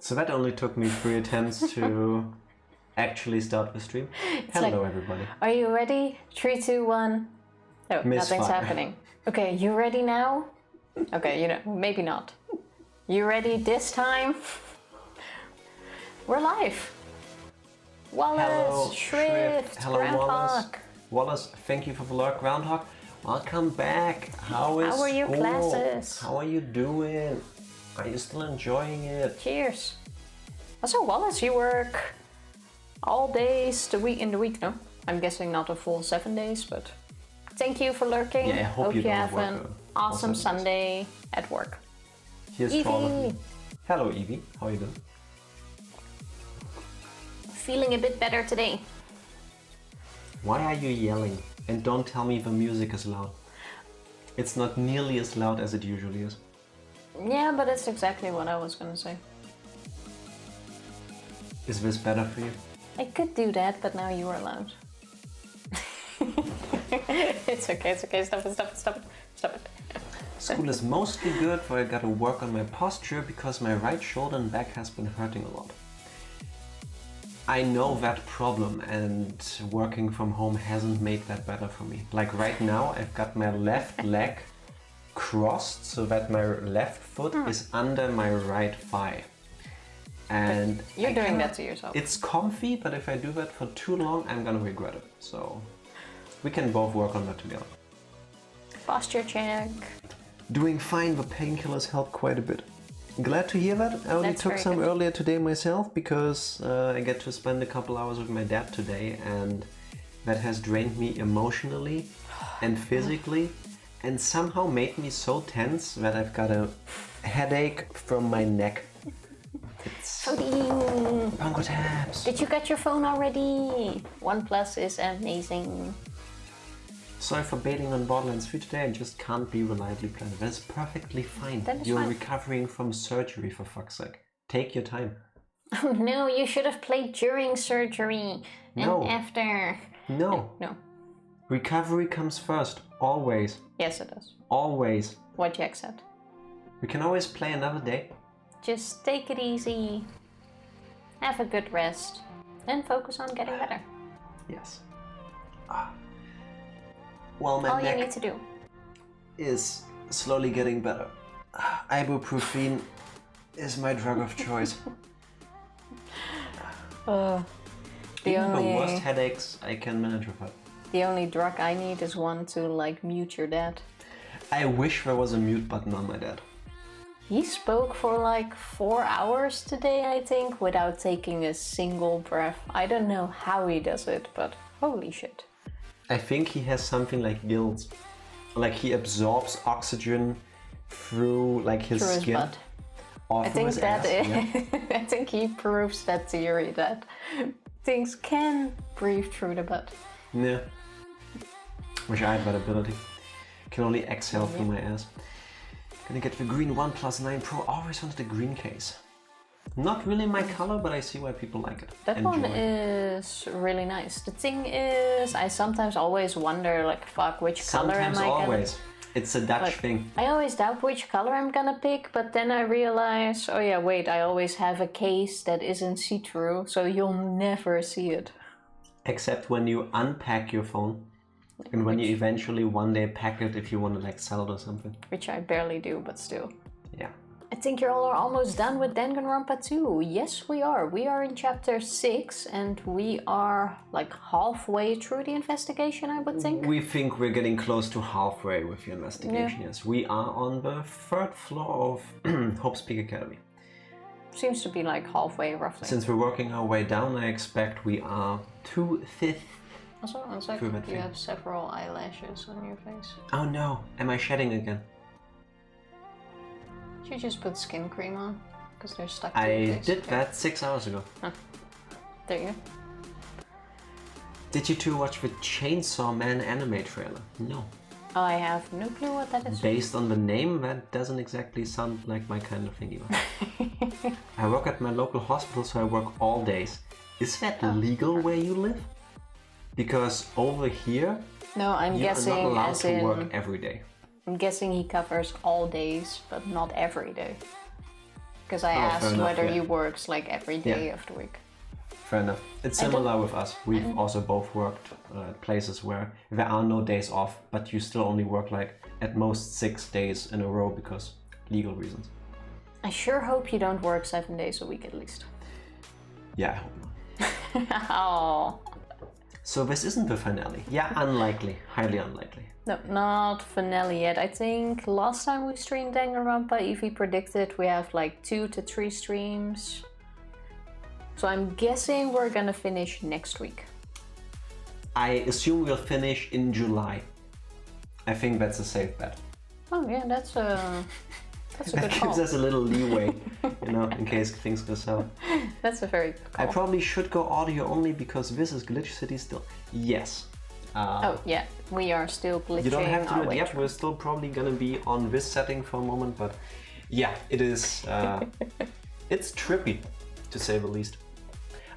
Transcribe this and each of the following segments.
So that only took me 3 attempts to actually start the stream. Hello, everybody. Are you ready? 3, 2, 1. No, nothing's happening. Okay, you ready now? Okay, maybe not. You ready this time? We're live. Wallace, Shrift, Hello, Groundhog. Wallace, thank you for the lurk, Groundhog. Welcome back. How are your classes? How are you doing? Are you still enjoying it? Cheers. Also, Wallace, you work all days in the week, no? I'm guessing not a full 7 days, but thank you for lurking. Yeah, I hope you have an awesome Sunday at work. Here's Evie. Hello, Evie. How are you doing? Feeling a bit better today. Why are you yelling? And don't tell me the music is loud. It's not nearly as loud as it usually is. Yeah, but it's exactly what I was gonna say. Is this better for you? I could do that, but now you are loud. It's okay. Stop it. School is mostly good, but I gotta work on my posture because my right shoulder and back has been hurting a lot. I know that problem, and working from home hasn't made that better for me. Like right now, I've got my left leg crossed so that my left foot is under my right thigh. And you're doing that to yourself. It's comfy, but if I do that for too long, I'm gonna regret it. So we can both work on that together. Posture check. Doing fine, the painkillers help quite a bit. Glad to hear that. I only took some earlier today myself because I get to spend a couple hours with my dad today, and that has drained me emotionally and physically and somehow made me so tense that I've got a headache from my neck. It's Bongo tabs. Did you get your phone already? OnePlus is amazing. Sorry for bailing on Borderlands 3 today, I just can't be reliably present. That's perfectly fine. You're recovering from surgery, for fuck's sake. Take your time. Oh no, you should have played during surgery and after. No. Recovery comes first, always. Yes, it does. Always. What Jack said. We can always play another day. Just take it easy. Have a good rest. And focus on getting better. Yes. Well, my all neck you need to do is slowly getting better. Ibuprofen is my drug of choice. Even the worst headaches I can manage with it. The only drug I need is one to mute your dad. I wish there was a mute button on my dad. He spoke for 4 hours today, I think, without taking a single breath. I don't know how he does it, but holy shit. I think he has something like gills. Like he absorbs oxygen through his skin. His butt. Or I think his ass. Yeah. I think he proves that theory that things can breathe through the butt. Yeah. Wish I had that ability. Can only exhale through my ass. Gonna get the green OnePlus 9 Pro. Always wanted a green case. Not really my color, but I see why people like it. That one is really nice. The thing is, I sometimes always wonder, which color am I gonna... always. It's a Dutch thing. I always doubt which color I'm gonna pick, but then I realize, oh yeah, wait, I always have a case that isn't see-through, so you'll never see it. Except when you unpack your phone. And when you eventually one day pack it if you want to sell it or something. Which I barely do, but still. Yeah. I think you all are almost done with Danganronpa 2. Yes, we are. We are in chapter 6 and we are halfway through the investigation, I would think. We think we're getting close to halfway with the investigation, yes. We are on the 3rd floor of Hope's Peak Academy. Seems to be halfway, roughly. Since we're working our way down, I expect we are 2/5. Also, on second, you have several eyelashes on your face. Oh no, am I shedding again? You just put skin cream on, because they're stuck to your I face. did that 6 hours ago. Huh. There you go. Did you two watch the Chainsaw Man anime trailer? No. Oh, I have no clue what that is. Based on the name, that doesn't exactly sound like my kind of thing either. I work at my local hospital, so I work all days. Is that legal where you live? Because over here, no, I'm guessing you're not allowed as to in work every day. I'm guessing he covers all days, but not every day. Because I asked whether you works like every day of the week. Fair enough. It's similar with us. We've also both worked at places where there are no days off, but you still only work like at most 6 days in a row because legal reasons. I sure hope you don't work 7 days a week at least. Yeah, I hope not. Oh. So this isn't the finale. Yeah, unlikely. Highly unlikely. No, not finale yet. I think last time we streamed Danganronpa, Evie predicted we have like 2 to 3 streams. So I'm guessing we're gonna finish next week. I assume we'll finish in July. I think that's a safe bet. Oh yeah, that's a good call. That gives us a little leeway, in case things go south. That's a very good call. I probably should go audio only because this is Glitch City still. Yes. Oh yeah, we are still glitching. You don't have to do it yet. We're still probably gonna be on this setting for a moment, but yeah, it is. It's trippy, to say the least.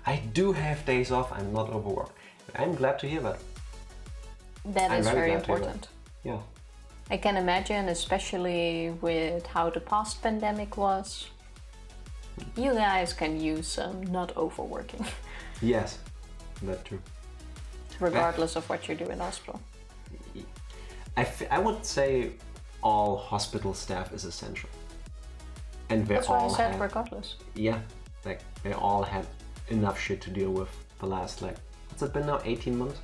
I do have days off. I'm not overworked. I'm glad to hear that. That is very important. Yeah. I can imagine, especially with how the past pandemic was, you guys can use some not overworking. Yes, that's true. Regardless of what you do in hospital. I would say all hospital staff is essential. And that's why I said regardless. Yeah, like they all had enough shit to deal with the last, what's it been now, 18 months?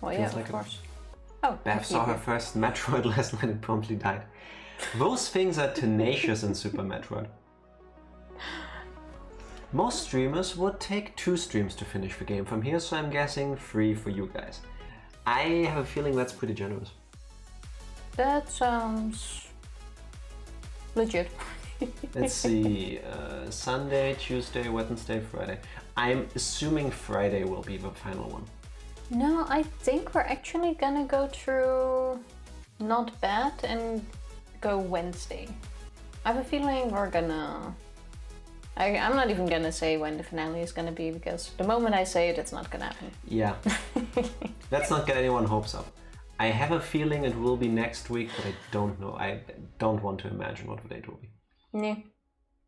Well, yeah, of course. Oh, Bev saw her first Metroid last night and promptly died. Those things are tenacious in Super Metroid. Most streamers would take 2 streams to finish the game from here, so I'm guessing 3 for you guys. I have a feeling that's pretty generous. That sounds legit. Let's see, Sunday, Tuesday, Wednesday, Friday. I'm assuming Friday will be the final one. No, I think we're actually gonna go through Not Bad and go Wednesday. I have a feeling we're gonna... I'm not even gonna say when the finale is gonna be, because the moment I say it, it's not gonna happen. Yeah. Let's not get anyone hopes up. I have a feeling it will be next week, but I don't know. I don't want to imagine what the date will be. Yeah.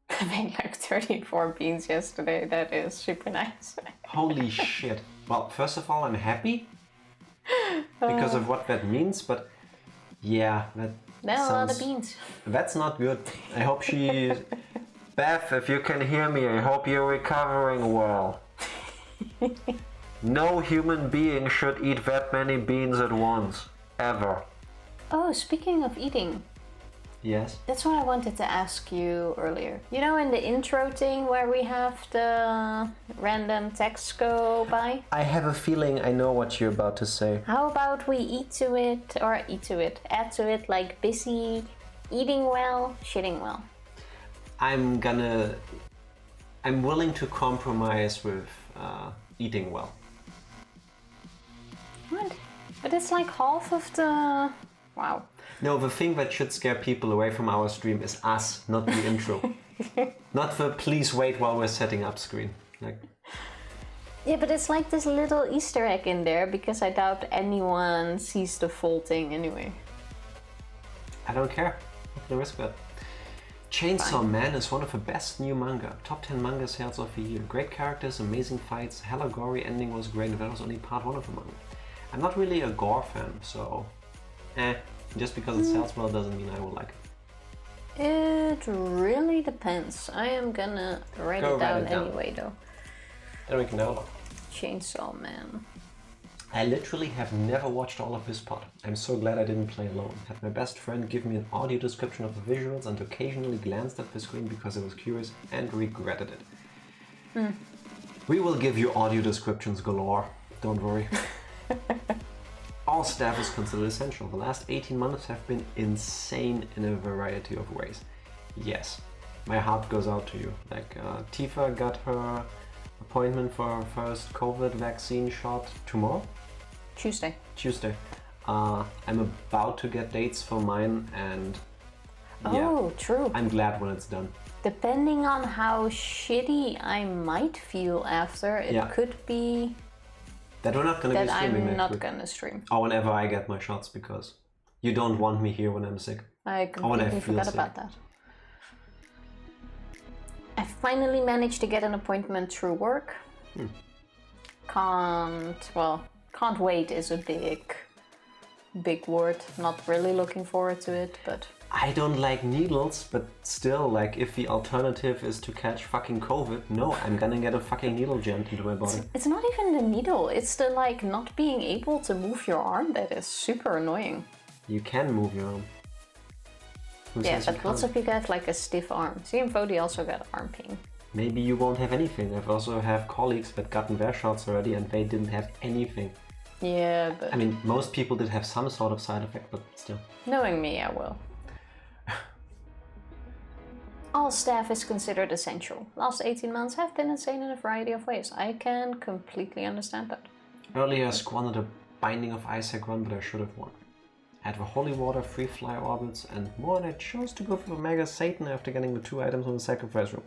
I made like 34 beans yesterday. That is super nice. Holy shit. Well, first of all, I'm happy because of what that means, but yeah, that's a lot of beans. That's not good. I hope she... Beth, if you can hear me, I hope you're recovering well. No human being should eat that many beans at once. Ever. Oh, speaking of eating. Yes? That's what I wanted to ask you earlier. You know, in the intro thing where we have the random text go by? I have a feeling I know what you're about to say. How about we add to it, like busy, eating well, shitting well? I'm willing to compromise with eating well. What? But it's like half of the... Wow. No, the thing that should scare people away from our stream is us, not the intro. Not the please wait while we're setting up screen. Yeah, but it's like this little Easter egg in there, because I doubt anyone sees the full thing anyway. I don't care. Take the risk that. Chainsaw Man is one of the best new manga. Top 10 manga sales of the year. Great characters, amazing fights, hella gory, ending was great, and that was only part 1 of the manga. I'm not really a gore fan, so... Just because it sells well doesn't mean I will like it. It really depends. I am gonna write it down anyway, though. Then we can download. Chainsaw Man. I literally have never watched all of this part. I'm so glad I didn't play alone. Had my best friend give me an audio description of the visuals and occasionally glanced at the screen because I was curious and regretted it. We will give you audio descriptions galore. Don't worry. All staff is considered essential. The last 18 months have been insane in a variety of ways. Yes, my heart goes out to you. Tifa got her appointment for her first COVID vaccine shot tomorrow? Tuesday. I'm about to get dates for mine, and yeah, true. I'm glad when it's done. Depending on how shitty I might feel after, it could be... That we're not going to be streaming I'm not going to stream. Or whenever I get my shots, because you don't want me here when I'm sick. I completely forgot about that. Finally managed to get an appointment through work. Can't wait is a big word. Not really looking forward to it, but... I don't like needles, but still, like, if the alternative is to catch fucking COVID, no, I'm gonna get a fucking needle jammed into my body. It's not even the needle, it's the, like, not being able to move your arm that is super annoying. You can move your arm. Yeah, but lots of people have, like, a stiff arm. See, and Vodi also got arm pain. Maybe you won't have anything. I've also have colleagues that gotten their shots already and they didn't have anything. Yeah, but... I mean, most people did have some sort of side effect, but still. Knowing me, I will. All staff is considered essential. Last 18 months have been insane in a variety of ways. I can completely understand that. Earlier I squandered a Binding of Isaac run, but I should have won. I had the Holy Water, free fly orbits, and more, and I chose to go for Mega Satan after getting the 2 items on the sacrifice room.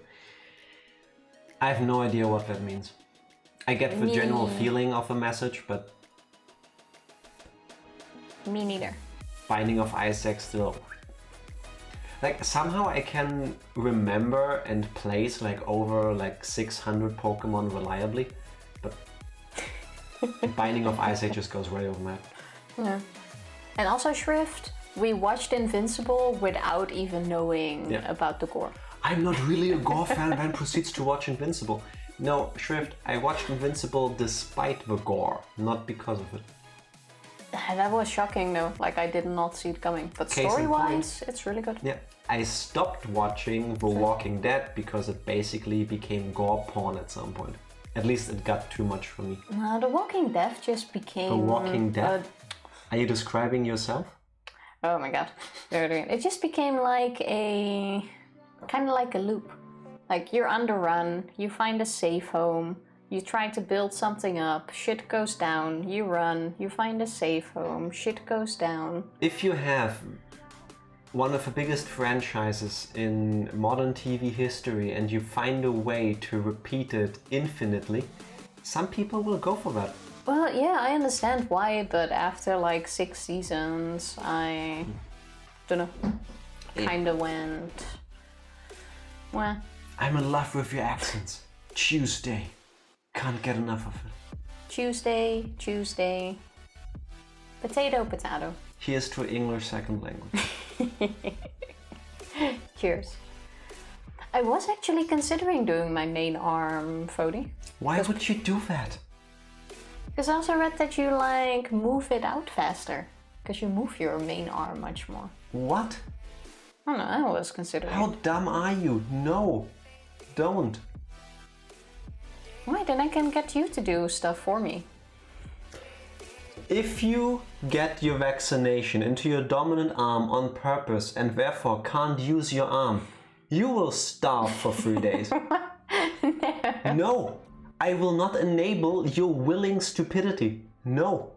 I have no idea what that means. I get the general feeling of the message, but... Me neither. Binding of Isaac still... Like, somehow I can remember and place, like, over, like, 600 Pokemon reliably, but... Binding of Isaac just goes way over my head. Yeah. And also Shrift, we watched Invincible without even knowing about the gore. I'm not really a gore fan, then proceeds to watch Invincible. No, Shrift, I watched Invincible despite the gore, not because of it. That was shocking though, like I did not see it coming. But story-wise, it's really good. Yeah, I stopped watching The Walking Dead because it basically became gore porn at some point. At least it got too much for me. The Walking Dead just became... The Walking Dead? Are you describing yourself? Oh my god. It just became like a... kind of like a loop. Like you're on the run, you find a safe home, you try to build something up, shit goes down, you run, you find a safe home, shit goes down. If you have one of the biggest franchises in modern TV history and you find a way to repeat it infinitely, some people will go for that. Well, yeah, I understand why, but after like 6 seasons, I don't know, kind of went, well. I'm in love with your accents. Tuesday. Can't get enough of it. Tuesday. Potato. Here's to English second language. Cheers. I was actually considering doing my main arm, Vodi. Why would you do that? Because I also read that you like move it out faster. Because you move your main arm much more. What? I don't know, I was considering. How dumb are you? No. Don't. Why? Then I can get you to do stuff for me. If you get your vaccination into your dominant arm on purpose and therefore can't use your arm, you will starve for 3 days. No, I will not enable your willing stupidity. No.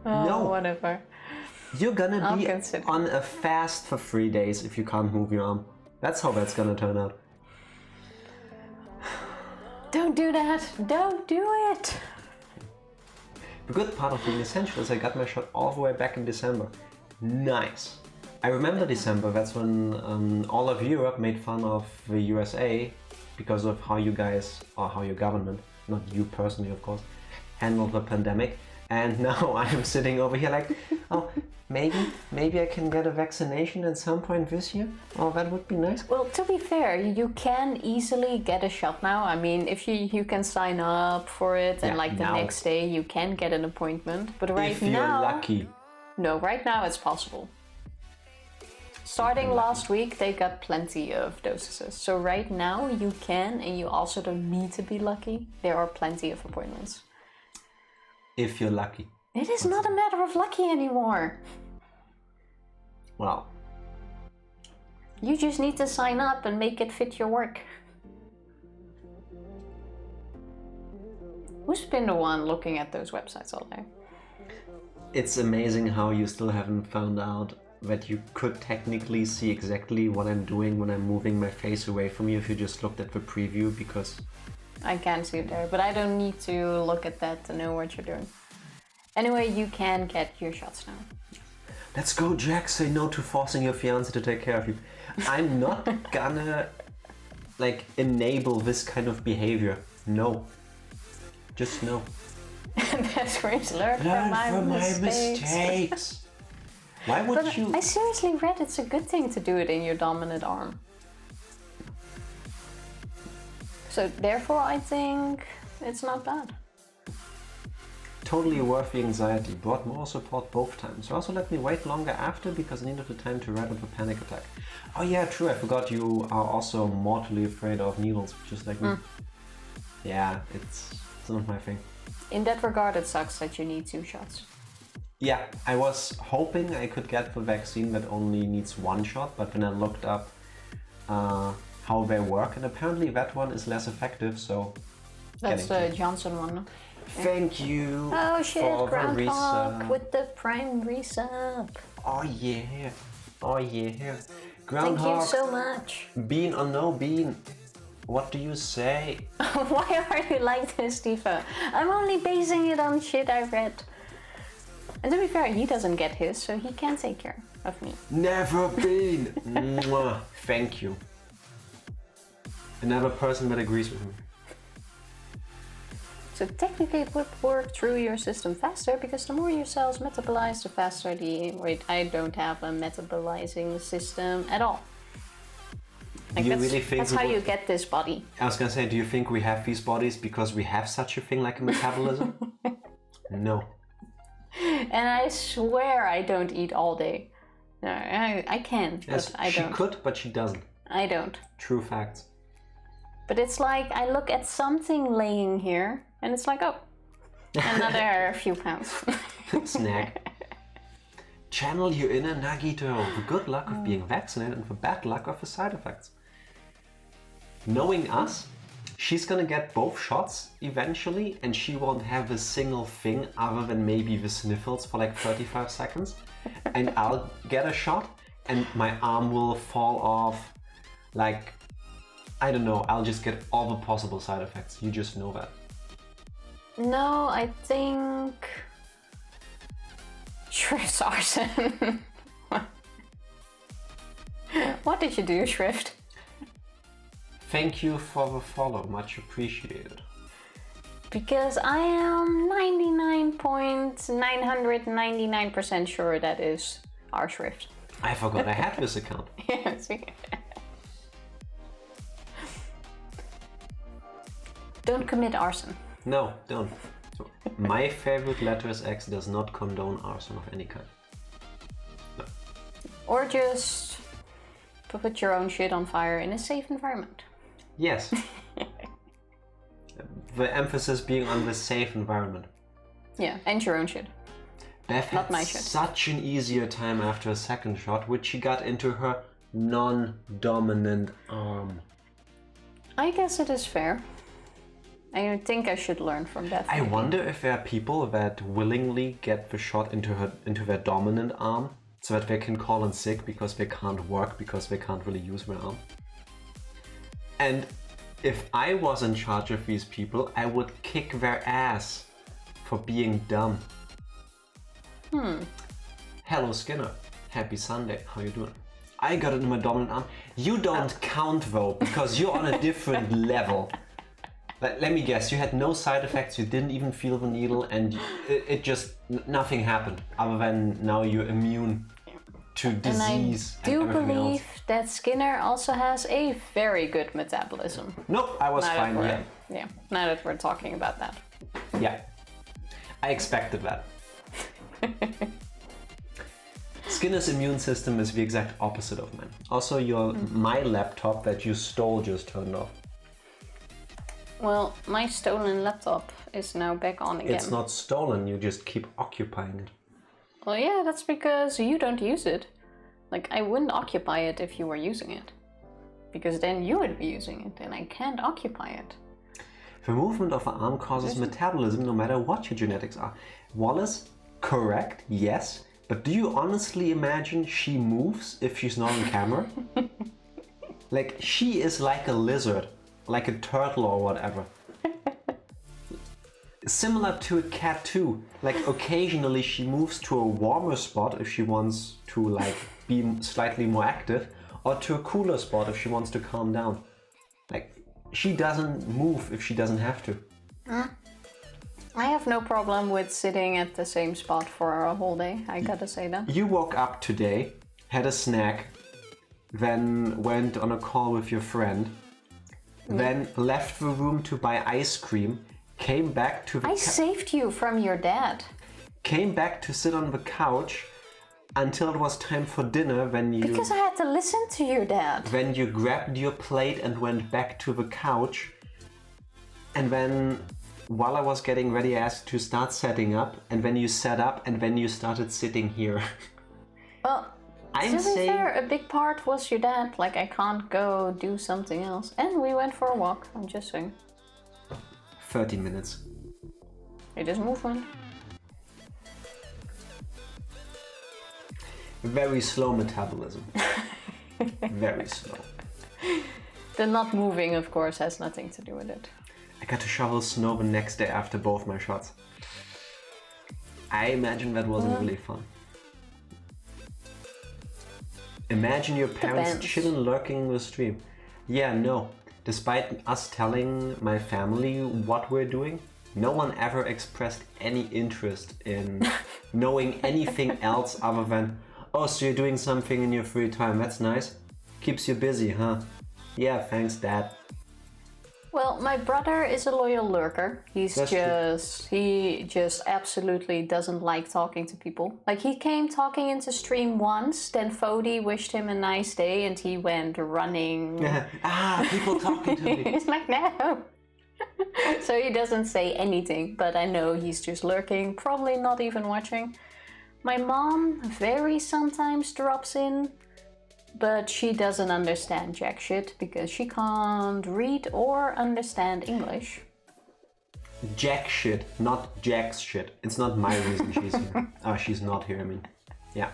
No. Whatever. You're gonna be consider. on a fast for 3 days if you can't move your arm. That's how that's gonna turn out. Don't do that. Don't do it. The good part of being essential is I got my shot all the way back in December. Nice. I remember December, that's when all of Europe made fun of the USA because of how you guys, or how your government, not you personally of course, handled the pandemic. And now I am sitting over here like, oh, maybe I can get a vaccination at some point this year. Oh, that would be nice. Well, to be fair, you can easily get a shot now. I mean, if you can sign up for it and like the next day you can get an appointment. But right now... If you're lucky. No, right now it's possible. Starting last week, they got plenty of doses. So right now you can, and you also don't need to be lucky. There are plenty of appointments. If you're lucky. It is not a matter of lucky anymore. Well. You just need to sign up and make it fit your work. Who's been the one looking at those websites all day? It's amazing how you still haven't found out that you could technically see exactly what I'm doing when I'm moving my face away from you if you just looked at the preview, because... I can see it there, but I don't need to look at that to know what you're doing. Anyway, you can get your shots now. Let's go, Jack. Say no to forcing your fiancé to take care of you. I'm not gonna like enable this kind of behavior. No. Just no. That screams learn from my mistakes. Why would but you? I seriously read it's a good thing to do it in your dominant arm. So therefore I think it's not bad. Totally worth the anxiety. Brought more support both times. Also let me wait longer after because I needed the time to read up a panic attack. Oh yeah, true. I forgot you are also mortally afraid of needles, just like me. Yeah, it's not my thing. In that regard, it sucks that you need 2 shots. Yeah, I was hoping I could get the vaccine that only needs 1 shot, but then I looked up how they work, and apparently that one is less effective, so... That's the Johnson one, no? Thank you oh shit, for the Groundhog with the Prime resub. Oh yeah, oh yeah. Groundhog, thank you so much. Bean or no bean, what do you say? Why are you like this, Tifa? I'm only basing it on shit I read. And to be fair, he doesn't get his, so he can take care of me. Never been! Mwah. Thank you. Another person that agrees with me. So technically it would work through your system faster, because the more your cells metabolize, the faster the... Wait, I don't have a metabolizing system at all. Like do you really think that's how you get this body. I was gonna say, do you think we have these bodies because we have such a thing like a metabolism? No. And I swear I don't eat all day. No, I can, yes, but I don't. She could, but she doesn't. I don't. True facts. But it's like I look at something laying here, and it's like, oh, another few pounds. Snack. Channel your inner Nagito. The good luck of being vaccinated and the bad luck of the side effects. Knowing us, she's gonna get both shots eventually, and she won't have a single thing other than maybe the sniffles for like 35 seconds. And I'll get a shot, and my arm will fall off. Like, I don't know, I'll just get all the possible side effects. You just know that. No, I think... Shrift's arson. What did you do, Shrift? Thank you for the follow, much appreciated. Because I am 99.999% sure that is our Shrift. I forgot I had this account. Yeah, see? Don't commit arson. No, don't. So, my favorite letter is X does not condone arson of any kind. No. Or just put your own shit on fire in a safe environment. Yes. The emphasis being on the safe environment. Yeah, and your own shit. Beth Not had my shit. such an easier time after a second shot, which she got into her non-dominant arm. I guess it is fair. I think I should learn from that. I wonder if there are people that willingly get the shot into their dominant arm so that they can call in sick because they can't work, because they can't really use their arm. And if I was in charge of these people, I would kick their ass for being dumb. Hello Skinner, happy Sunday, how you doing? I got it in my dominant arm. You don't count though, because you're on a different level. Let me guess, you had no side effects, you didn't even feel the needle, and it just, nothing happened, other than now you're immune to disease and everything else. I do believe that Skinner also has a very good metabolism. Nope, I was fine, yeah. Yeah, now that we're talking about that. Yeah, I expected that. Skinner's immune system is the exact opposite of mine. Also, my laptop that you stole just turned off. Well, my stolen laptop is now back on again. It's not stolen, you just keep occupying it. Well, yeah, that's because you don't use it. Like, I wouldn't occupy it if you were using it. Because then you would be using it, and I can't occupy it. The movement of the arm causes metabolism no matter what your genetics are. Wallace, correct, yes. But do you honestly imagine she moves if she's not on camera? Like, she is like a lizard. Like a turtle or whatever. Similar to a cat too. Like occasionally she moves to a warmer spot if she wants to like be slightly more active, or to a cooler spot if she wants to calm down. Like, she doesn't move if she doesn't have to. I have no problem with sitting at the same spot for a whole day, I gotta say that. You woke up today, had a snack, then went on a call with your friend, then left the room to buy ice cream, came back to the I saved you from your dad. Came back to sit on the couch until it was time for dinner when you... Because I had to listen to your dad. When you grabbed your plate and went back to the couch. And then, while I was getting ready, I asked to start setting up. And then you set up and then you started sitting here. Well, to be fair, a big part was your dad. Like, I can't go do something else. And we went for a walk, I'm just saying. 30 minutes. It is movement. Very slow metabolism. Very slow. The not moving, of course, has nothing to do with it. I got to shovel snow the next day after both my shots. I imagine that wasn't really fun. Imagine your parents chilling, lurking in the stream. Yeah, no. Despite us telling my family what we're doing, no one ever expressed any interest in knowing anything else other than, oh, so you're doing something in your free time, that's nice. Keeps you busy, huh? Yeah, thanks, Dad. Well, my brother is a loyal lurker. He just absolutely doesn't like talking to people. Like, he came talking into stream once, then Fody wished him a nice day and he went running. People talking to me. He's like, no. So he doesn't say anything, but I know he's just lurking, probably not even watching. My mom very sometimes drops in, but she doesn't understand jack shit because she can't read or understand English. Jack shit, not Jack's shit. It's not my reason she's here. She's not here, I mean. Yeah.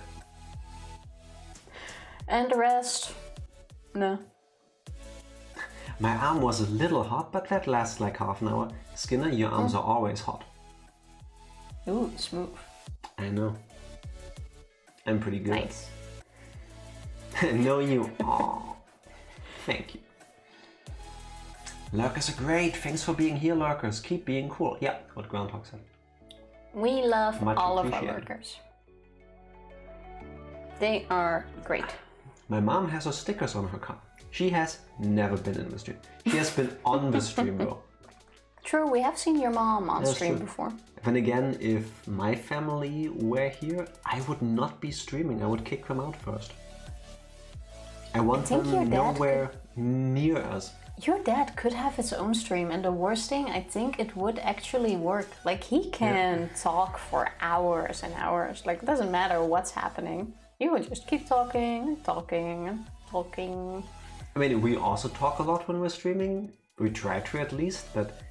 And the rest, no. My arm was a little hot, but that lasts like half an hour. Skinner, your arms are always hot. Ooh, smooth. I know. I'm pretty good. Nice. No, you. Aww. Thank you. Lurkers are great. Thanks for being here, lurkers. Keep being cool. Yeah, what Groundhog said. We love Much all of our appreciated. lurkers. They are great. My mom has her stickers on her car. She has never been in the stream. She has been on the stream though. True, we have seen your mom on That's stream true. before. Then again, if my family were here, I would not be streaming. I would kick them out first. I want them nowhere near us. Your dad could have his own stream, and the worst thing, I think it would actually work. Like, he can talk for hours and hours. Like, it doesn't matter what's happening. He would just keep talking and talking and talking. I mean, we also talk a lot when we're streaming. We try to at least, but...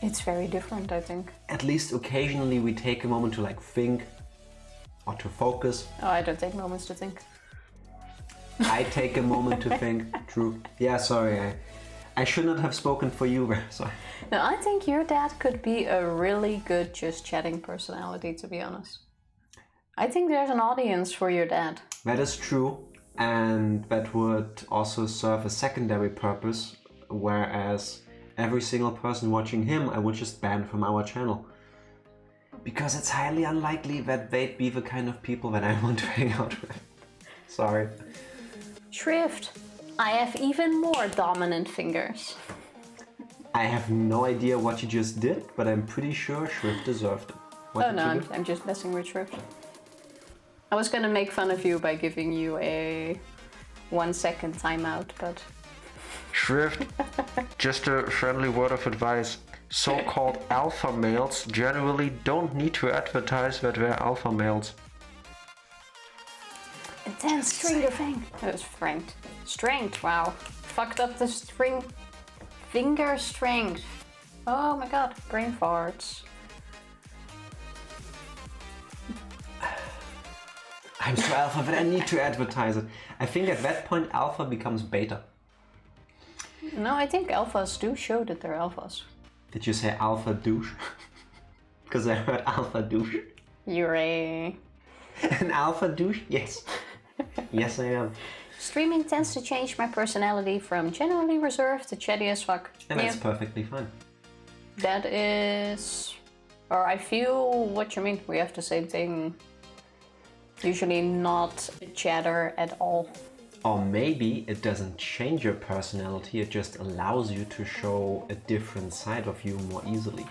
It's very different, I think. At least occasionally we take a moment to like think or to focus. Oh, I don't take moments to think. I take a moment to think. True. Yeah, sorry. I should not have spoken for you. Sorry. No, I think your dad could be a really good just chatting personality, to be honest. I think there's an audience for your dad. That is true. And that would also serve a secondary purpose. Whereas every single person watching him, I would just ban from our channel. Because it's highly unlikely that they'd be the kind of people that I want to hang out with. Sorry. Shrift. I have even more dominant fingers. I have no idea what you just did, but I'm pretty sure Shrift deserved it. What did you do? I'm just messing with Shrift. I was gonna make fun of you by giving you a 1 second timeout, but... Shrift, just a friendly word of advice. So-called alpha males generally don't need to advertise that they're alpha males. Intense finger thing. That was strength. Strength, wow. Fucked up the string. Finger strength. Oh my god, brain farts. I'm so alpha that I need to advertise it. I think at that point alpha becomes beta. No, I think alphas do show that they're alphas. Did you say alpha douche? Because I heard alpha douche. You're a... An alpha douche? Yes. Yes, I am. Streaming tends to change my personality from generally reserved to chatty as fuck. And that's perfectly fine. That is... Or I feel what you mean. We have the same thing. Usually not chatter at all. Or maybe it doesn't change your personality, it just allows you to show a different side of you more easily.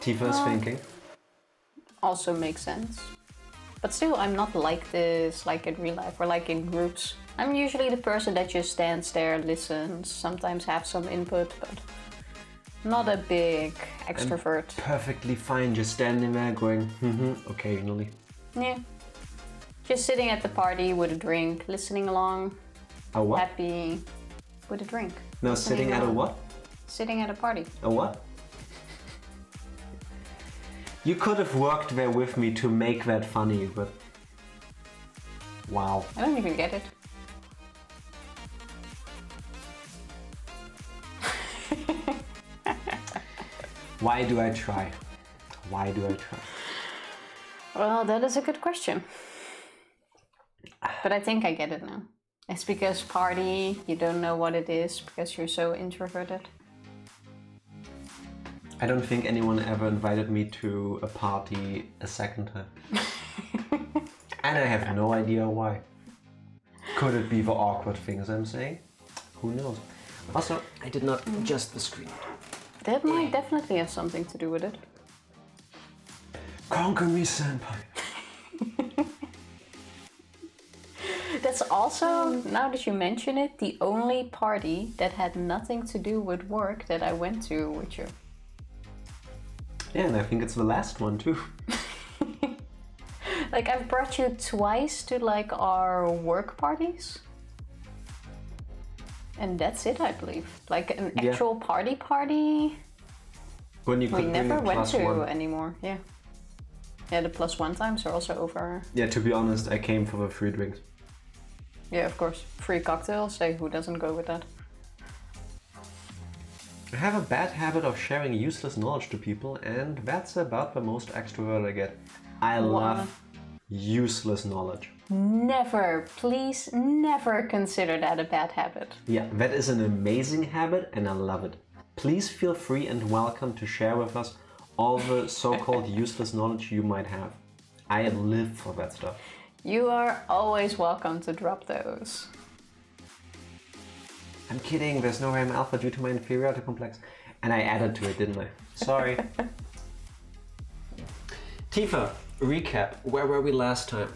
Tifa's thinking. Also makes sense. But still, I'm not like this, like in real life or like in groups. I'm usually the person that just stands there, listens, sometimes have some input, but not a big extrovert. I'm perfectly fine just standing there going, occasionally. Yeah. Just sitting at the party with a drink, listening along. A what? Happy with a drink. No, sitting at a what? Sitting at a party. A what? You could have worked there with me to make that funny, but... Wow. I don't even get it. Why do I try? Why do I try? Well, that is a good question. But I think I get it now. It's because party, you don't know what it is because you're so introverted. I don't think anyone ever invited me to a party a second time. And I have no idea why. Could it be the awkward things I'm saying? Who knows? Also, I did not adjust the screen. That might definitely have something to do with it. Conquer me, senpai. That's also, now that you mention it, the only party that had nothing to do with work that I went to with you. Yeah, and I think it's the last one too. Like, I've brought you twice to like our work parties. And that's it, I believe. Like an actual party. When you could we never went to +1. anymore, yeah. Yeah, the +1 times are also over. Yeah, to be honest, I came for the free drinks. Yeah, of course. Free cocktails, hey, who doesn't go with that? I have a bad habit of sharing useless knowledge to people, and that's about the most extrovert I get. I love useless knowledge. Never, please never consider that a bad habit. Yeah, that is an amazing habit and I love it. Please feel free and welcome to share with us all the so-called useless knowledge you might have. I live for that stuff. You are always welcome to drop those. I'm kidding, there's no way I'm alpha due to my inferiority complex. And I added to it, didn't I? Sorry. Tifa, recap. Where were we last time?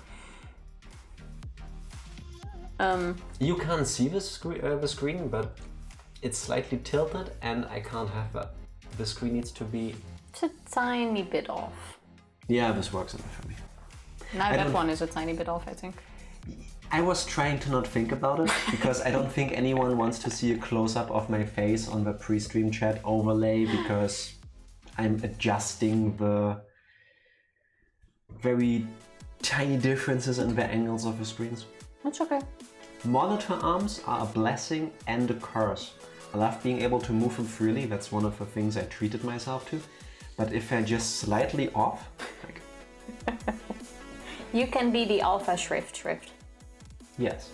You can't see the screen, but it's slightly tilted and I can't have that. The screen needs to be... It's a tiny bit off. Yeah, this works enough for me. Now that one is a tiny bit off, I think. I was trying to not think about it because I don't think anyone wants to see a close-up of my face on the pre-stream chat overlay because I'm adjusting the very tiny differences in the angles of the screens. That's okay. Monitor arms are a blessing and a curse. I love being able to move them freely, that's one of the things I treated myself to. But if they're just slightly off, like... You can be the alpha shrift. Yes.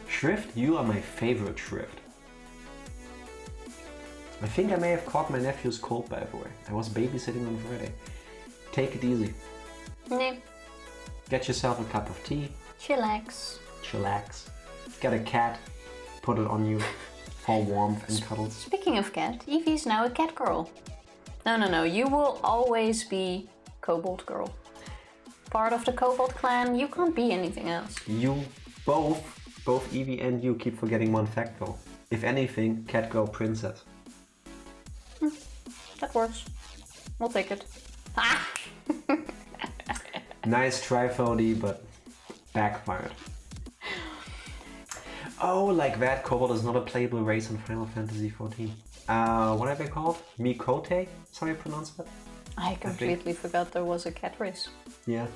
Shrift, you are my favorite shrift. I think I may have caught my nephew's cold, by the way. I was babysitting on Friday. Take it easy. Yeah. Get yourself a cup of tea. Chillax. Chillax. Get a cat. Put it on you. For warmth and cuddles. Speaking of cat, Evie's now a cat girl. No. You will always be Kobold girl. Part of the Kobold clan, you can't be anything else. You both Evie and you keep forgetting one fact though. If anything, cat girl princess. That works. We'll take it. Ah! Nice try, Fody, but backfired. Oh, like that, Kobold is not a playable race in Final Fantasy XIV. What are they called? Mikote? That's how you pronounce that? I completely forgot there was a cat race. Yeah.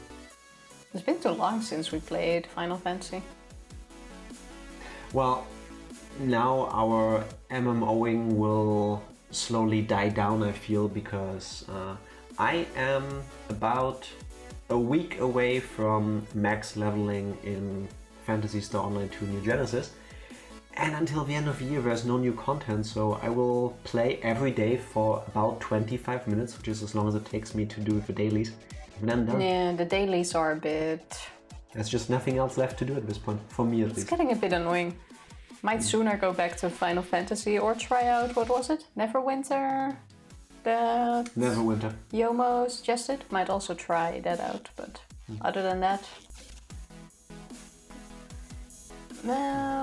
It's been too long since we played Final Fantasy. Well, now our MMOing will slowly die down, I feel, because I am about a week away from max leveling in Phantasy Star Online 2 New Genesis. And until the end of the year there's no new content, so I will play every day for about 25 minutes, which is as long as it takes me to do the dailies. And then done. Yeah, the dailies are a bit... There's just nothing else left to do at this point, for me at least. It's getting a bit annoying. Might sooner go back to Final Fantasy or try out, what was it? Neverwinter? Neverwinter. Yomo suggested. Might also try that out, but other than that...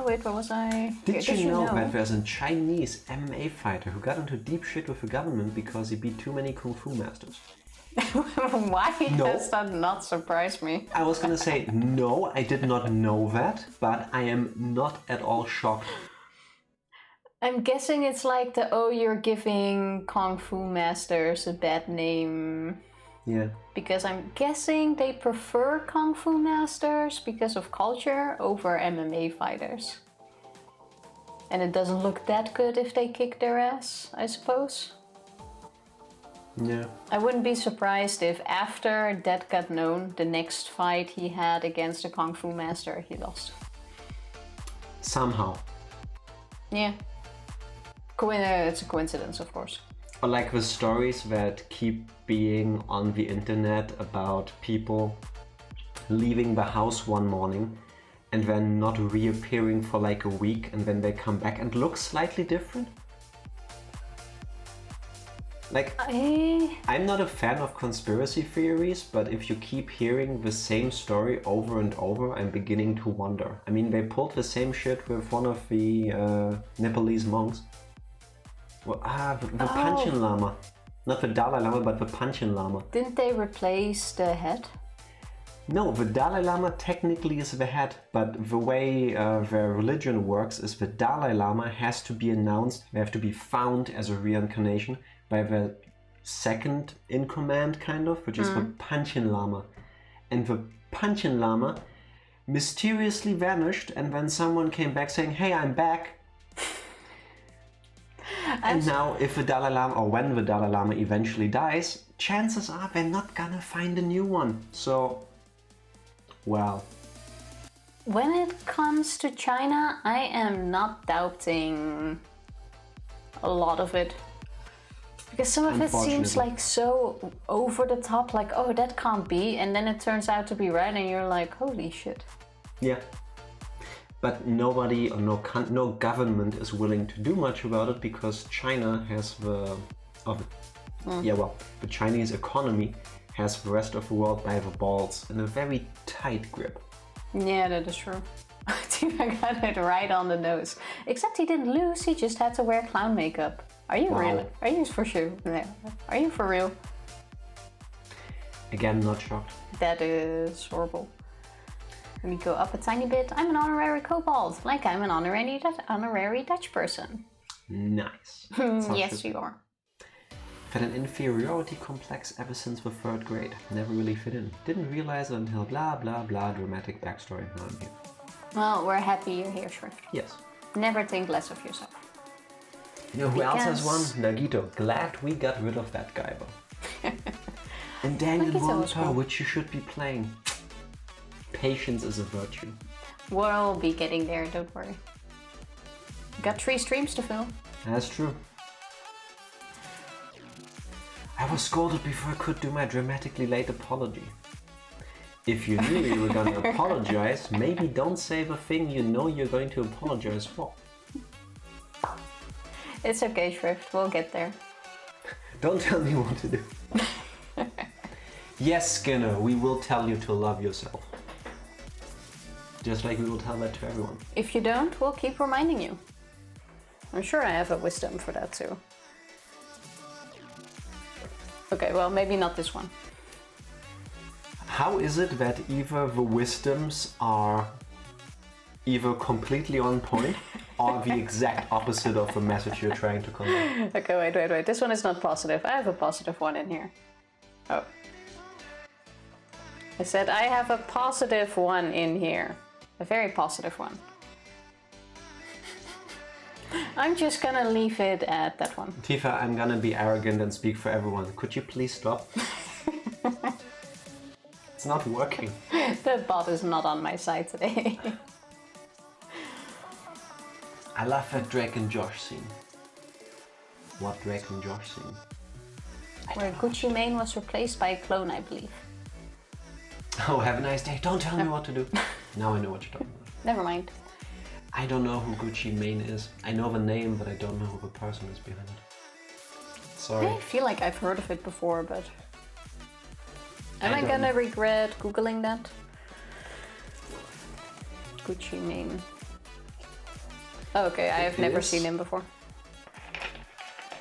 wait, what was I? Did you know that there's a Chinese MMA fighter who got into deep shit with the government because he beat too many Kung Fu masters? Why does that not surprise me? I was gonna say, no, I did not know that, but I am not at all shocked. I'm guessing it's like you're giving Kung Fu masters a bad name. Yeah. Because I'm guessing they prefer Kung Fu masters because of culture over MMA fighters. And it doesn't look that good if they kick their ass, I suppose. Yeah. I wouldn't be surprised if after that got known, the next fight he had against a Kung Fu master, he lost. Somehow. Yeah. It's a coincidence, of course. Or like the stories that keep being on the internet about people leaving the house one morning and then not reappearing for like a week, and then they come back and look slightly different. Like, I'm not a fan of conspiracy theories, but if you keep hearing the same story over and over, I'm beginning to wonder. I mean, they pulled the same shit with one of the Nepalese monks. Well, the Panchen Lama. Not the Dalai Lama, but the Panchen Lama. Didn't they replace the head? No, the Dalai Lama technically is the head, but the way their religion works is the Dalai Lama has to be announced, they have to be found as a reincarnation by the second in command, kind of, which is the Panchen Lama. And the Panchen Lama mysteriously vanished, and then someone came back saying, "Hey, I'm back." And now, if the Dalai Lama, or when the Dalai Lama eventually dies, chances are they're not gonna find a new one. So, well. When it comes to China, I am not doubting a lot of it. Because some of it seems like so over the top, like, oh, that can't be, and then it turns out to be right, and you're like, holy shit. Yeah. But nobody or no government is willing to do much about it because China has the Chinese economy has the rest of the world by the balls in a very tight grip. Yeah, that is true. Tifa got it right on the nose. Except he didn't lose, he just had to wear clown makeup. Are you really? Are you for sure? No. Are you for real? Again, not shocked. That is horrible. Let me go up a tiny bit. I'm an honorary kobold, like I'm an honorary Dutch person. Nice. Yes, you are. Had an inferiority complex ever since the 3rd grade. Never really fit in. Didn't realize it until blah blah blah dramatic backstory. Now I'm here. Well, we're happy you're here, Shrift. Yes. Never think less of yourself. You know who else has one? Nagito. Glad we got rid of that guy though. And Danganronpa, which you should be playing. Patience is a virtue. We'll be getting there, don't worry. Got 3 streams to fill. That's true. I was scolded before I could do my dramatically late apology. If you knew you were gonna apologize, maybe don't say the thing you know you're going to apologize for. It's okay, Shrift, we'll get there. Don't tell me what to do. Yes, Skinner, we will tell you to love yourself. Just like we will tell that to everyone. If you don't, we'll keep reminding you. I'm sure I have a wisdom for that too. Okay, well, maybe not this one. How is it that either the wisdoms are either completely on point or the exact opposite of the message you're trying to convey? Okay, wait. This one is not positive. I have a positive one in here. Oh. I said I have a positive one in here. A very positive one. I'm just gonna leave it at that one. Tifa, I'm gonna be arrogant and speak for everyone. Could you please stop? It's not working. The bot is not on my side today. I love that Drake and Josh scene. What Drake and Josh scene? Where Gucci Mane was replaced by a clone, I believe. Oh, have a nice day. Don't tell me what to do. Now I know what you're talking about. Never mind. I don't know who Gucci Mane is. I know the name, but I don't know who the person is behind it. Sorry. I feel like I've heard of it before, but... Am I gonna regret Googling that? Gucci Mane. Oh, okay, I have never seen him before.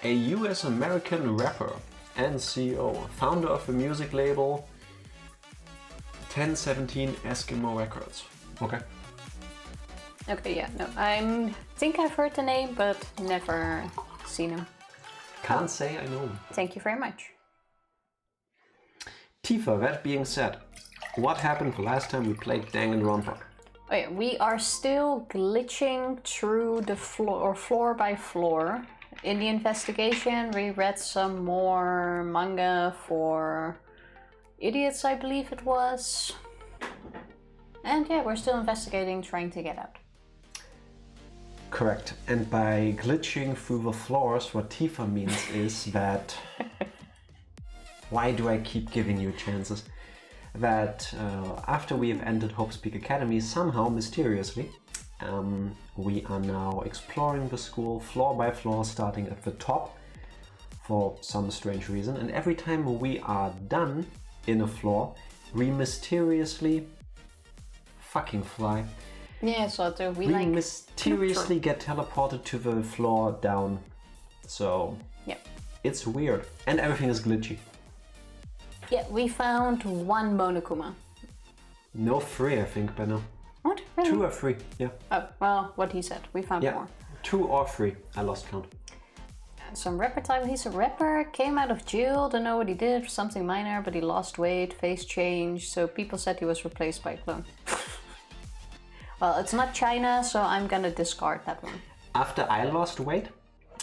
A US American rapper and CEO, founder of the music label 1017 Eskimo Records. Okay. Okay, yeah, no, I think I've heard the name, but never seen him. Can't say I know him. Thank you very much. Tifa, that being said, what happened the last time we played Danganronpa? Oh yeah, we are still glitching through the floor by floor. In the investigation, we read some more manga for idiots, I believe it was. And yeah, we're still investigating, trying to get out. Correct. And by glitching through the floors, what Tifa means is that... Why do I keep giving you chances? That after we have ended Hope's Peak Academy, somehow, mysteriously, we are now exploring the school floor by floor, starting at the top for some strange reason. And every time we are done in a floor, we mysteriously fucking fly. Yeah, so do we like mysteriously get teleported to the floor down. So yeah, it's weird, and everything is glitchy. Yeah, we found one Monokuma. No, 3, I think, by now. What? Really? 2 or 3, yeah. Oh, well, what he said. We found more. 2 or 3, I lost count. Some rapper type. He's a rapper, came out of jail, don't know what he did, something minor, but he lost weight, face change, so people said he was replaced by a clone. Well, it's not China, so I'm gonna discard that one. After I lost weight,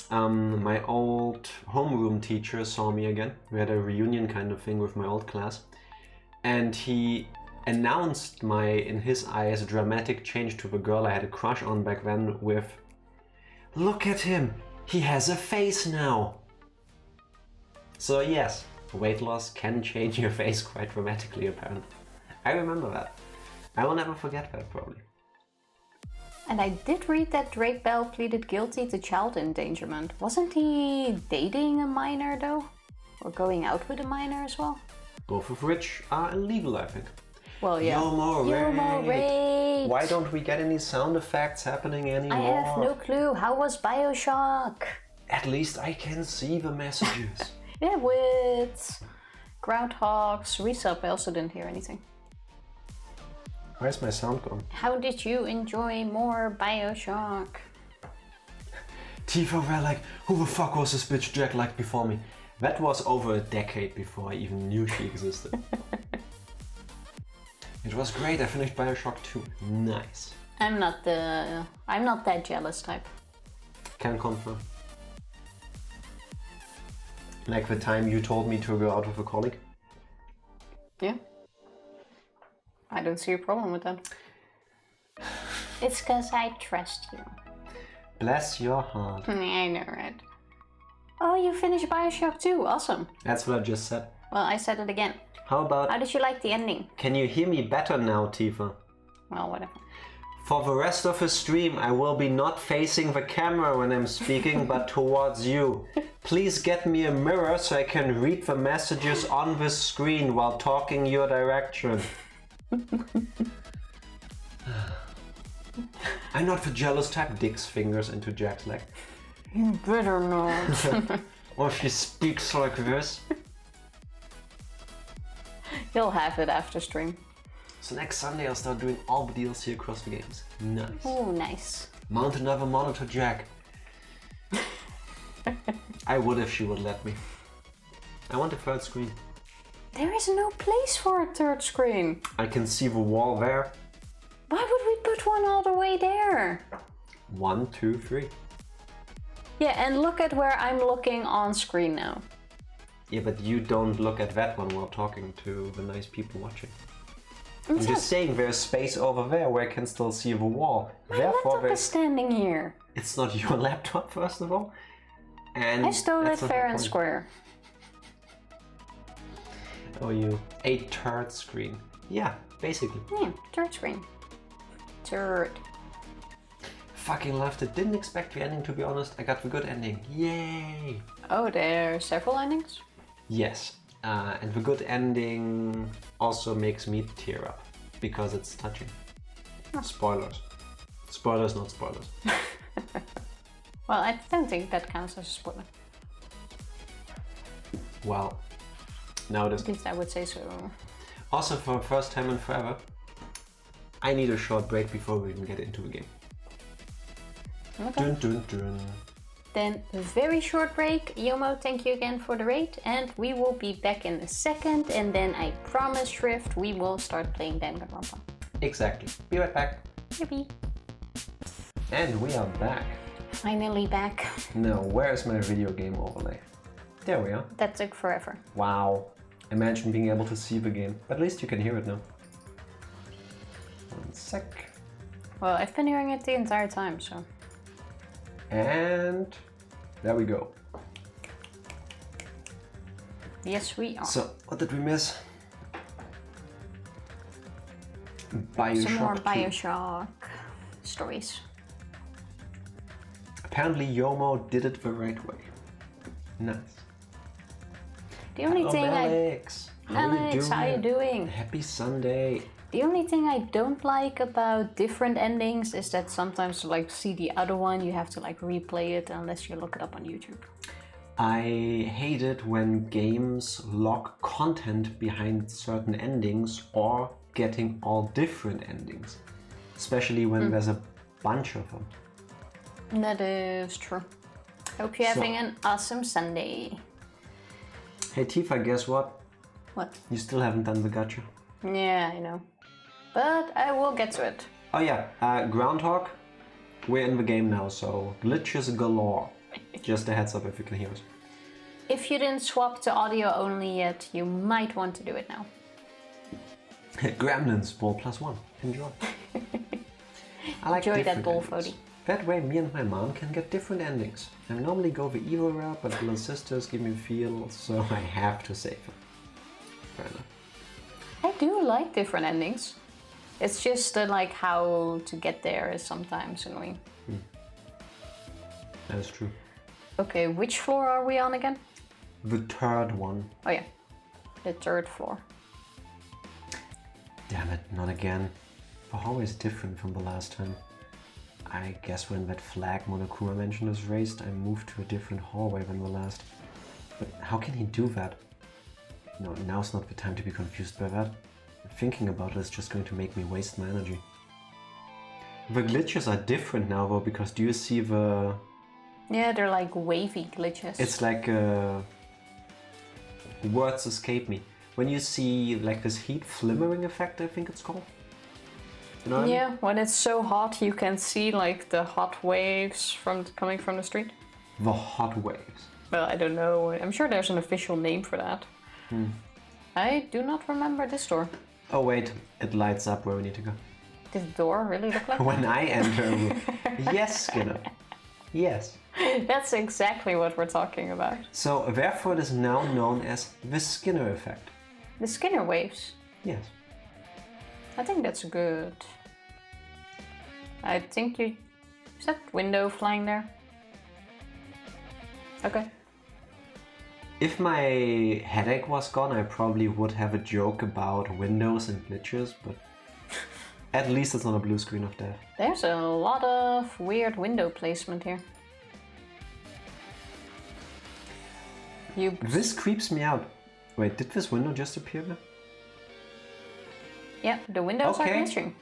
my old homeroom teacher saw me again. We had a reunion kind of thing with my old class. And he announced my, in his eyes, dramatic change to the girl I had a crush on back then with, "Look at him! He has a face now!" So yes, weight loss can change your face quite dramatically, apparently. I remember that. I will never forget that, probably. And I did read that Drake Bell pleaded guilty to child endangerment. Wasn't he dating a minor though? Or going out with a minor as well? Both of which are illegal, I think. Well, yeah. Yo more rape! Why don't we get any sound effects happening anymore? I have no clue. How was Bioshock? At least I can see the messages. Yeah, with Groundhogs, Resub, I also didn't hear anything. Where's my sound gone? How did you enjoy more Bioshock? Tifa were like, who the fuck was this bitch Jack like before me? That was over a decade before I even knew she existed. It was great, I finished Bioshock 2. Nice. I'm not that jealous type. Can confirm. Like the time you told me to go out with a colleague? Yeah. I don't see a problem with that. It's cause I trust you. Bless your heart. I know, right? Oh, you finished Bioshock 2, awesome. That's what I just said. Well, I said it again. How about... How did you like the ending? Can you hear me better now, Tifa? Well, whatever. For the rest of the stream, I will be not facing the camera when I'm speaking, but towards you. Please get me a mirror so I can read the messages on the screen while talking your direction. I'm not the jealous type. Digs fingers into Jack's leg. You better not. Or if he speaks like this. You'll have it after stream. So next Sunday I'll start doing all the DLC across the games. Nice. Oh, nice. Mount another monitor, Jack. I would if she would let me. I want a third screen. There is no place for a third screen. I can see the wall there. Why would we put one all the way there? 1, 2, 3. Yeah, and look at where I'm looking on screen now. Yeah, but you don't look at that one while talking to the nice people watching. I'm just saying there's space over there where I can still see the wall. My laptop is standing here. It's not your laptop, first of all. And I stole it fair and square. Oh, you. A third screen. Yeah, basically. Yeah, third screen. Third. Fucking loved it. Didn't expect the ending, to be honest. I got the good ending. Yay! Oh, there are several endings? Yes. And the good ending also makes me tear up. Because it's touching. Oh. Spoilers. Spoilers, not spoilers. Well, I don't think that counts as a spoiler. Well, now this. At least I would say so. Also, for the first time in forever, I need a short break before we even get into the game. Okay. Dun, dun, dun. Then a very short break. Yomo, thank you again for the raid, and we will be back in a second, and then I promise Shrift we will start playing Danganronpa. Exactly. Be right back. Yippee. And we are back. Finally back. Now, where's my video game overlay? There we are. That took forever. Wow. Imagine being able to see the game. But at least you can hear it now. 1 sec. Well, I've been hearing it the entire time, so. And there we go. Yes, we are. So, what did we miss? Bioshock Some more 2. Bioshock stories. Apparently Yomo did it the right way. Nice. The only Hello, thing Alex. Alex, how you doing? Happy Sunday. The only thing I don't like about different endings is that sometimes to like see the other one you have to like replay it unless you look it up on YouTube. I hate it when games lock content behind certain endings or getting all different endings. Especially when there's a bunch of them. That is true. Hope you're having an awesome Sunday. Hey Tifa, guess what? What? You still haven't done the gacha. Yeah, I know. But I will get to it. Oh yeah, Groundhog. We're in the game now, so glitches galore. Just a heads up if you can hear us. If you didn't swap to audio only yet, you might want to do it now. Gremlins, ball +1. Enjoy. I like Enjoy that ball, endings. Fody. That way me and my mom can get different endings. I normally go the evil route, but little sisters give me feel, so I have to save them. Fair enough. I do like different endings. It's just that like how to get there is sometimes annoying. That is true. Okay, which floor are we on again? The third one. Oh yeah, the third floor. Damn it, not again. The hallway is different from the last time. I guess when that flag Monokuma mentioned was raised, I moved to a different hallway than the last. But how can he do that? No, now's not the time to be confused by that. Thinking about it is just going to make me waste my energy. The glitches are different now though, because do you see the... Yeah, they're like wavy glitches. It's like... words escape me. When you see like this heat flimmering effect, I think it's called. You know what I mean? When it's so hot you can see like the hot waves coming from the street. The hot waves. Well, I don't know. I'm sure there's an official name for that. I do not remember this door. Oh wait, it lights up where we need to go. Did the door really look like When I enter a room. Yes, Skinner. Yes. That's exactly what we're talking about. So therefore it is now known as the Skinner effect. The Skinner waves. Yes. I think that's good. I think you... Is that window flying there? Okay. If my headache was gone, I probably would have a joke about windows and glitches, but at least it's not a blue screen of death. There's a lot of weird window placement here. This creeps me out. Wait, did this window just appear now? Yeah, the windows are glitching.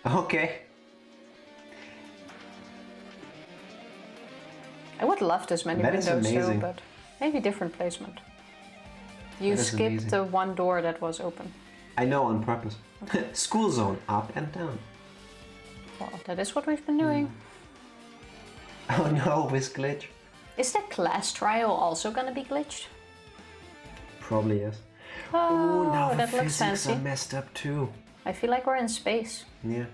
Okay. I would love this many windows amazing. too, but maybe different placement. You skipped amazing. the one door that was open. I know, on purpose. School zone, up and down. Well, that is what we've been doing. Oh no, this glitch. Is the class trial also gonna be glitched? Probably yes. Oh, now the that looks physics fancy. are messed up too. I feel like we're in space. Yeah.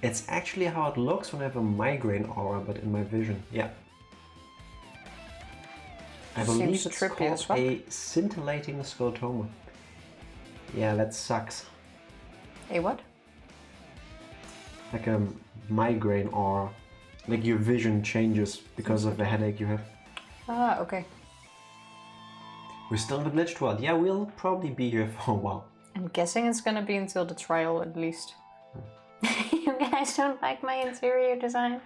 It's actually how it looks when I have a migraine aura, but in my vision. Yeah. I believe Seems it's trippy called as fuck. a scintillating scotoma. Yeah, that sucks. A what? Like a migraine aura. Like your vision changes because of the headache you have. Ah, okay. We're still in the glitched world. Yeah, we'll probably be here for a while. I'm guessing it's gonna be until the trial at least. You guys don't like my interior design?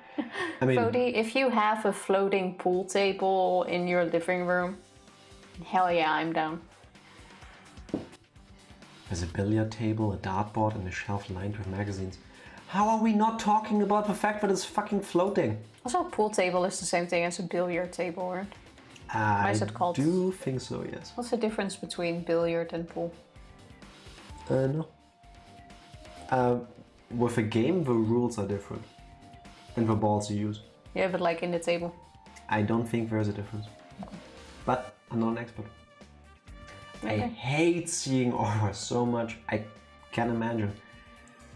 I mean, Fody, if you have a floating pool table in your living room, hell yeah, I'm down. there's a billiard table, a dartboard, and a shelf lined with magazines. How are we not talking about the fact that it's fucking floating? Also, a pool table is the same thing as a billiard table, right? Why is it called? I do think so, yes. What's the difference between billiard and pool? No. With a game, the rules are different. And the balls you use. Yeah, but like in the table. I don't think there's a difference. But I'm not an expert. Okay. I hate seeing auras so much. I can't imagine.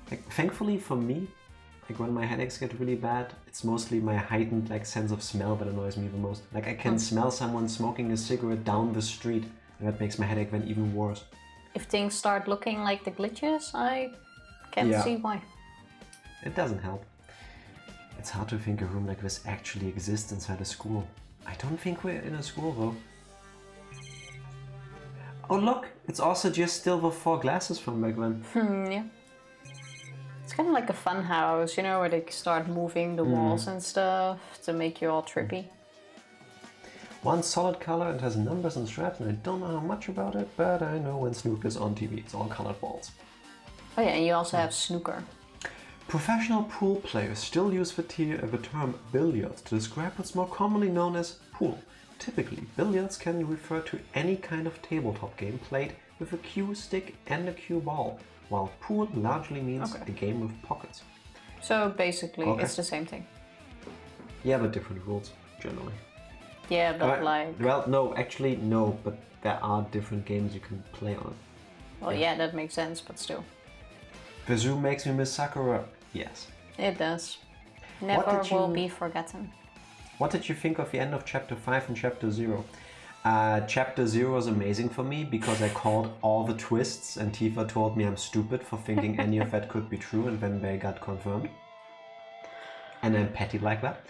Like, thankfully for me, like when my headaches get really bad, it's mostly my heightened like sense of smell that annoys me the most. Like I can smell someone smoking a cigarette down the street, and that makes my headache then even worse. If things start looking like the glitches, I can't see why. It doesn't help. It's hard to think a room like this actually exists inside a school. I don't think we're in a school though. Oh look, it's also just still the 4 glasses from back then. Yeah. It's kind of like a fun house, you know, where they start moving the walls and stuff to make you all trippy. One solid color and has numbers and stripes, and I don't know how much about it, but I know when snooker's on TV, it's all colored balls. Oh yeah, and you also have snooker. Professional pool players still use the term billiards to describe what's more commonly known as pool. Typically, billiards can refer to any kind of tabletop game played with a cue stick and a cue ball, while pool largely means a game with pockets. So basically, it's the same thing. Yeah, but different rules, generally. Yeah, but like... Well, no, actually, no, but there are different games you can play on it. Well, yeah, that makes sense, but still. The zoo makes me miss Sakura. Yes. It does. Never will be forgotten. What did you think of the end of Chapter 5 and Chapter 0? Chapter 0 was amazing for me because I called all the twists and Tifa told me I'm stupid for thinking any of that could be true, and then they got confirmed. And I'm petty like that.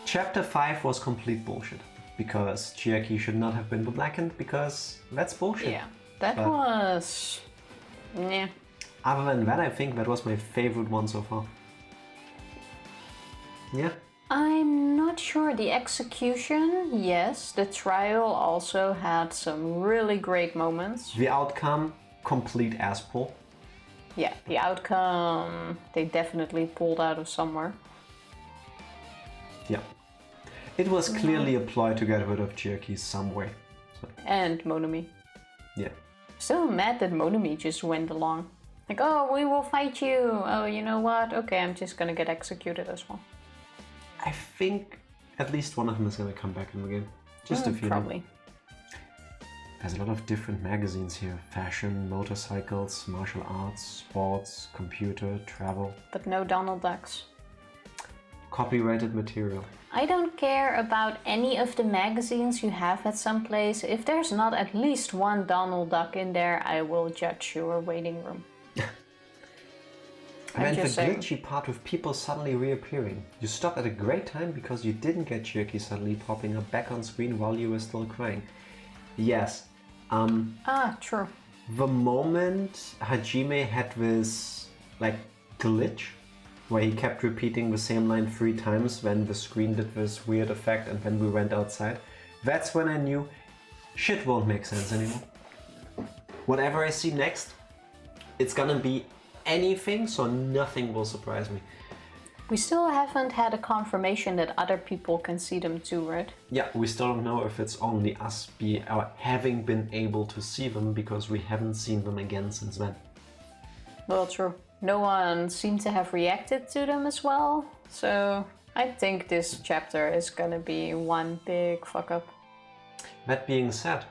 Chapter 5 was complete bullshit because Chiaki should not have been blackened because that's bullshit. Yeah, that was... yeah. Other than that, I think that was my favorite one so far. Yeah. I'm not sure. The execution, yes. The trial also had some really great moments. The outcome, complete ass pull. Yeah, the outcome, they definitely pulled out of somewhere. Yeah. It was clearly a ploy to get rid of Chiaki some way. So. And Monami. Yeah. Still mad that Monami just went along. Like, oh, we will fight you. Oh, you know what? Okay, I'm just gonna get executed as well. I think at least one of them is gonna come back in the game. Just a few. Probably. There's a lot of different magazines here. Fashion, motorcycles, martial arts, sports, computer, travel. But no Donald Ducks. Copyrighted material. I don't care about any of the magazines you have at some place. If there's not at least one Donald Duck in there, I will judge your waiting room. I meant the glitchy part with people suddenly reappearing. You stopped at a great time because you didn't get Chiaki suddenly popping up back on screen while you were still crying. Yes. True. The moment Hajime had this, like, glitch, where he kept repeating the same line 3 times when the screen did this weird effect and then we went outside, that's when I knew shit won't make sense anymore. Whatever I see next, it's gonna be anything, so nothing will surprise me. We still haven't had a confirmation that other people can see them too, right? Yeah, we still don't know if it's only us having been able to see them because we haven't seen them again since then. Well, true. No one seemed to have reacted to them as well, so I think this chapter is gonna be one big fuck up. That being said,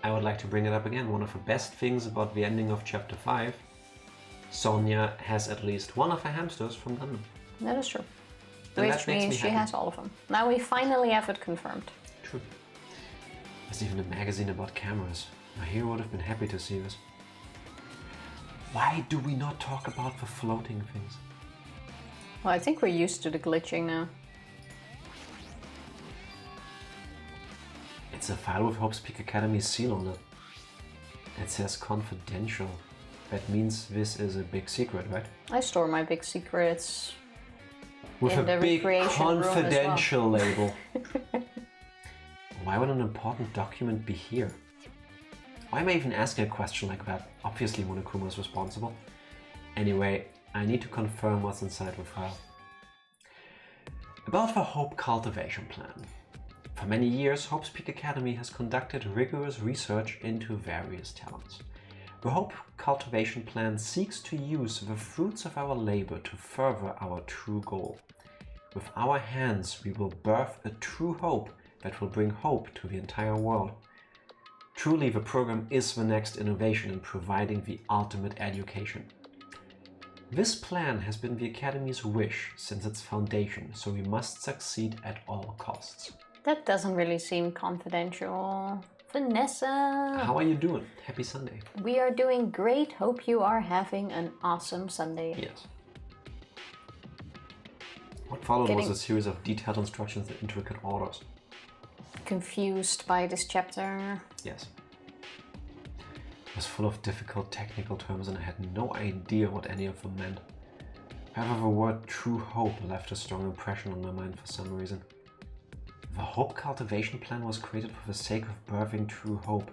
I would like to bring it up again. One of the best things about the ending of chapter 5, Sonia has at least one of her hamsters from London. That is true. And Which means she has all of them. Now we finally have it confirmed. True. There's even a magazine about cameras. My hero would have been happy to see this. Why do we not talk about the floating things? Well, I think we're used to the glitching now. It's a file with Hope's Peak Academy's seal on it. It says confidential. That means this is a big secret, right? I store my big secrets with in a the big recreation room as well. confidential label. Why would an important document be here? Why am I even asking a question like that? Obviously Monokuma is responsible. Anyway, I need to confirm what's inside the file. About the Hope Cultivation Plan. For many years, Hope's Peak Academy has conducted rigorous research into various talents. The Hope Cultivation Plan seeks to use the fruits of our labor to further our true goal. With our hands, we will birth a true hope that will bring hope to the entire world. Truly, the program is the next innovation in providing the ultimate education. This plan has been the Academy's wish since its foundation, so we must succeed at all costs. That doesn't really seem confidential. Vanessa! How are you doing? Happy Sunday. We are doing great. Hope you are having an awesome Sunday. Yes. What followed was a series of detailed instructions and intricate orders. Confused by this chapter. Yes. It was full of difficult technical terms and I had no idea what any of them meant. However, the word true hope left a strong impression on my mind for some reason. The Hope Cultivation Plan was created for the sake of birthing true hope.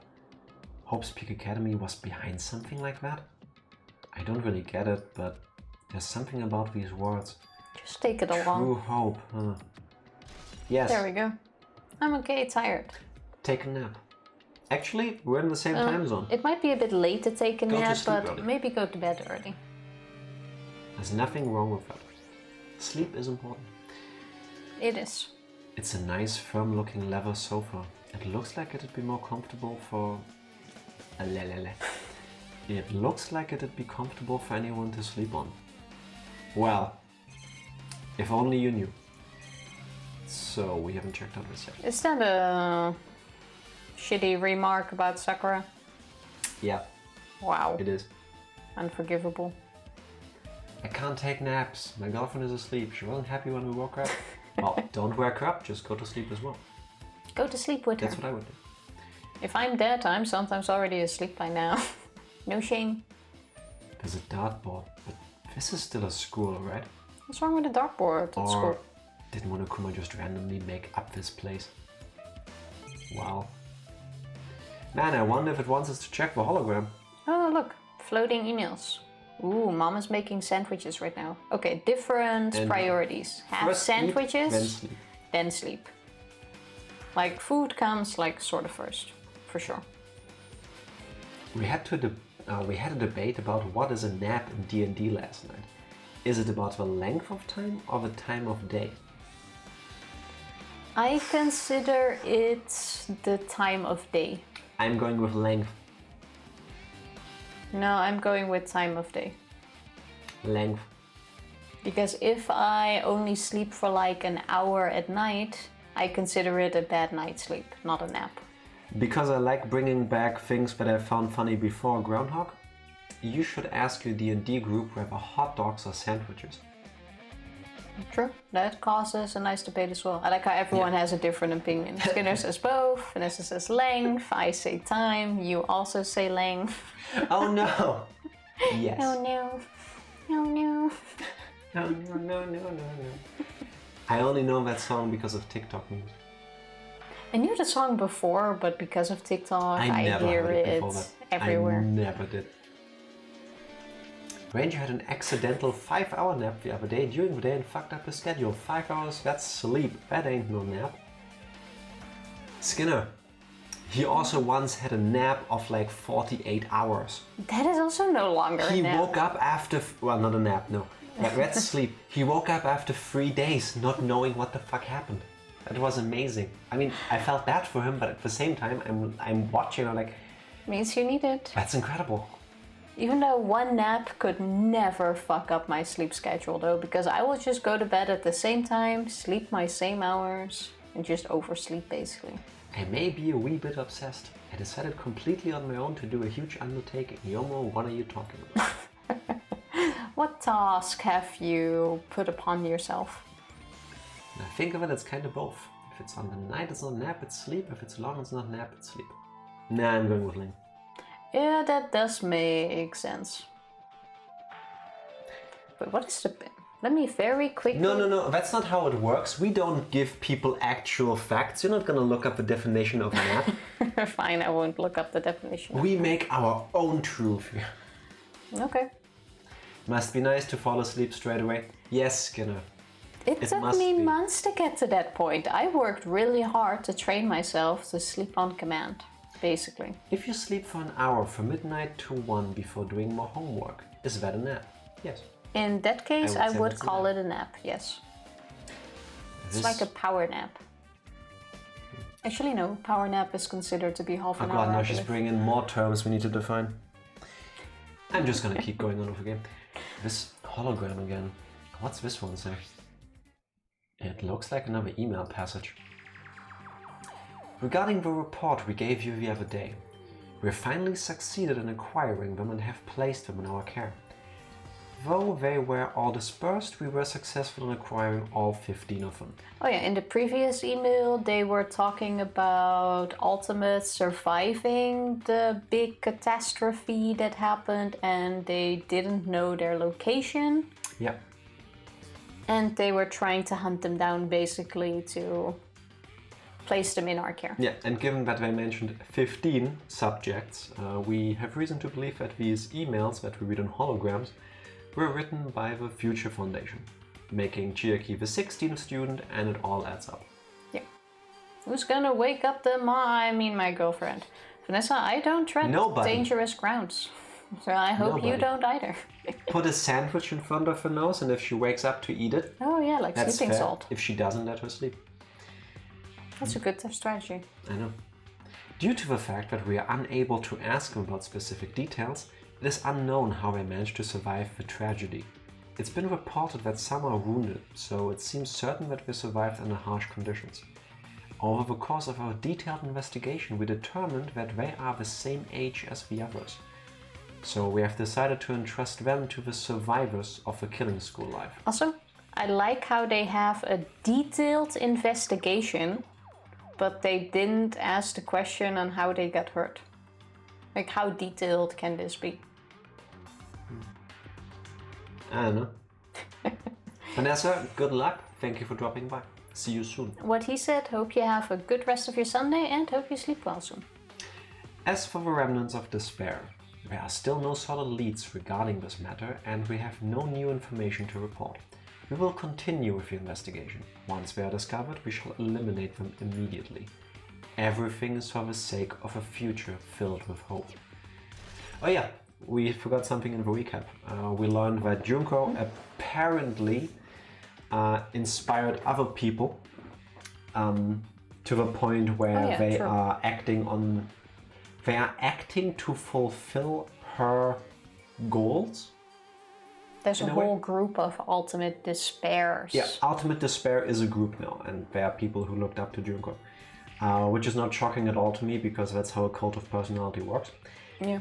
Hope's Peak Academy was behind something like that? I don't really get it, but there's something about these words. Just take it along. True hope, huh? Yes. There we go. I'm okay, tired. Take a nap. Actually, we're in the same time zone. It might be a bit late to take a nap, but early. maybe go to bed early. There's nothing wrong with that. Sleep is important. It is. It's a nice, firm-looking leather sofa. It looks like it'd be more comfortable for... It looks like it'd be comfortable for anyone to sleep on. Well, if only you knew. So, we haven't checked out this yet. Is that a shitty remark about Sakura? Yeah. Wow. It is. Unforgivable. I can't take naps. My girlfriend is asleep. She wasn't happy when we woke up. Well, don't wake her up, just go to sleep as well. Go to sleep with her. That's what I would do. If I'm dead, I'm sometimes already asleep by now. No shame. There's a dartboard, but this is still a school, right? What's wrong with the dartboard at school? Did Monokuma just randomly make up this place? Wow. Man, I wonder if it wants us to check the hologram. Oh, look. Floating emails. Ooh, Mom is making sandwiches right now. Okay, different priorities. Have First sandwiches, eat, then sleep. Like, food comes, like, sort of first. For sure. We had a debate about what is a nap in D&D last night. Is it about the length of time or the time of day? I consider it the time of day. I'm going with length. No, I'm going with time of day. Length. Because if I only sleep for like an hour at night, I consider it a bad night's sleep, not a nap. Because I like bringing back things that I found funny before, Groundhog, you should ask your D&D group whether hot dogs or sandwiches. True, that causes a nice debate as well. I like how everyone has a different opinion. Skinner says both, Vanessa says length, I say time, you also say length. Oh no! Yes. Oh no. Oh no. No. I only know that song because of TikTok news. I knew the song before, but because of TikTok, I hear it everywhere. I never did. Ranger had an accidental 5-hour nap the other day during the day and fucked up his schedule. 5 hours, that's sleep. That ain't no nap. Skinner. He also once had a nap of like 48 hours. That is also no longer a nap. He woke up after... Well, not a nap, no. That's sleep. He woke up after 3 days not knowing what the fuck happened. It was amazing. I mean, I felt bad for him, but at the same time, I'm watching. I'm like, means you need it. That's incredible. Even though one nap could never fuck up my sleep schedule, though, because I will just go to bed at the same time, sleep my same hours, and just oversleep basically. I may be a wee bit obsessed. I decided completely on my own to do a huge undertaking. Yomo, what are you talking about? What task have you put upon yourself? And I think of it as kind of both. If it's on the night, it's not nap, it's sleep. If it's long, it's not nap, it's sleep. Nah, I'm going with Ling. Yeah, that does make sense. But what is the... Let me very quickly... No, that's not how it works. We don't give people actual facts. You're not gonna look up the definition of a nap. Fine, I won't look up the definition. We make our own truth here. Okay. Must be nice to fall asleep straight away. Yes, Skinner. It took me months to get to that point. I worked really hard to train myself to sleep on command, basically. If you sleep for an hour from midnight to 1 before doing more homework, is that a nap? Yes. In that case, I would call it a nap, yes. It's like a power nap. Actually, no, power nap is considered to be half an hour. Oh god, now she's bringing in more terms we need to define. I'm just gonna keep going on with the game. This hologram again. What's this one say? It looks like another email passage. Regarding the report we gave you the other day, we finally succeeded in acquiring them and have placed them in our care. Though they were all dispersed, we were successful in acquiring all 15 of them. Oh yeah, in the previous email they were talking about Ultimate surviving the big catastrophe that happened and they didn't know their location. Yeah. And they were trying to hunt them down basically to place them in our care. Yeah, and given that they mentioned 15 subjects, we have reason to believe that these emails that we read on holograms were written by the Future Foundation, making Chiaki the 16th student, and it all adds up. Yeah. Who's gonna wake up my girlfriend? Vanessa, I don't tread dangerous grounds. So I hope you don't either. Put a sandwich in front of her nose, and if she wakes up to eat it, oh yeah, like that's sleeping fair. salt. If she doesn't, let her sleep. That's a good strategy. I know. Due to the fact that we are unable to ask them about specific details, it is unknown how they managed to survive the tragedy. It's been reported that some are wounded, so it seems certain that they survived under harsh conditions. Over the course of our detailed investigation, we determined that they are the same age as the others. So we have decided to entrust them to the survivors of the killing school life. Also, I like how they have a detailed investigation, but they didn't ask the question on how they got hurt. Like, how detailed can this be? I don't know. Vanessa, good luck. Thank you for dropping by. See you soon. What he said, hope you have a good rest of your Sunday and hope you sleep well soon. As for the remnants of despair, there are still no solid leads regarding this matter and we have no new information to report. We will continue with the investigation. Once they are discovered, we shall eliminate them immediately. Everything is for the sake of a future filled with hope. Oh yeah, we forgot something in the recap. We learned that Junko apparently inspired other people to the point where they are acting to fulfill her goals. There's a whole group of Ultimate Despairs. Yeah, Ultimate Despair is a group now, and there are people who looked up to Junko. Which is not shocking at all to me, because that's how a cult of personality works. Yeah.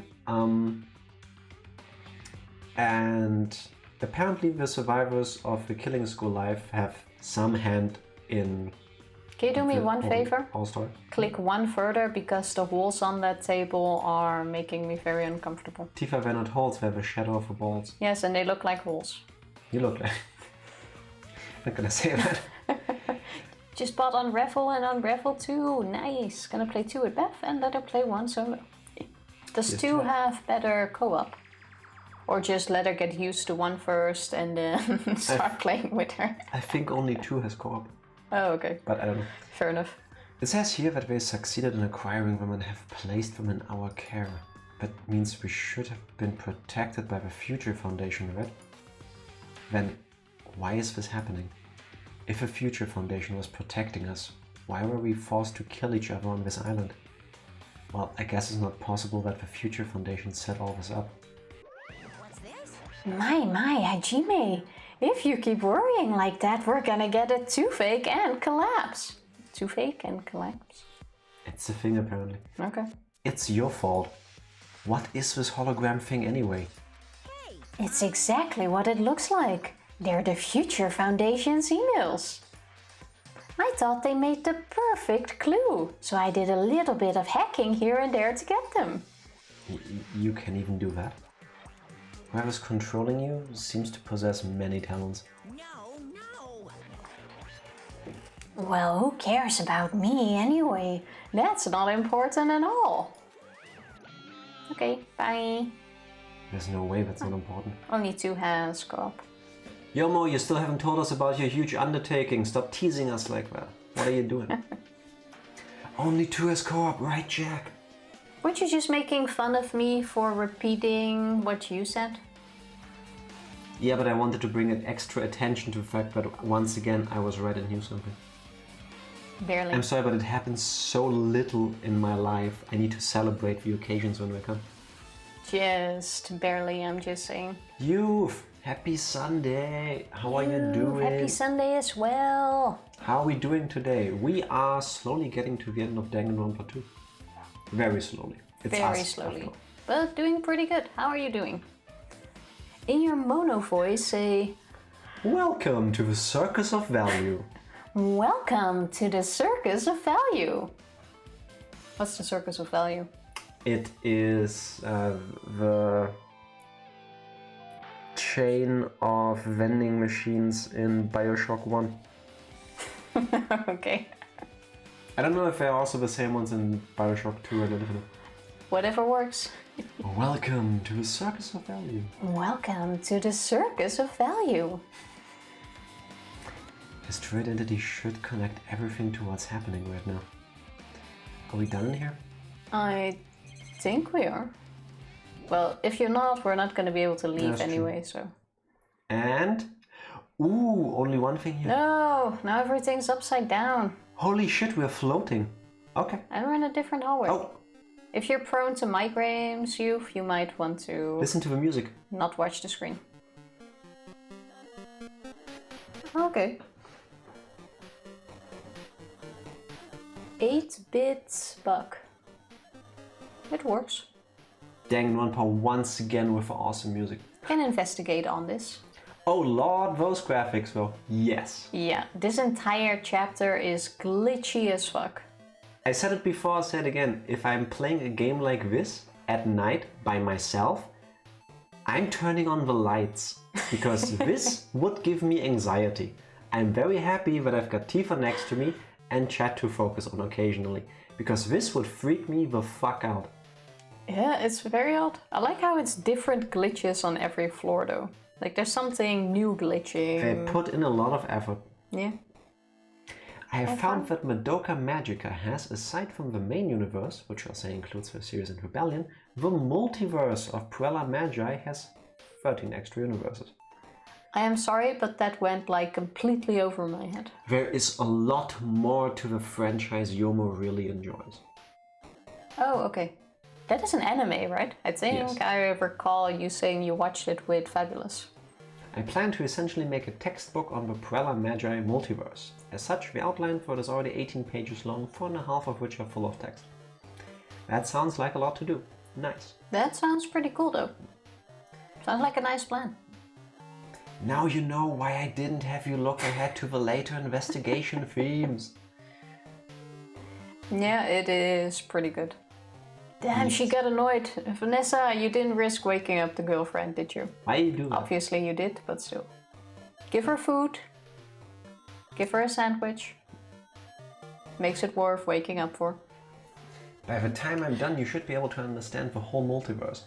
And apparently the survivors of the killing school life have some hand in... Can you do me one favor? Whole story? Click one further, because the holes on that table are making me very uncomfortable. Tifa, they're not holes, they have a shadow of the balls. Yes, and they look like holes. You look like... I'm not gonna say that. Just bought Unravel and Unravel 2. Nice. Gonna play 2 with Beth and let her play 1 solo. Does 2 have better co-op? Or just let her get used to 1 first and then start playing with her? I think only 2 has co-op. Oh, okay. But I don't know. Fair enough. It says here that they succeeded in acquiring them and have placed them in our care. That means we should have been protected by the Future Foundation, right? Then why is this happening? If a future foundation was protecting us, why were we forced to kill each other on this island? Well, I guess it's not possible that the future foundation set all this up. What's this? My, Hajime. If you keep worrying like that, we're gonna get a toothache and collapse. Toothache and collapse? It's a thing apparently. Okay. It's your fault. What is this hologram thing anyway? It's exactly what it looks like. They're the Future Foundation's emails. I thought they made the perfect clue, so I did a little bit of hacking here and there to get them. You can even do that? Whoever's controlling you seems to possess many talents. No. Well, who cares about me anyway? That's not important at all. Okay, bye. There's no way that's not important. Only 2 hands, go up. Yomo, you still haven't told us about your huge undertaking. Stop teasing us like that. What are you doing? Only 2 as co-op, right, Jack? Weren't you just making fun of me for repeating what you said? Yeah, but I wanted to bring extra attention to the fact that once again I was right and knew something. Barely. I'm sorry, but it happens so little in my life. I need to celebrate the occasions when they come. Just barely, I'm just saying. Youth! Happy Sunday! How are you doing? Happy Sunday as well! How are we doing today? We are slowly getting to the end of Danganronpa 2. Very slowly. It's Very us, slowly. after all. But doing pretty good. How are you doing? In your mono voice, say... Welcome to the Circus of Value. Welcome to the Circus of Value. What's the Circus of Value? It is the chain of vending machines in Bioshock 1. Okay. I don't know if they're also the same ones in Bioshock 2 or Infinite. Whatever works. Welcome to the Circus of Value. Welcome to the Circus of Value. His true identity should connect everything to what's happening right now. Are we done in here? I think we are. Well, if you're not, we're not going to be able to leave That's anyway, so... And... Ooh, only one thing here. No! Now everything's upside down. Holy shit, we're floating. Okay. And we're in a different hallway. Oh, If you're prone to migraines, you might want to listen to the music. not watch the screen. Okay. 8-bit bug. It works. Danganronpa once again with awesome music. Can investigate on this. Oh lord, those graphics though. Yes. Yeah, this entire chapter is glitchy as fuck. I said it before, I'll say it again. If I'm playing a game like this at night by myself, I'm turning on the lights because this would give me anxiety. I'm very happy that I've got Tifa next to me and chat to focus on occasionally because this would freak me the fuck out. Yeah, it's very odd. I like how it's different glitches on every floor though. Like there's something new glitching. They put in a lot of effort. Yeah. I have found that Madoka Magica has, aside from the main universe, which I'll say includes the series and Rebellion, the multiverse of Puella Magi has 13 extra universes. I am sorry, but that went like completely over my head. There is a lot more to the franchise Yomo really enjoys. Oh, okay. That is an anime, right? I think Yes. I recall you saying you watched it with Fabulous. I plan to essentially make a textbook on the Puella Magi multiverse. As such, the outline for it is already 18 pages long, 4.5 of which are full of text. That sounds like a lot to do. Nice. That sounds pretty cool though. Sounds like a nice plan. Now you know why I didn't have you look ahead to the later investigation themes. Yeah, it is pretty good. Damn, she got annoyed. Vanessa, you didn't risk waking up the girlfriend, did you? Why you do that? Obviously you did, but still. Give her food. Give her a sandwich. Makes it worth waking up for. By the time I'm done, you should be able to understand the whole multiverse.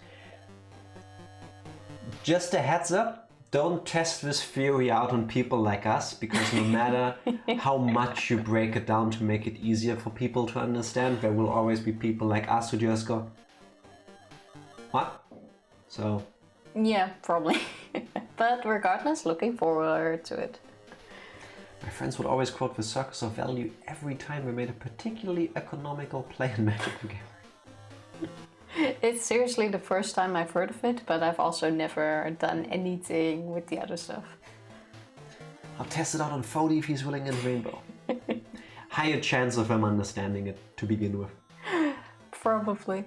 Just a heads up, don't test this theory out on people like us, because no matter how much you break it down to make it easier for people to understand, there will always be people like us who just go, what? So... Yeah, probably. But regardless, looking forward to it. My friends would always quote the circus of value every time we made a particularly economical play in Magic the Gathering. It's seriously the first time I've heard of it, but I've also never done anything with the other stuff. I'll test it out on Fody if he's willing in Rainbow. Higher chance of him understanding it to begin with. Probably.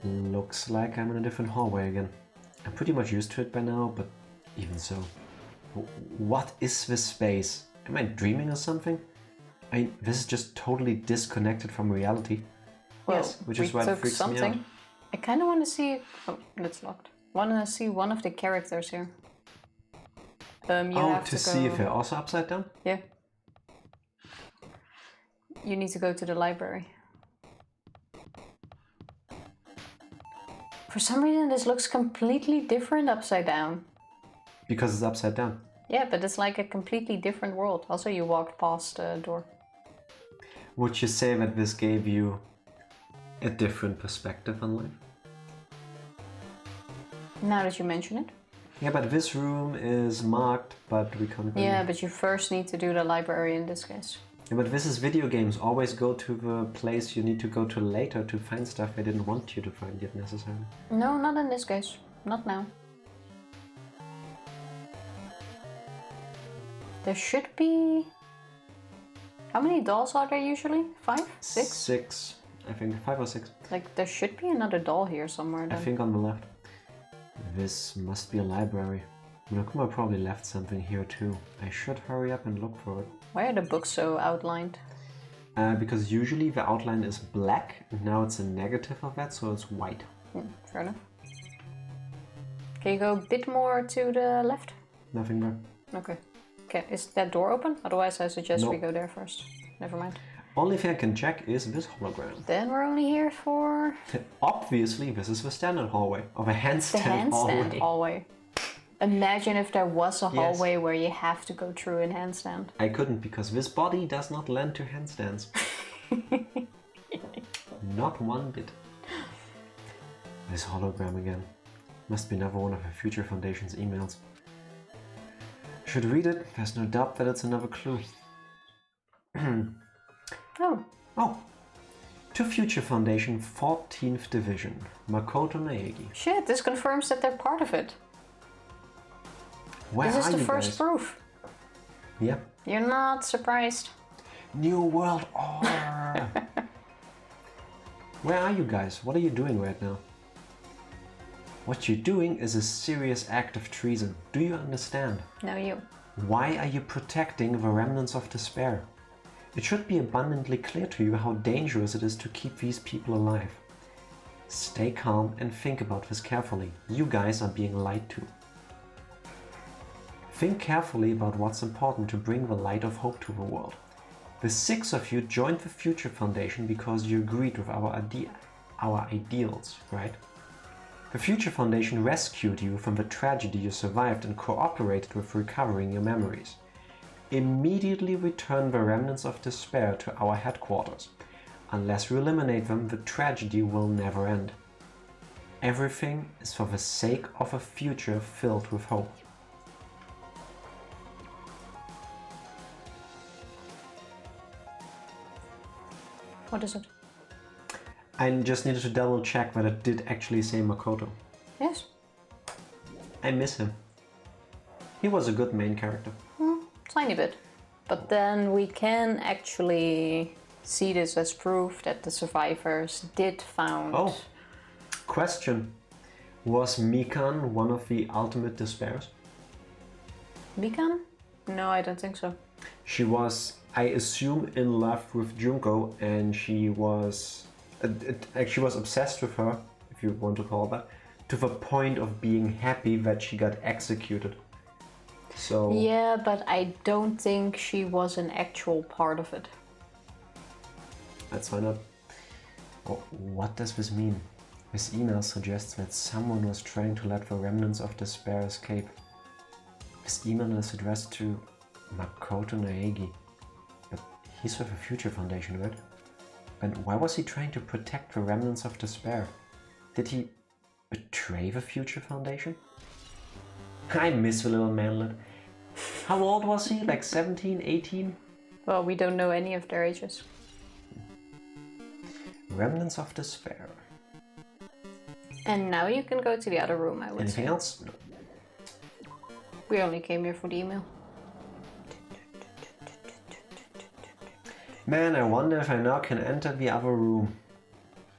Looks like I'm in a different hallway again. I'm pretty much used to it by now, but even so. What is this space? Am I dreaming or something? This is just totally disconnected from reality. Well, yes, which is why it freaks me out. I kind of want to see... Oh, it's locked. Want to see one of the characters here. You have to see if they're also upside down? Yeah. You need to go to the library. For some reason this looks completely different upside down. Because it's upside down? Yeah, but it's like a completely different world. Also, you walked past the door. Would you say that this gave you a different perspective on life? Now that you mention it. Yeah, but this room is marked, but we can't go. Yeah, but you first need to do the library in this case. Yeah, but this is video games. Always go to the place you need to go to later to find stuff I didn't want you to find yet necessarily. No, not in this case. Not now. There should be... How many dolls are there usually? 5? 6? 6. I think 5 or 6. Like, there should be another doll here somewhere then. I think on the left. This must be a library. Nakuma probably left something here too. I should hurry up and look for it. Why are the books so outlined? Because usually the outline is black, and now it's a negative of that, so it's white. Fair enough. Can you go a bit more to the left? Nothing there. Okay. Okay, is that door open? Otherwise I suggest No. we go there first. Never mind. Only thing I can check is this hologram. Then we're only here for... Obviously, this is the standard hallway, or the handstand hallway. Imagine if there was a hallway Yes. where you have to go through in handstand. I couldn't, because this body does not lend to handstands. Not one bit. This hologram again. Must be another one of the Future Foundation's emails. Should read it, there's no doubt that it's another clue. Oh! To Future Foundation 14th Division, Makoto Naegi. Shit, this confirms that they're part of it. Where This is are the you first guys? proof. Yep. You're not surprised. New World Order! Where are you guys? What are you doing right now? What you're doing is a serious act of treason. Do you understand? No, you. Why are you protecting the remnants of despair? It should be abundantly clear to you how dangerous it is to keep these people alive. Stay calm and think about this carefully. You guys are being lied to. Think carefully about what's important to bring the light of hope to the world. The 6 of you joined the Future Foundation because you agreed with our ideals, right? The Future Foundation rescued you from the tragedy you survived and cooperated with recovering your memories. Immediately return the remnants of despair to our headquarters. Unless we eliminate them, the tragedy will never end. Everything is for the sake of a future filled with hope. What is it? I just needed to double check that it did actually say Makoto. Yes. I miss him. He was a good main character. Tiny bit. But then we can actually see this as proof that the survivors did found... Oh, question. Was Mikan one of the ultimate despairs? Mikan? No, I don't think so. She was, I assume, in love with Junko, and she was obsessed with her, if you want to call it that, to the point of being happy that she got executed. So yeah, but I don't think she was an actual part of it. let's find out. Oh, what does this mean? This email suggests that someone was trying to let the remnants of despair escape. This email is addressed to Makoto Naegi. But he's with the Future Foundation, right? And why was he trying to protect the remnants of despair? Did he betray the Future Foundation? I miss the little manlet. How old was he? Like 17, 18? Well, we don't know any of their ages. Remnants of Despair. And now you can go to the other room, I would Anything say. else? No. We only came here for the email. Man, I wonder if I now can enter the other room.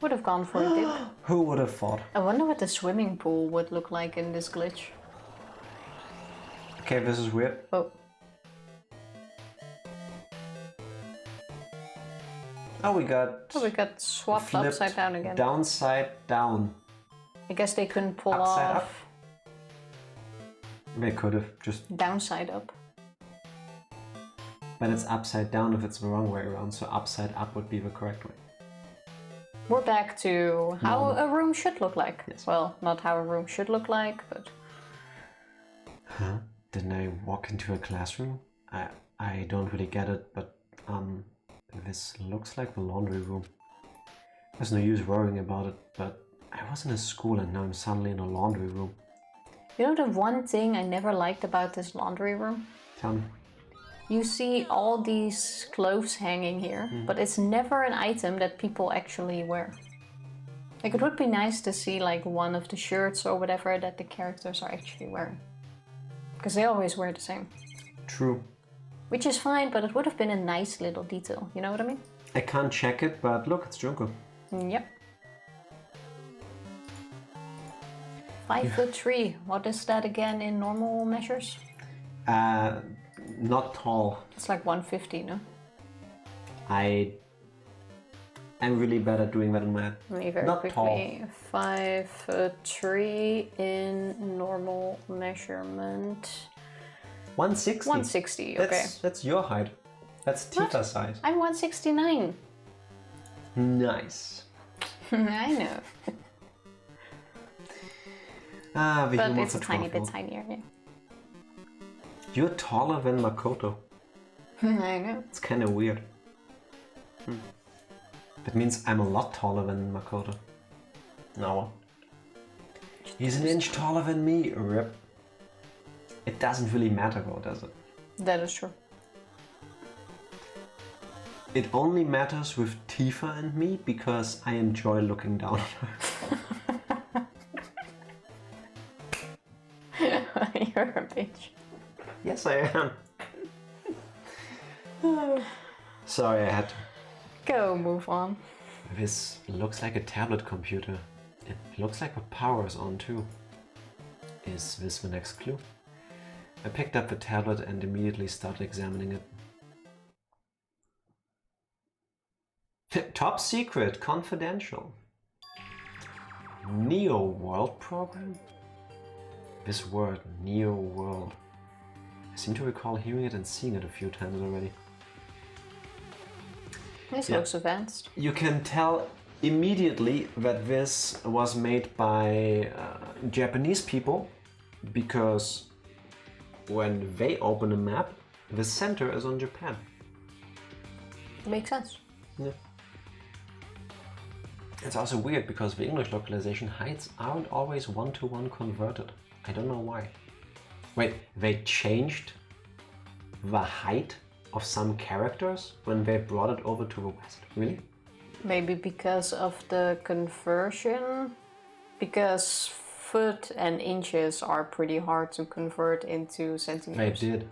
Would have gone for a dip. Who would have thought? I wonder what the swimming pool would look like in this glitch. Okay, this is weird. Oh. Oh, we got Oh, we got swapped flipped upside down again. Downside down. I guess they couldn't pull Upside off up? They could have just, downside up. but it's upside down if it's the wrong way around, so upside up would be the correct way. We're back to how Normal. a room should look like. Yes. Well, not how a room should look like, but Huh? Didn't I walk into a classroom? I don't really get it, but this looks like the laundry room. There's no use worrying about it, but I was in a school and now I'm suddenly in a laundry room. you know the one thing I never liked about this laundry room? Tell me. You see all these clothes hanging here, but it's never an item that people actually wear. Like, it would be nice to see like one of the shirts or whatever that the characters are actually wearing. Because they always wear the same. True. Which is fine, but it would have been a nice little detail, you know what I mean? I can't check it, but look, it's Junko. Yep. 5'3". What is that again in normal measures? Not tall. It's like 150, no? I'm really bad at doing that in my head. Let me very Not quickly. 5'3" in normal measurement. 160. 160, okay. That's your height. That's Tifa's size. I'm 169. Nice. I know. Ah, the But humor it's a for tiny 12 bit volt. tinier, yeah. You're taller than Makoto. I know. It's kind of weird. That means I'm a lot taller than Makoto. No. He's an inch taller than me. Rip. It doesn't really matter though, does it? That is true. It only matters with Tifa and me because I enjoy looking down on her. You're a bitch. Yes, I am. Sorry, I had to. Go, move on. This looks like a tablet computer. It looks like the power is on too. Is this the next clue? I picked up the tablet and immediately started examining it. Top secret, confidential. Neo World program? This word, Neo World. I seem to recall hearing it and seeing it a few times already. This Yeah. looks advanced. You can tell immediately that this was made by Japanese people because when they open a map, the center is on Japan. Makes sense. Yeah. It's also weird because the English localization heights aren't always one-to-one converted. I don't know why. Wait, they changed the height of some characters when they brought it over to the West? Really? Maybe because of the conversion? Because foot and inches are pretty hard to convert into They centimeters. did.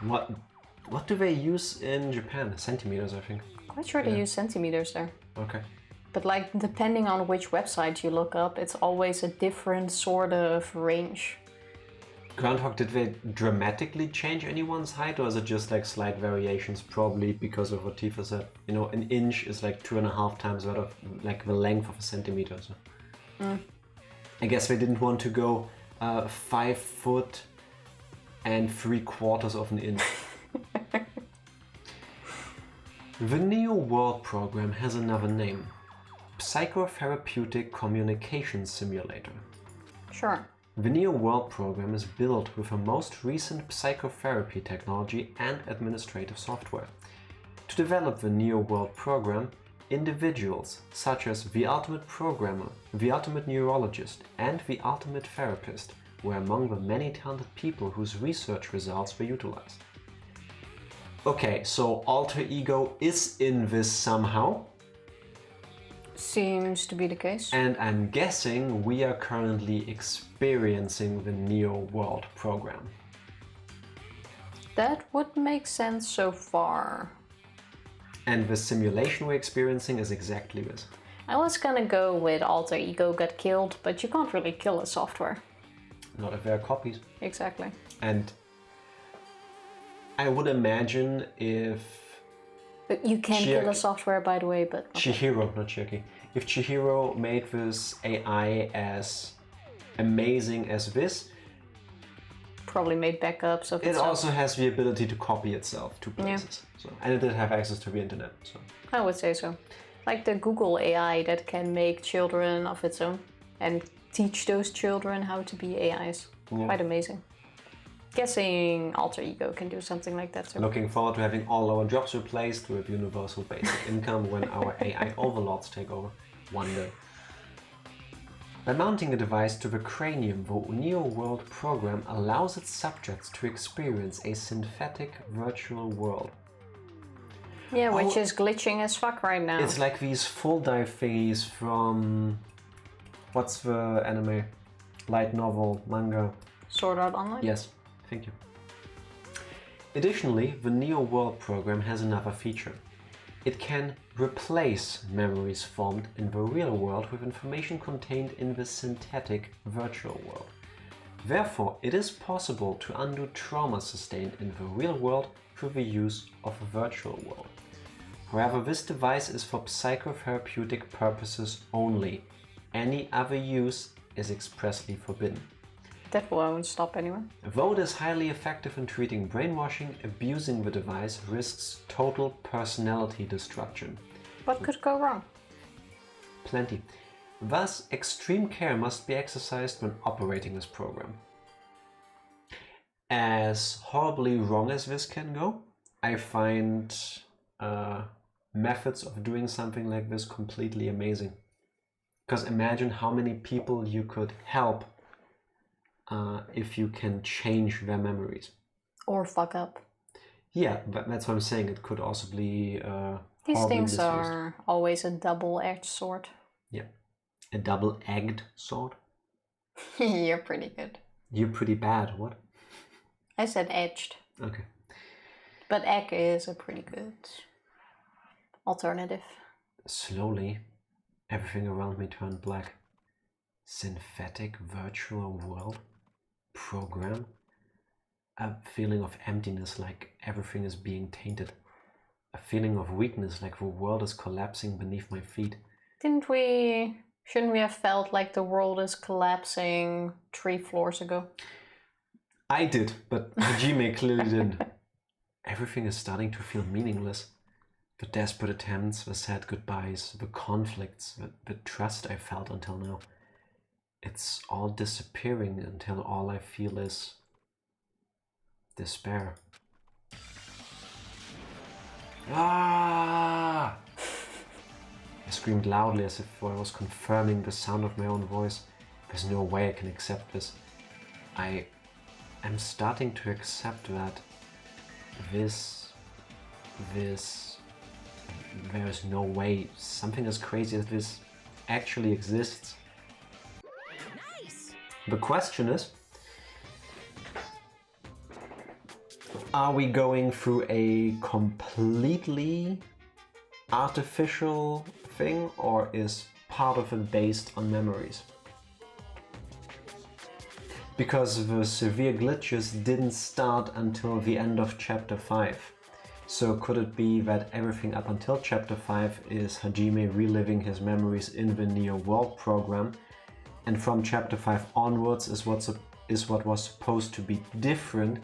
What do they use in Japan? Centimeters, I think. Quite sure they use centimeters there. Okay. But like, depending on which website you look up, it's always a different sort of range. Groundhog, did they dramatically change anyone's height, or is it just like slight variations? Probably because of what Tifa said. You know, an inch is like 2.5 times that of like the length of a centimeter. So. I guess they didn't want to go 5 foot and 3/4 of an inch. The Neo World program has another name. Psychotherapeutic Communication Simulator. Sure. The Neo World program is built with the most recent psychotherapy technology and administrative software. To develop the Neo World program, individuals such as the Ultimate Programmer, the Ultimate Neurologist, and the Ultimate Therapist were among the many talented people whose research results were utilized. Okay, so alter ego is in this somehow. Seems to be the case. And I'm guessing we are currently experiencing the Neo World program. That would make sense so far. And the simulation we're experiencing is exactly this. I was gonna go with alter ego got killed, but you can't really kill a software. Not if they're copies. Exactly. And I would imagine if... You can kill a software, by the way, but... Okay. Chihiro, not Chiaki. If Chihiro made this AI as amazing as this... Probably made backups of itself. It also has the ability to copy itself to places. Yeah. So, and it did have access to the internet. So I would say so. Like the Google AI that can make children of its own and teach those children how to be AIs. Yeah. Quite amazing. Guessing alter ego can do something like that too. Looking forward to having all our jobs replaced with universal basic income when our AI overlords take over one day. By mounting a device to the cranium, the Neo World program allows its subjects to experience a synthetic virtual world. Yeah, which is glitching as fuck right now. It's like these full dive thingies from... What's the anime? Light novel, manga? Sword Art Online? Yes, thank you. Additionally, the Neo World program has another feature. It can replace memories formed in the real world with information contained in the synthetic virtual world. Therefore, it is possible to undo trauma sustained in the real world through the use of a virtual world. However, this device is for psychotherapeutic purposes only. Any other use is expressly forbidden. That won't stop anyone. Though it is highly effective in treating brainwashing, abusing the device risks total personality destruction. What could go wrong? Plenty. Thus, extreme care must be exercised when operating this program. As horribly wrong as this can go, I find methods of doing something like this completely amazing. Because imagine how many people you could help if you can change their memories. Or fuck up. Yeah, but that's what I'm saying. It could also be these things are always a double-edged sword. Yeah. A double-egged sword? You're pretty good. You're pretty bad. What? I said edged. Okay. But egg is a pretty good alternative. Slowly, everything around me turned black. Synthetic virtual world program. A feeling of emptiness, like everything is being tainted. A feeling of weakness, like the world is collapsing beneath my feet. Shouldn't we have felt like the world is collapsing 3 floors ago? I did, but Hajime clearly didn't. Everything is starting to feel meaningless. The desperate attempts, the sad goodbyes, the conflicts, the trust I felt until now. It's all disappearing until all I feel is despair. Ah! I screamed loudly as if I was confirming the sound of my own voice. There's no way I can accept this. I am starting to accept that there's no way something as crazy as this actually exists. Nice. The question is, are we going through a completely artificial thing, or is part of it based on memories? Because the severe glitches didn't start until the end of chapter 5. So could it be that everything up until chapter 5 is Hajime reliving his memories in the Neo World program, and from chapter 5 onwards is what was supposed to be different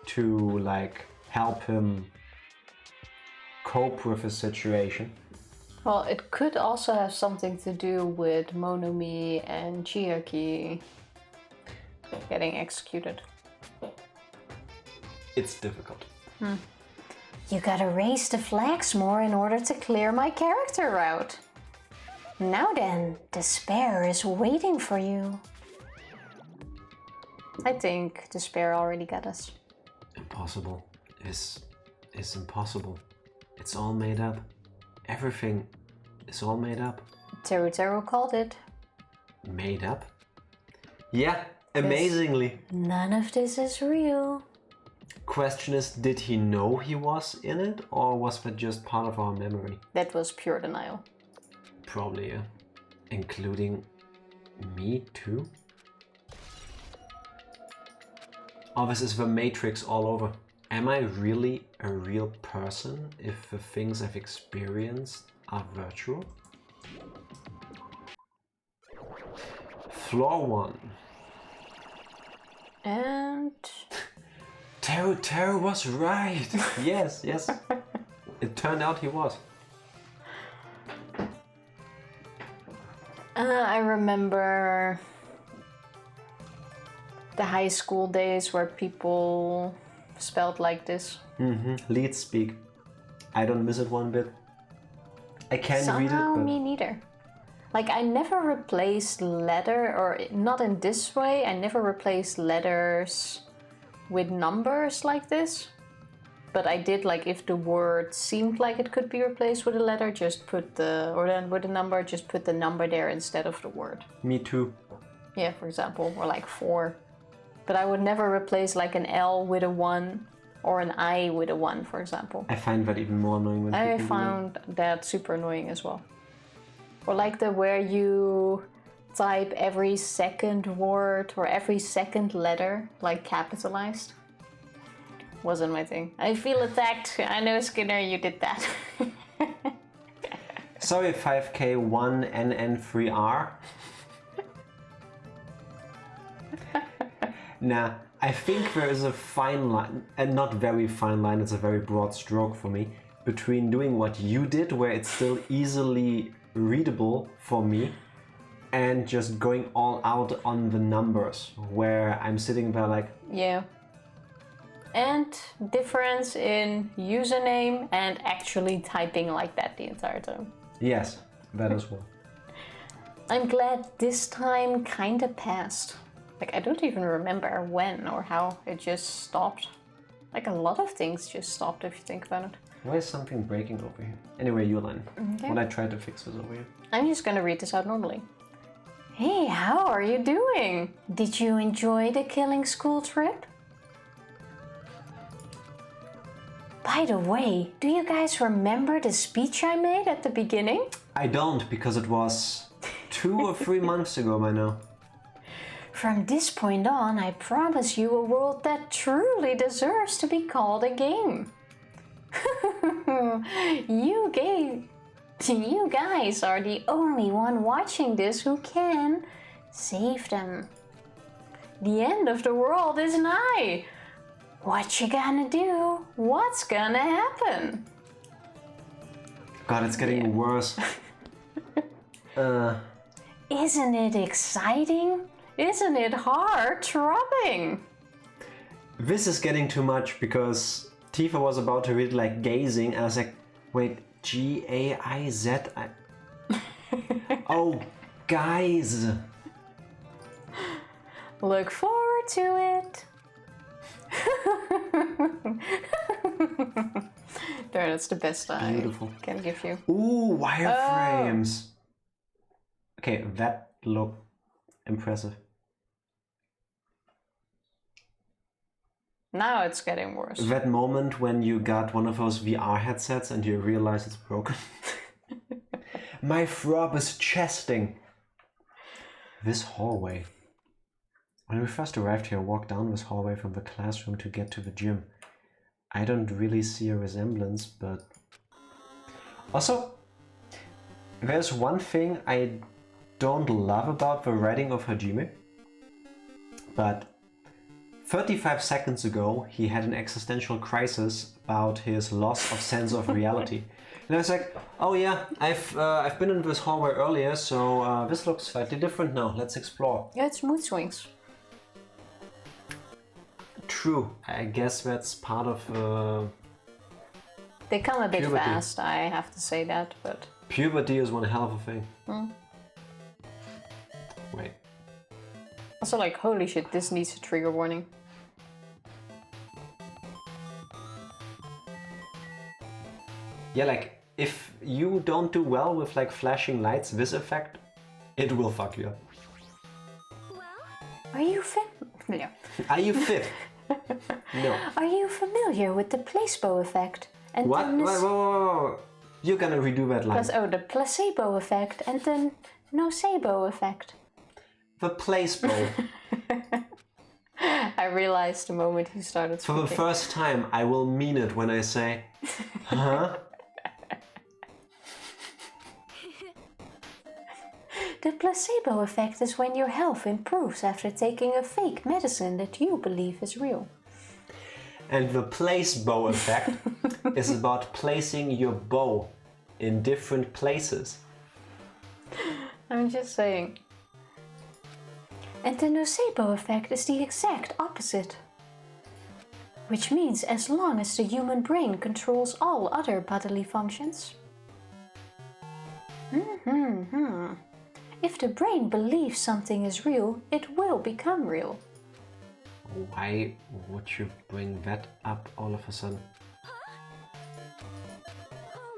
to like help him cope with the situation? Well, it could also have something to do with Monomi and Chiaki getting executed. It's difficult. You gotta raise the flags more in order to clear my character out. Now then, despair is waiting for you. I think despair already got us. Impossible is impossible. It's all made up. Everything is all made up. Teru called it. Made up? Yeah, amazingly. None of this is real. Question is, did he know he was in it, or was that just part of our memory? That was pure denial. Probably, yeah. Including me too? Oh, this is the Matrix all over. Am I really a real person if the things I've experienced are virtual? Floor 1. And... Teru was right! Yes. It turned out he was. I remember the high school days where people spelled like this. Lead speak. I don't miss it one bit. I can read it, Somehow but... me neither. Like, I never replaced letter, or not in this way, I never replaced letters with numbers like this. But I did, like, if the word seemed like it could be replaced with a letter, just put the, or then with a number, just put the number there instead of the word. Me too. Yeah, for example, or like 4. But I would never replace like an L with a 1 or an I with a 1, for example. I find that even more annoying when I people do found that super annoying as well. Or like the where you type every second word or every second letter, like capitalized. Wasn't my thing. I feel attacked. I know, Skinner, you did that. Sorry, 5K1NN3R. Nah, I think there is a fine line, and not very fine line, it's a very broad stroke for me, between doing what you did, where it's still easily readable for me, and just going all out on the numbers, where I'm sitting there like... Yeah. And difference in username and actually typing like that the entire time. Yes, that as well. I'm glad this time kinda passed. Like, I don't even remember when or how it just stopped. Like, a lot of things just stopped if you think about it. Why is something breaking over here? Anyway, Yulan, Okay. when I tried to fix this over here. I'm just gonna read this out normally. Hey, how are you doing? Did you enjoy the killing school trip? By the way, do you guys remember the speech I made at the beginning? I don't, because it was 2 or 3 months ago by now. From this point on, I promise you a world that truly deserves to be called a game. You guys are the only one watching this who can save them. The end of the world is nigh. What you gonna do? What's gonna happen? God, it's getting worse. Isn't it exciting? Isn't it heart-throbbing? This is getting too much, because Tifa was about to read like gazing, and I was like, wait, G-A-I-Z? Oh, guys! Look forward to it. That's the best Beautiful. I can give you. Ooh, wireframes! Okay, that looked impressive. Now it's getting worse. That moment when you got one of those VR headsets and you realize it's broken. My throb is chesting. This hallway. When we first arrived here, I walked down this hallway from the classroom to get to the gym. I don't really see a resemblance, but... Also, there's one thing I don't love about the writing of Hajime, but 35 seconds ago he had an existential crisis about his loss of sense of reality. And I was like, oh yeah, I've been in this hallway earlier, so this looks slightly different now, let's explore. Yeah, it's mood swings. True, I guess that's part of... They come a bit puberty. fast, I have to say that, but... Puberty is one hell of a thing. Wait. Also, like, holy shit, this needs a trigger warning. Yeah, like, if you don't do well with like flashing lights, this effect, it will fuck you up. Are you familiar? Are you fit? No. Are you familiar with the placebo effect? And What? the Whoa. You're gonna redo that line. the placebo effect and the nocebo effect. The placebo. I realized the moment he started For speaking. the first time, I will mean it when I say, huh? The placebo effect is when your health improves after taking a fake medicine that you believe is real. And the placebo effect is about placing your bow in different places. I'm just saying. And the nocebo effect is the exact opposite. Which means as long as the human brain controls all other bodily functions. If the brain believes something is real, it will become real. Why would you bring that up all of a sudden? Oh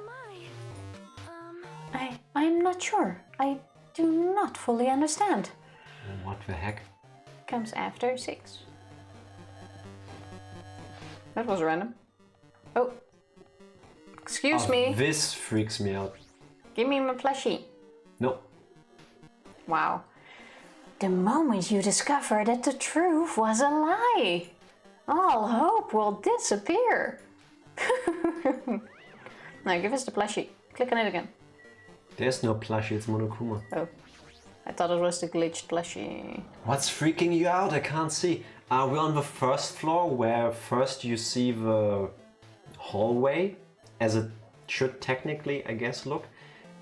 my. I'm not sure. I do not fully understand. What the heck? Comes after 6. That was random. Oh. Excuse me. This freaks me out. Give me my plushie. No. Wow. The moment you discover that the truth was a lie, all hope will disappear. Now give us the plushie. Click on it again. There's no plushie, it's Monokuma. Oh. I thought it was the glitched plushie. What's freaking you out? I can't see. Are we on the first floor where first you see the hallway, as it should technically, I guess, look,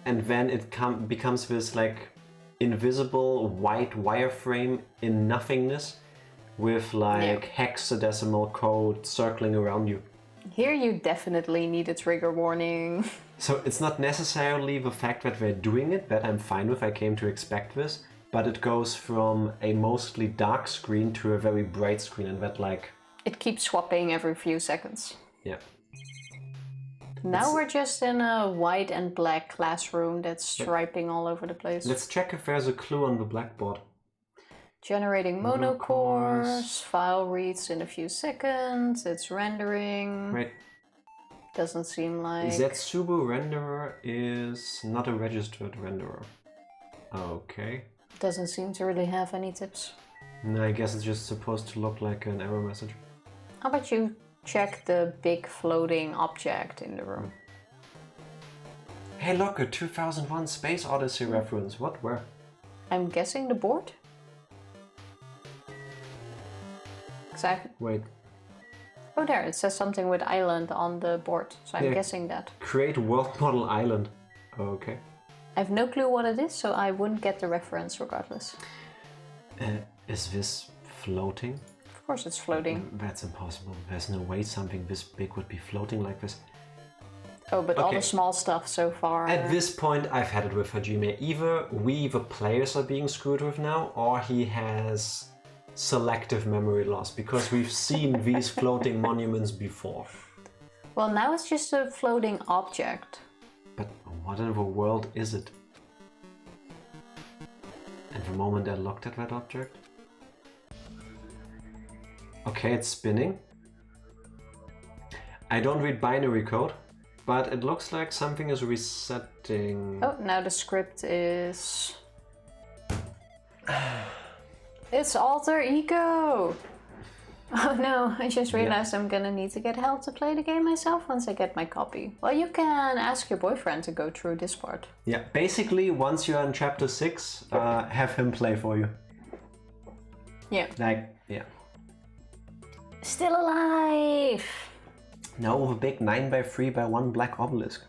and then it becomes this like invisible white wireframe in nothingness with like hexadecimal code circling around you. Here you definitely need a trigger warning. So it's not necessarily the fact that they're doing it, that I'm fine with, I came to expect this, but it goes from a mostly dark screen to a very bright screen, and that like... It keeps swapping every few seconds. Yeah. Now we're just in a white and black classroom that's striping all over the place. Let's check if there's a clue on the blackboard. Generating monocores, file reads in a few seconds, it's rendering. Wait. Doesn't seem like... Zetsubu renderer is not a registered renderer. Okay. Doesn't seem to really have any tips. No, I guess it's just supposed to look like an error message. How about you check the big floating object in the room? Hey look, a 2001 Space Odyssey reference. What, where? I'm guessing the board? Exactly. Wait. Oh, there, it says something with island on the board, so I'm guessing that. Create world model island. Okay. I have no clue what it is, so I wouldn't get the reference regardless. Is this floating? Of course it's floating. That's impossible. There's no way something this big would be floating like this. Oh, but all the small stuff so far... At this point, I've had it with Hajime. Either we, the players, are being screwed with now, or he has selective memory loss, because we've seen these floating monuments before. Well, now it's just a floating object. But what in the world is it? And the moment I looked at that object... Okay, it's spinning. I don't read binary code, but it looks like something is resetting. Oh, now the script is... It's alter ego! Oh no, I just realized I'm gonna need to get help to play the game myself once I get my copy. Well, you can ask your boyfriend to go through this part. Yeah, basically, once you're in chapter 6, have him play for you. Yeah. Like, yeah. Still alive! Now with a big 9x3x1 black obelisk.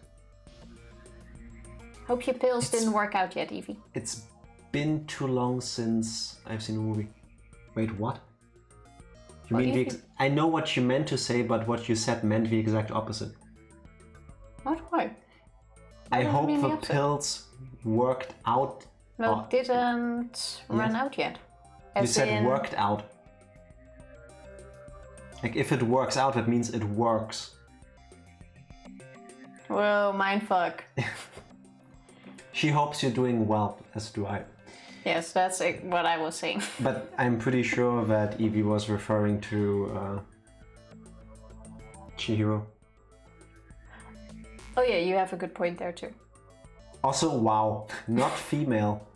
Hope your pills didn't work out yet, Evie. It's been too long since I've seen a movie. Wait, what? You What mean do you the I know what you meant to say, but what you said meant the exact opposite. What? Why? I does it hope mean the the opposite? pills worked out. Well, didn't run out yet. You said worked out. Like if it works out, that means it works. Whoa, mindfuck. She hopes you're doing well, as do I. Yes, that's what I was saying. But I'm pretty sure that Evie was referring to Chihiro. Oh yeah, you have a good point there too. Also, wow, not female.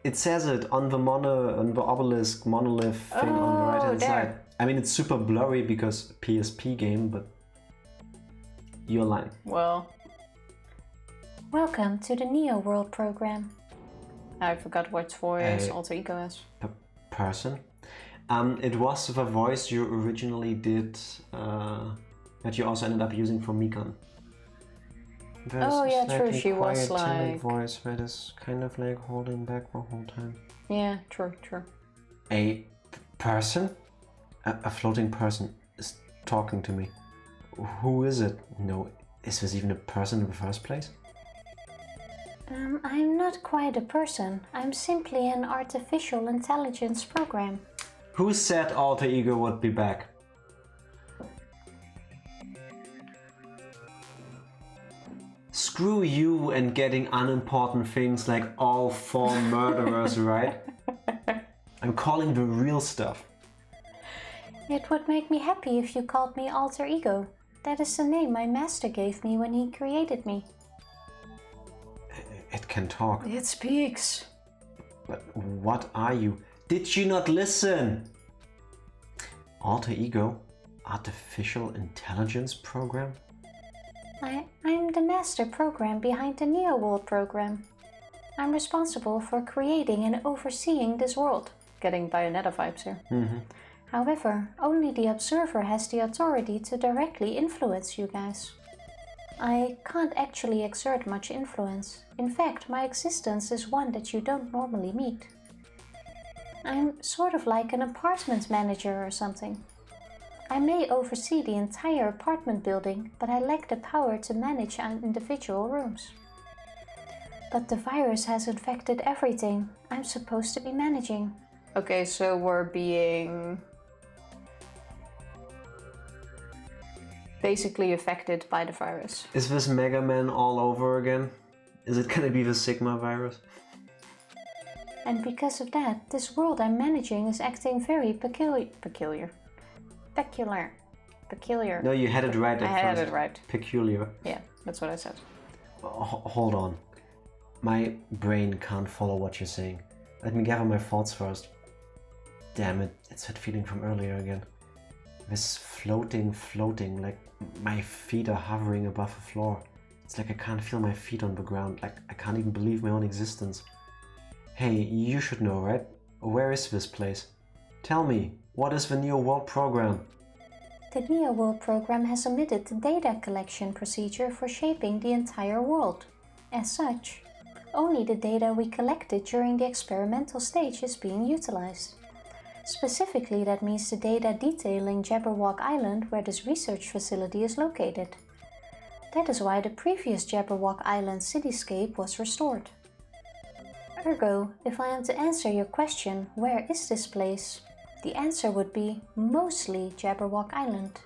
It says it on the obelisk monolith thing on the right hand side. I mean, it's super blurry because PSP game, but you're lying. Well, Welcome to the Neo World program. I forgot what voice alter ego is. Person. It was the voice you originally did, that you also ended up using for Mikan. Oh yeah, true. She was quiet, timid like voice that is kind of like holding back the whole time. Yeah, true. A person, a floating person, is talking to me. Who is it? No, is this even a person in the first place? I'm not quite a person. I'm simply an artificial intelligence program. Who said alter ego would be back? Screw you and getting unimportant things like all four murderers, right? I'm calling the real stuff. It would make me happy if you called me alter ego. That is the name my master gave me when he created me. It can talk. It speaks. But what are you? Did you not listen? Alter ego? Artificial intelligence program? I'm the master program behind the Neo World program. I'm responsible for creating and overseeing this world. Getting Bayonetta vibes here. However, only the observer has the authority to directly influence you guys. I can't actually exert much influence. In fact, my existence is one that you don't normally meet. I'm sort of like an apartment manager or something. I may oversee the entire apartment building, but I lack the power to manage individual rooms. But the virus has infected everything I'm supposed to be managing. Okay, so we're being basically affected by the virus. Is this Mega Man all over again? Is it gonna be the Sigma virus? And because of that, this world I'm managing is acting very peculiar. No, you had it right at I had first. it right. Peculiar. Yeah, that's what I said. Hold on. My brain can't follow what you're saying. Let me gather my thoughts first. Damn it, it's that feeling from earlier again. This floating, like my feet are hovering above the floor. It's like I can't feel my feet on the ground, like I can't even believe my own existence. Hey, you should know, right? Where is this place? Tell me, what is the Neo World program? The Neo World program has omitted the data collection procedure for shaping the entire world. As such, only the data we collected during the experimental stage is being utilized. Specifically, that means the data detailing Jabberwock Island, where this research facility is located. That is why the previous Jabberwock Island cityscape was restored. Ergo, if I am to answer your question, where is this place? The answer would be mostly Jabberwock Island.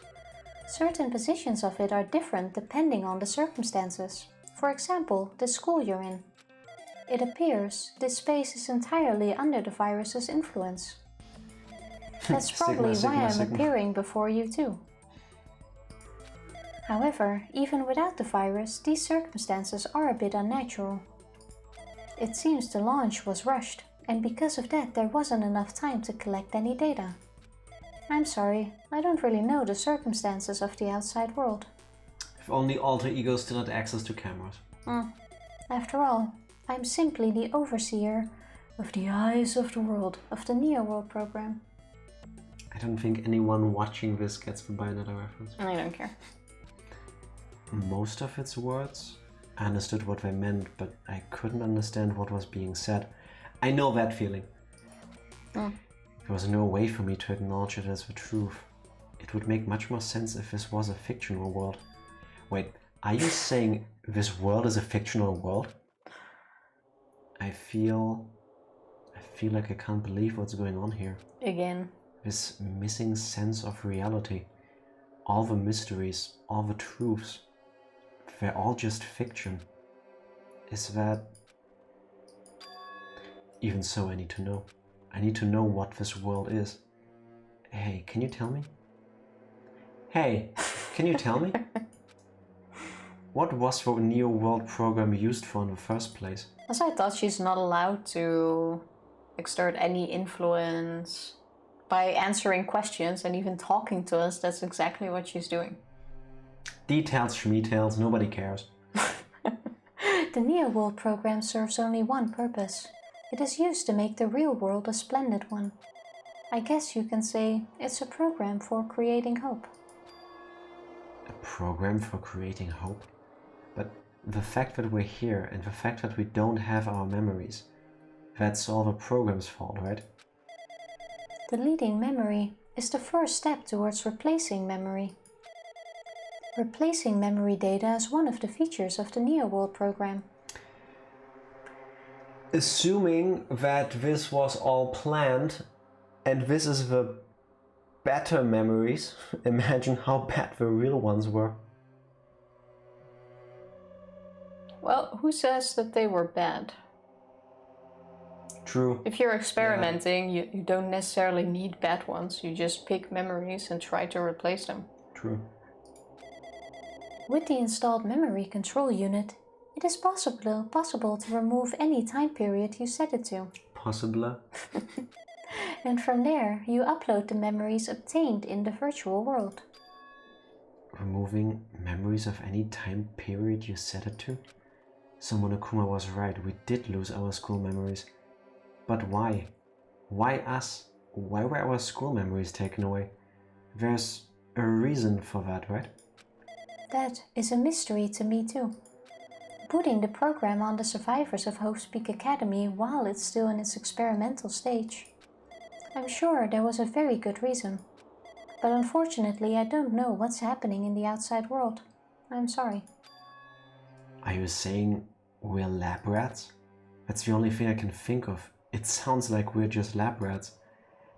Certain positions of it are different depending on the circumstances. For example, the school you're in. It appears this space is entirely under the virus's influence. That's probably why I'm appearing before you too. However, even without the virus, these circumstances are a bit unnatural. It seems the launch was rushed, and because of that there wasn't enough time to collect any data. I'm sorry, I don't really know the circumstances of the outside world. If only alter ego still had access to cameras. After all, I'm simply the overseer of the eyes of the world of the Neo World program. I don't think anyone watching this gets the Bayonetta reference. I don't care. Most of its words, I understood what they meant, but I couldn't understand what was being said. I know that feeling. There was no way for me to acknowledge it as the truth. It would make much more sense if this was a fictional world. Wait, are you saying this world is a fictional world? I feel I feel like I can't believe what's going on here. Again. This missing sense of reality. All the mysteries, all the truths, they're all just fiction. Is that... Even so, I need to know. I need to know what this world is. Hey, can you tell me? Hey, can you tell me? What was the Neo World program used for in the first place? As I thought she's not allowed to exert any influence by answering questions and even talking to us. That's exactly what she's doing. Details, schmeetails, nobody cares. The Neo World program serves only one purpose. It is used to make the real world a splendid one. I guess you can say it's a program for creating hope. A program for creating hope? But the fact that we're here and the fact that we don't have our memories, that's all the program's fault, right? Deleting memory is the first step towards replacing memory. Replacing memory data is one of the features of the Neo World program. Assuming that this was all planned and this is the better memories, imagine how bad the real ones were. Well, who says that they were bad? True. If you're experimenting, you don't necessarily need bad ones. You just pick memories and try to replace them. True. With the installed memory control unit, it is possible to remove any time period you set it to. Possible. And from there, you upload the memories obtained in the virtual world. Removing memories of any time period you set it to? So Monokuma was right, we did lose our school memories. But why? Why us? Why were our school memories taken away? There's a reason for that, right? That is a mystery to me too. Putting the program on the survivors of Hope's Peak Academy while it's still in its experimental stage. I'm sure there was a very good reason. But unfortunately I don't know what's happening in the outside world. I'm sorry. Are you saying we're lab rats? That's the only thing I can think of. It sounds like we're just lab rats.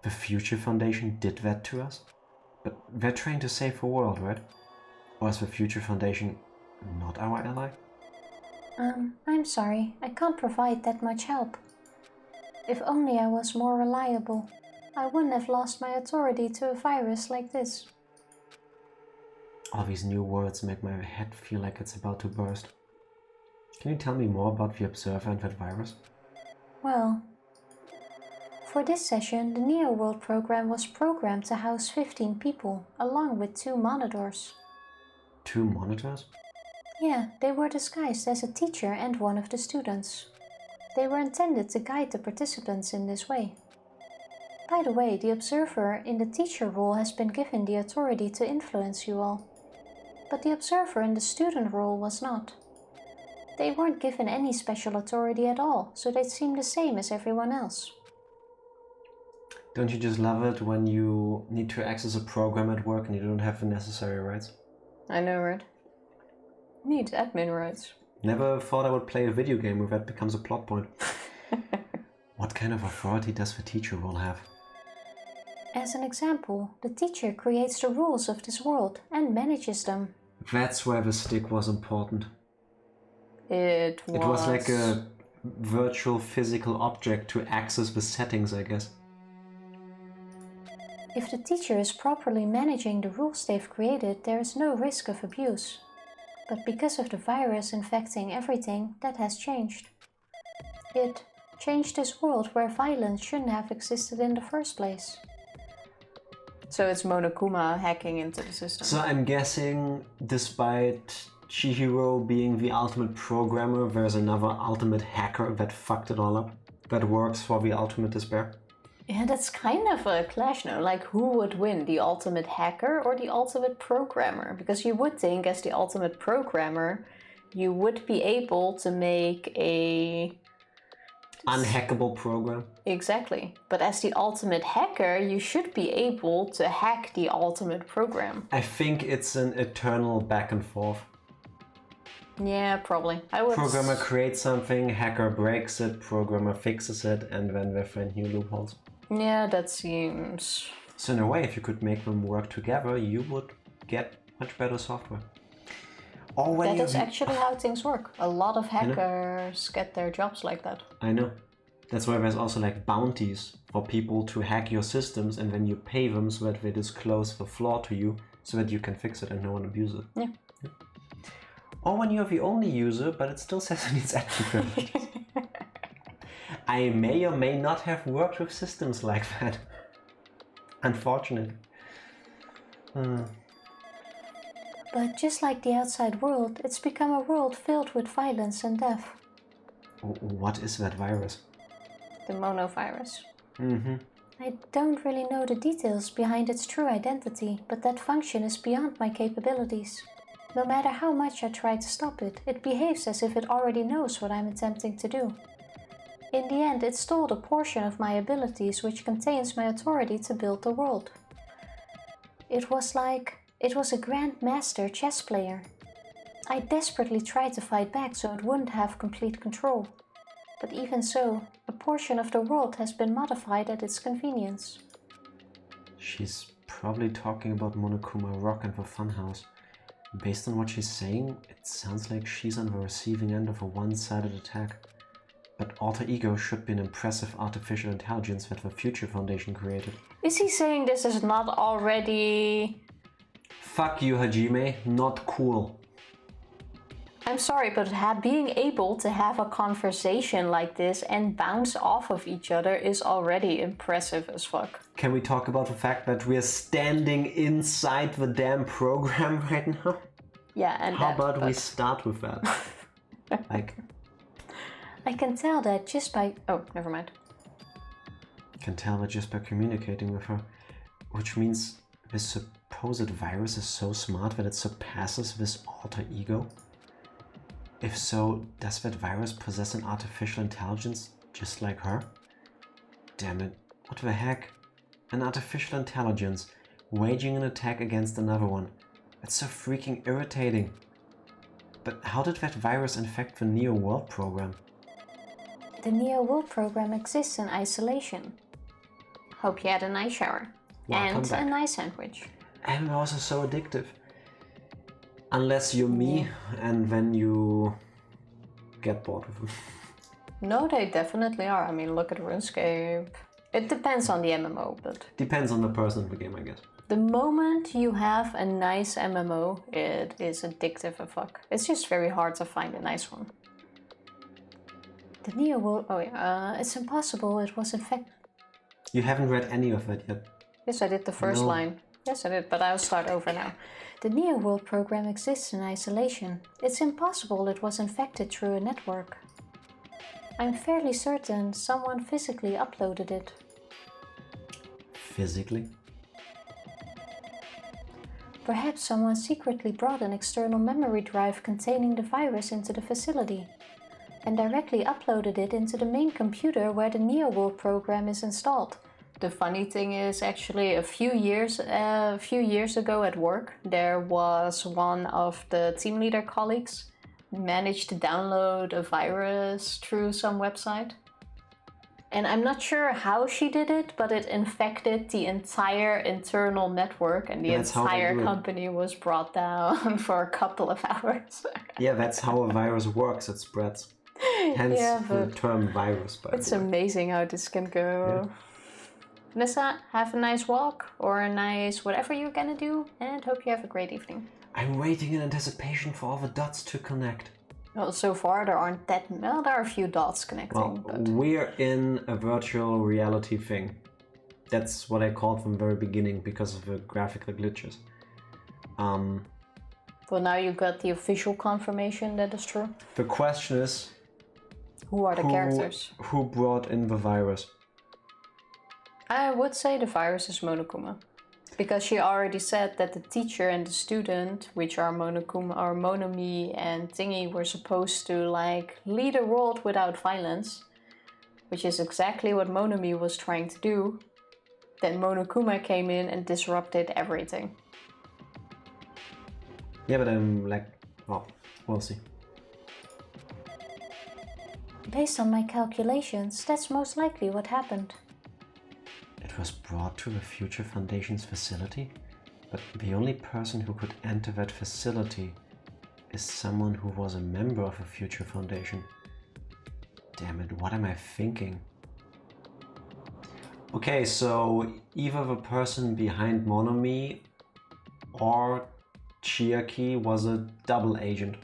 The Future Foundation did that to us? But they're trying to save the world, right? Or is the Future Foundation not our ally? I'm sorry. I can't provide that much help. If only I was more reliable, I wouldn't have lost my authority to a virus like this. All these new words make my head feel like it's about to burst. Can you tell me more about the Observer and that virus? Well, for this session, the Neo World program was programmed to house 15 people, along with 2 monitors. 2 monitors? Yeah, they were disguised as a teacher and one of the students. They were intended to guide the participants in this way. By the way, the Observer in the teacher role has been given the authority to influence you all. But the Observer in the student role was not. They weren't given any special authority at all, so they seemed the same as everyone else. Don't you just love it when you need to access a program at work and you don't have the necessary rights? I know, right? Need admin rights. Never thought I would play a video game where that becomes a plot point. What kind of authority does the teacher role have? As an example, the teacher creates the rules of this world and manages them. That's where the stick was important. It was like a virtual physical object to access the settings, I guess. If the teacher is properly managing the rules they've created, there is no risk of abuse. But because of the virus infecting everything, that has changed. It changed this world where violence shouldn't have existed in the first place. So it's Monokuma hacking into the system. So I'm guessing, despite Chihiro being the ultimate programmer, there's another ultimate hacker that fucked it all up, that works for the ultimate despair. Yeah, that's kind of a clash now. Like, who would win, the ultimate hacker or the ultimate programmer? Because you would think, as the ultimate programmer, you would be able to make a unhackable program. Exactly. But as the ultimate hacker, you should be able to hack the ultimate program. I think it's an eternal back and forth. Yeah, probably. I would. Programmer creates something, hacker breaks it, programmer fixes it, and then they find new loopholes. Yeah, that seems... So in a way, if you could make them work together, you would get much better software. Or when that is actually how things work. A lot of hackers get their jobs like that. I know. That's why there's also like bounties for people to hack your systems, and then you pay them so that they disclose the flaw to you so that you can fix it and no one abuses it. Yeah. Or when you're the only user, but it still says it needs admin privileges. I may or may not have worked with systems like that. Unfortunately. But just like the outside world, it's become a world filled with violence and death. What is that virus? The monovirus. I don't really know the details behind its true identity, but that function is beyond my capabilities. No matter how much I try to stop it, it behaves as if it already knows what I'm attempting to do. In the end, it stole a portion of my abilities, which contains my authority to build the world. It was a grandmaster chess player. I desperately tried to fight back so it wouldn't have complete control. But even so, a portion of the world has been modified at its convenience. She's probably talking about Monokuma Rock and the Funhouse. Based on what she's saying, it sounds like she's on the receiving end of a one-sided attack. But Alter Ego should be an impressive artificial intelligence that the Future Foundation created. Is he saying this is not already... Fuck you, Hajime. Not cool. I'm sorry, but being able to have a conversation like this and bounce off of each other is already impressive as fuck. Can we talk about the fact that we're standing inside the damn program right now? Yeah, and how about we start with that? Like... I can tell that just by... Oh, never mind. Can tell that just by communicating with her. Which means this supposed virus is so smart that it surpasses this alter ego? If so, does that virus possess an artificial intelligence just like her? Damn it, what the heck? An artificial intelligence waging an attack against another one. That's so freaking irritating. But how did that virus infect the Neo World program? The Neo World program exists in isolation. Hope you had a nice shower. Welcome back. A nice sandwich. And also so addictive. Unless you're me, and then you get bored with them. No, they definitely are. I mean, look at RuneScape. It depends on the MMO, but... Depends on the person in the game, I guess. The moment you have a nice MMO, it is addictive as fuck. It's just very hard to find a nice one. The Neo World... Oh yeah, it's impossible. It was infected. You haven't read any of it yet. Yes, I did the first line. Yes, I did, but I'll start over now. The Neo World program exists in isolation. It's impossible it was infected through a network. I'm fairly certain someone physically uploaded it. Physically? Perhaps someone secretly brought an external memory drive containing the virus into the facility and directly uploaded it into the main computer where the Neo World program is installed. The funny thing is, actually, a few years ago at work, there was one of the team leader colleagues managed to download a virus through some website. And I'm not sure how she did it, but it infected the entire internal network, and the entire company was brought down for a couple of hours. Yeah, that's how a virus works. It spreads. Hence the term virus. It's amazing how this can go. Yeah. Vanessa, have a nice walk or a nice whatever you're gonna do, and hope you have a great evening. I'm waiting in anticipation for all the dots to connect. Well, so far there aren't that... Well, there are a few dots connecting. Well, but... we're in a virtual reality thing. That's what I called from the very beginning because of the graphical glitches. Well, now you got the official confirmation that is true. The question is... Who are the characters? Who brought in the virus? I would say the virus is Monokuma. Because she already said that the teacher and the student, which are Monokuma or Monomi and Thingy, were supposed to like lead a world without violence, which is exactly what Monomi was trying to do. Then Monokuma came in and disrupted everything. Yeah, but I'm like, well, we'll see. Based on my calculations, that's most likely what happened. It was brought to the Future Foundation's facility, but the only person who could enter that facility is someone who was a member of a Future Foundation. Damn it, what am I thinking? Okay, so either the person behind Monomi or Chiaki was a double agent.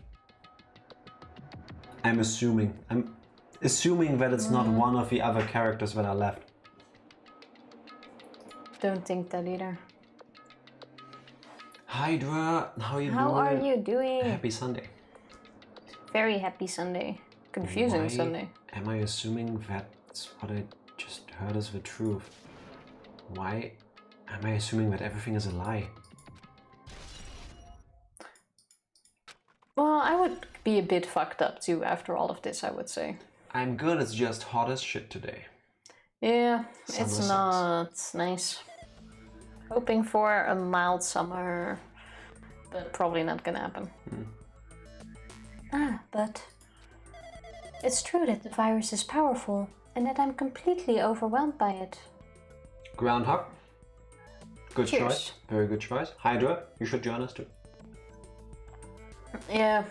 I'm assuming that it's not one of the other characters that are left. Don't think that either. Hydra, how are you doing? How are you doing? Happy Sunday. Very happy Sunday. Confusing Sunday. Am I assuming that's what I just heard is the truth? Why am I assuming that everything is a lie? Well, I would be a bit fucked up too after all of this, I would say. I'm good, it's just hot as shit today. Yeah, Summer it's sucks. not nice. Hoping for a mild summer, but probably not gonna happen. But it's true that the virus is powerful and that I'm completely overwhelmed by it. Groundhog. Good Cheers. choice. Very good choice. Hydra, you should join us too. Yeah,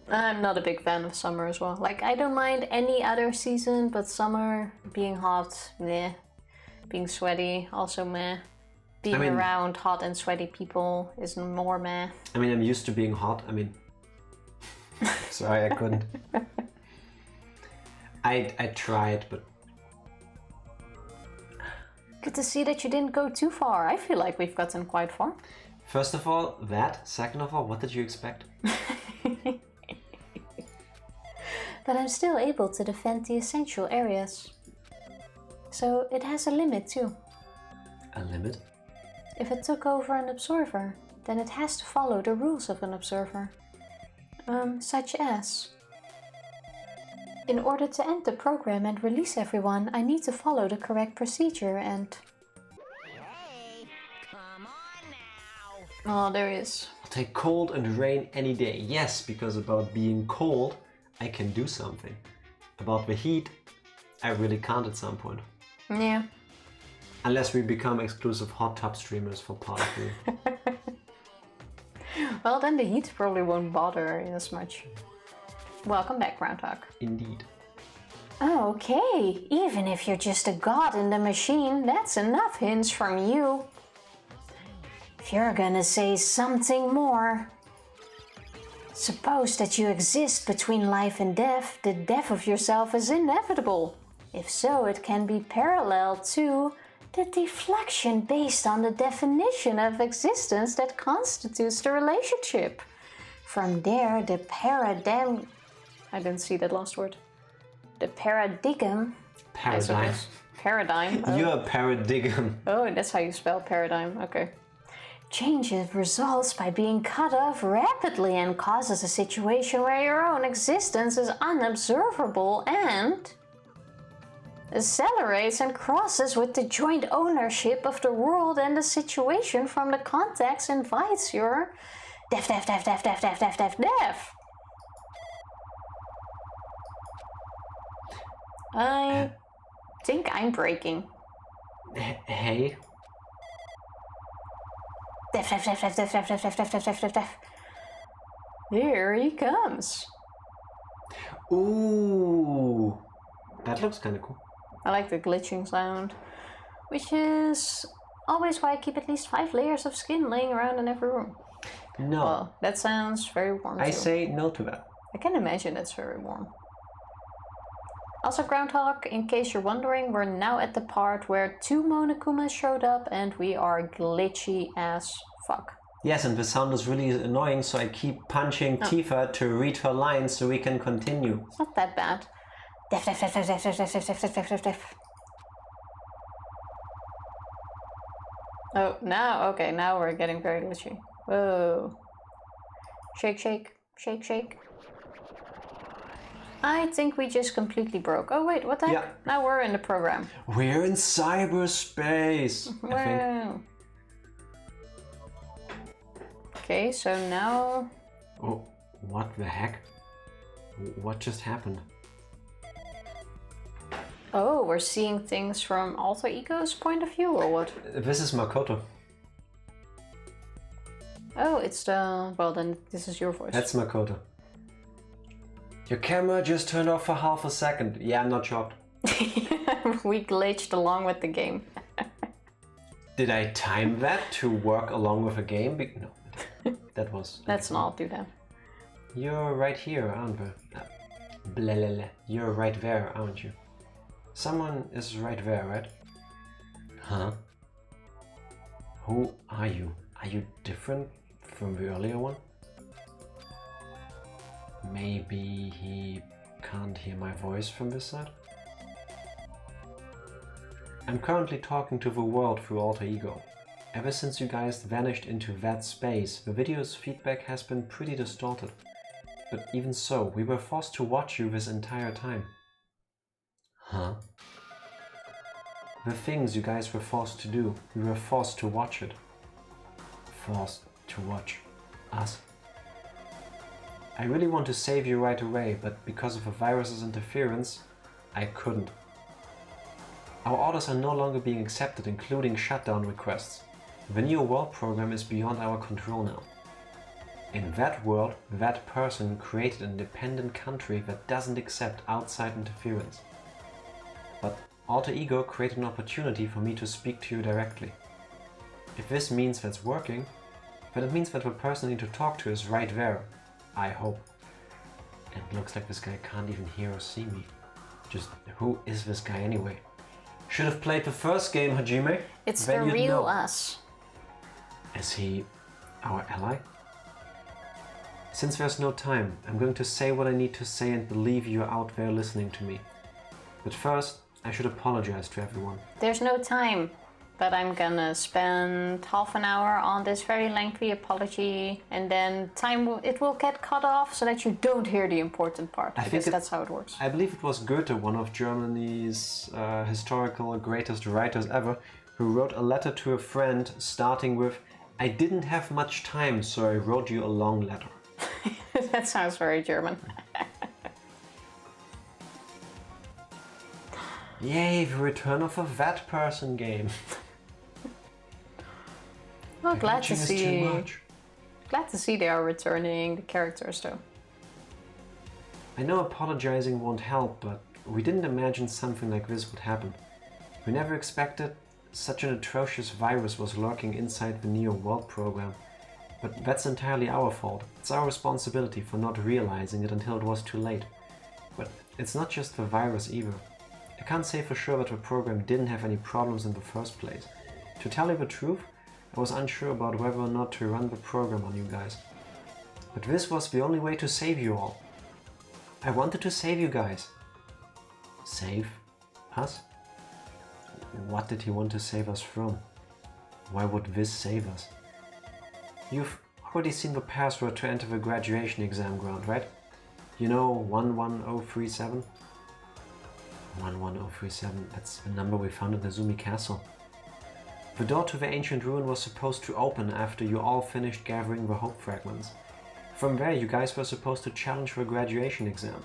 I'm not a big fan of summer as well. Like, I don't mind any other season, but summer, being hot, meh. Being sweaty, also meh. Being around hot and sweaty people is more meh. I mean, I'm used to being hot. I mean, sorry, I couldn't. I tried, but Good to see that you didn't go too far. I feel like we've gotten quite far. first of all, that. Second of all, what did you expect? But I'm still able to defend the essential areas. So it has a limit too. A limit? If it took over an observer, then it has to follow the rules of an observer. Such as... In order to end the program and release everyone, I need to follow the correct procedure and... Hey, come on now. Oh, there is. I'll take cold and rain any day. Yes, because about being cold, I can do something. About the heat, I really can't at some point. Yeah. Unless we become exclusive hot tub streamers for part 3. Well, then the heat probably won't bother as much. Welcome back, Groundhog. Indeed. Okay, even if you're just a god in the machine, that's enough hints from you. If you're gonna say something more... Suppose that you exist between life and death, the death of yourself is inevitable. If so, it can be parallel to the deflection based on the definition of existence that constitutes the relationship. From there, the paradigm... I didn't see that last word. The paradigm... Paradigm. Paradigm. Oh. You're a paradigm. Oh, that's how you spell paradigm. Okay. Changes results by being cut off rapidly and causes a situation where your own existence is unobservable and accelerates and crosses with the joint ownership of the world and the situation from the context invites your death. I think I'm breaking. Hey? Death. Here he comes. Ooh. That looks kind of cool. I like the glitching sound, which is always why I keep at least 5 layers of skin laying around in every room. No. Well, that sounds very warm too. I say no to that. I can imagine that's very warm. Also, Groundhog, in case you're wondering, we're now at the part where 2 Monokumas showed up and we are glitchy as fuck. Yes, and the sound is really annoying, so I keep punching Tifa to read her lines so we can continue. It's not that bad. Oh, now, okay, now we're getting very glitchy. Whoa. Shake, shake, shake, shake. I think we just completely broke. Oh wait, what the heck? Yeah. Now we're in the program. We're in cyberspace, I think. Wow. Okay, so now... Oh, what the heck? What just happened? Oh, we're seeing things from Alter Ego's point of view, or what? This is Makoto. Oh, it's the... Well, then this is your voice. That's Makoto. Your camera just turned off for half a second. Yeah, I'm not shocked. We glitched along with the game. Did I time that to work along with a game? No, that was... Let's not do that. You're right here, aren't we? Blah, blah, blah. You're right there, aren't you? Someone is right there, right? Huh? Who are you? Are you different from the earlier one? Maybe he can't hear my voice from this side? I'm currently talking to the world through Alter Ego. Ever since you guys vanished into that space, the video's feedback has been pretty distorted. But even so, we were forced to watch you this entire time. Huh? The things you guys were forced to do, we were forced to watch it. Forced to watch us. I really want to save you right away, but because of the virus's interference, I couldn't. Our orders are no longer being accepted, including shutdown requests. The Neo World program is beyond our control now. In that world, that person created an independent country that doesn't accept outside interference. But Alter Ego created an opportunity for me to speak to you directly. If this means that's working, then it means that the person I need to talk to is right there. I hope. And it looks like this guy can't even hear or see me. Just who is this guy anyway? Should have played the first game, Hajime. It's Then the you'd real know. us. Is he our ally? Since there's no time, I'm going to say what I need to say and believe you're out there listening to me. But first, I should apologize to everyone. There's no time, but I'm gonna spend half an hour on this very lengthy apology, and then it will get cut off so that you don't hear the important part. I guess that's how it works. I believe it was Goethe, one of Germany's historical greatest writers ever, who wrote a letter to a friend starting with, "I didn't have much time, so I wrote you a long letter." That sounds very German. Yay, the return of a that person game. Well, glad to Glitching is too see. much. Glad to see they are returning the characters, though. I know apologizing won't help, but we didn't imagine something like this would happen. We never expected such an atrocious virus was lurking inside the Neo World program. But that's entirely our fault. It's our responsibility for not realizing it until it was too late. But it's not just the virus either. I can't say for sure that the program didn't have any problems in the first place. To tell you the truth, I was unsure about whether or not to run the program on you guys. But this was the only way to save you all. I wanted to save you guys. Save us? What did he want to save us from? Why would this save us? You've already seen the password to enter the graduation exam ground, right? You know 11037? 11037, that's the number we found in the Zumi castle. The door to the ancient ruin was supposed to open after you all finished gathering the hope fragments. From there you guys were supposed to challenge the graduation exam.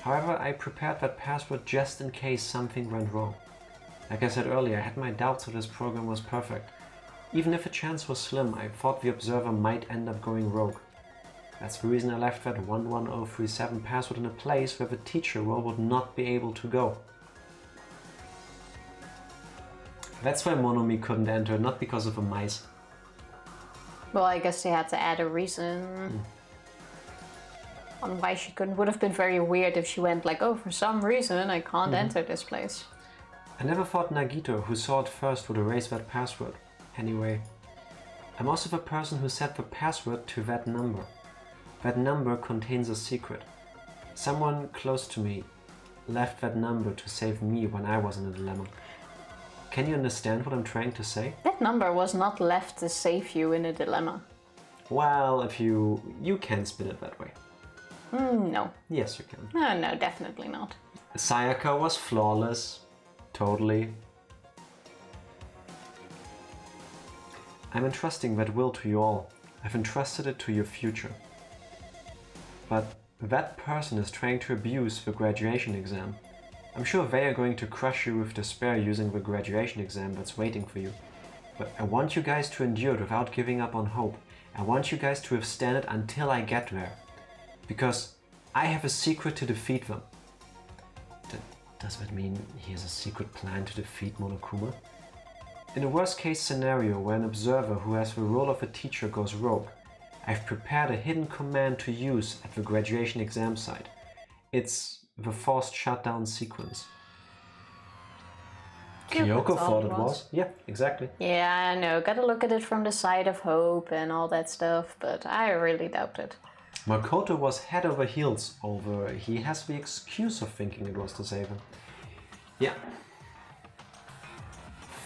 However, I prepared that password just in case something went wrong. Like I said earlier, I had my doubts that this program was perfect. Even if a chance was slim, I thought the observer might end up going rogue. That's the reason I left that 11037 password in a place where the teacher role would not be able to go. That's why Monomi couldn't enter, not because of the mice. Well, I guess they had to add a reason on why she couldn't. Would have been very weird if she went like, oh, for some reason I can't enter this place. I never thought Nagito, who saw it first, would erase that password. Anyway, I'm also the person who set the password to that number. That number contains a secret. Someone close to me left that number to save me when I was in a dilemma. Can you understand what I'm trying to say? That number was not left to save you in a dilemma. Well, if you can spin it that way. No. Yes, you can. No, definitely not. Sayaka was flawless. Totally. I'm entrusting that will to you all. I've entrusted it to your future. But that person is trying to abuse the graduation exam. I'm sure they are going to crush you with despair using the graduation exam that's waiting for you. But I want you guys to endure it without giving up on hope. I want you guys to withstand it until I get there. Because I have a secret to defeat them. Does that mean he has a secret plan to defeat Monokuma? In a worst case scenario where an observer who has the role of a teacher goes rogue, I've prepared a hidden command to use at the graduation exam site. It's the forced shutdown sequence. Kyoko thought it was. Yeah, exactly. Yeah, I know. Gotta look at it from the side of hope and all that stuff, but I really doubt it. Makoto was head over heels over. He has the excuse of thinking it was to save him. Yeah.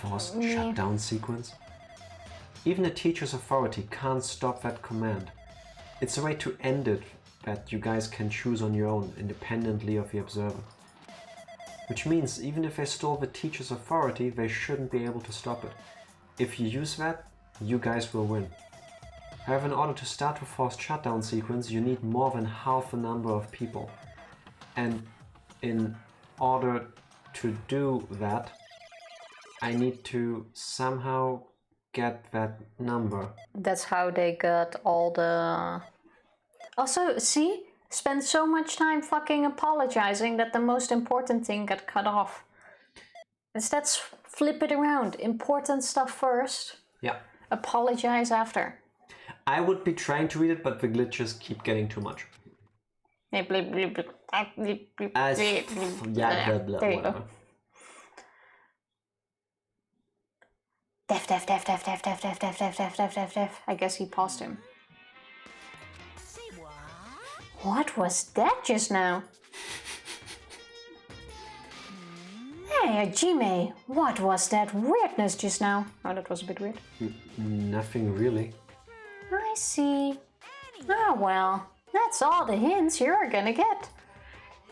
Forced shutdown sequence. Even a teacher's authority can't stop that command. It's a way to end it that you guys can choose on your own, independently of the observer. Which means even if they stole the teacher's authority, they shouldn't be able to stop it. If you use that, you guys will win. However, in order to start the forced shutdown sequence, you need more than half the number of people. And in order to do that, I need to somehow get that number. That's how they got all the... Also, see? Spent so much time fucking apologizing that the most important thing got cut off. Instead, flip it around. Important stuff first. Yeah. Apologize after. I would be trying to read it, but the glitches keep getting too much. Yeah, blah, blah, there you whatever. go. Def. I guess he paused him. Say what? What was that just now? Hey, Hajime, what was that weirdness just now? Oh, that was a bit weird. Nothing really. I see. Ah, well, that's all the hints you're gonna get.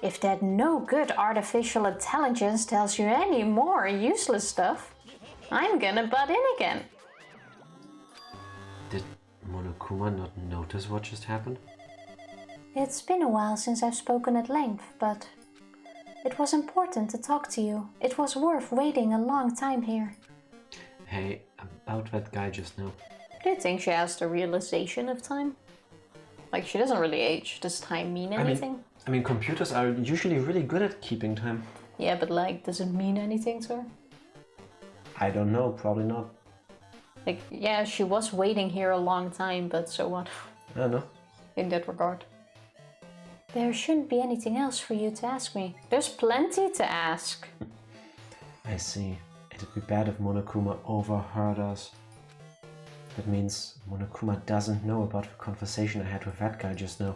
If that no good artificial intelligence tells you any more useless stuff, I'm gonna butt in again. Did Monokuma not notice what just happened? It's been a while since I've spoken at length, but it was important to talk to you. It was worth waiting a long time here. Hey, about that guy just now. Do you think she has the realization of time? Like, she doesn't really age. Does time mean anything? I mean, computers are usually really good at keeping time. Yeah, but like, does it mean anything to her? I don't know, probably not. Like, yeah, she was waiting here a long time, but so what? I don't know. In that regard. There shouldn't be anything else for you to ask me. There's plenty to ask. I see. It'd be bad if Monokuma overheard us. That means Monokuma doesn't know about the conversation I had with that guy just now.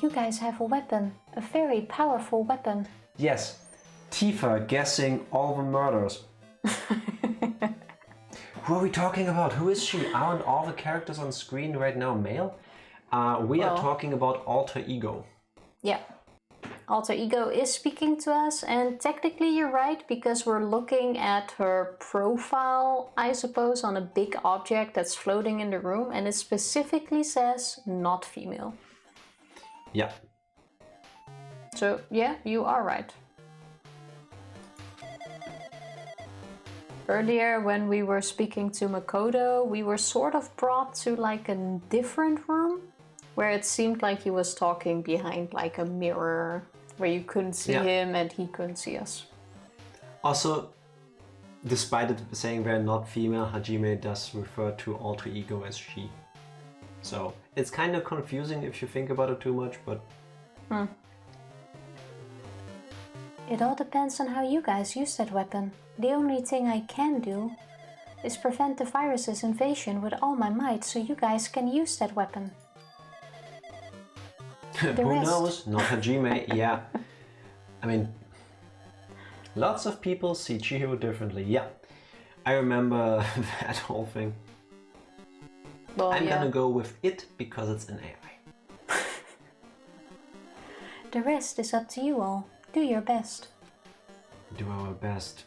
You guys have a weapon, a very powerful weapon. Yes, Tifa guessing all the murders. Who are we talking about? Who is she? Aren't all the characters on screen right now male? We are talking about Alter Ego. Yeah. Alter Ego is speaking to us, and technically you're right, because we're looking at her profile, I suppose, on a big object that's floating in the room, and it specifically says not female. Yeah. So, yeah, you are right. Earlier, when we were speaking to Makoto, we were sort of brought to like a different room, where it seemed like he was talking behind like a mirror, where you couldn't see him and he couldn't see us. Also, despite it saying they're not female, Hajime does refer to Alter Ego as she. So it's kind of confusing if you think about it too much, but... It all depends on how you guys use that weapon. The only thing I can do is prevent the virus's invasion with all my might, so you guys can use that weapon. Who knows? Not Hajime, yeah. I mean, lots of people see Chihiro differently, yeah. I remember that whole thing. Well, I'm gonna go with it because it's an AI. The rest is up to you all. Do your best. Do our best.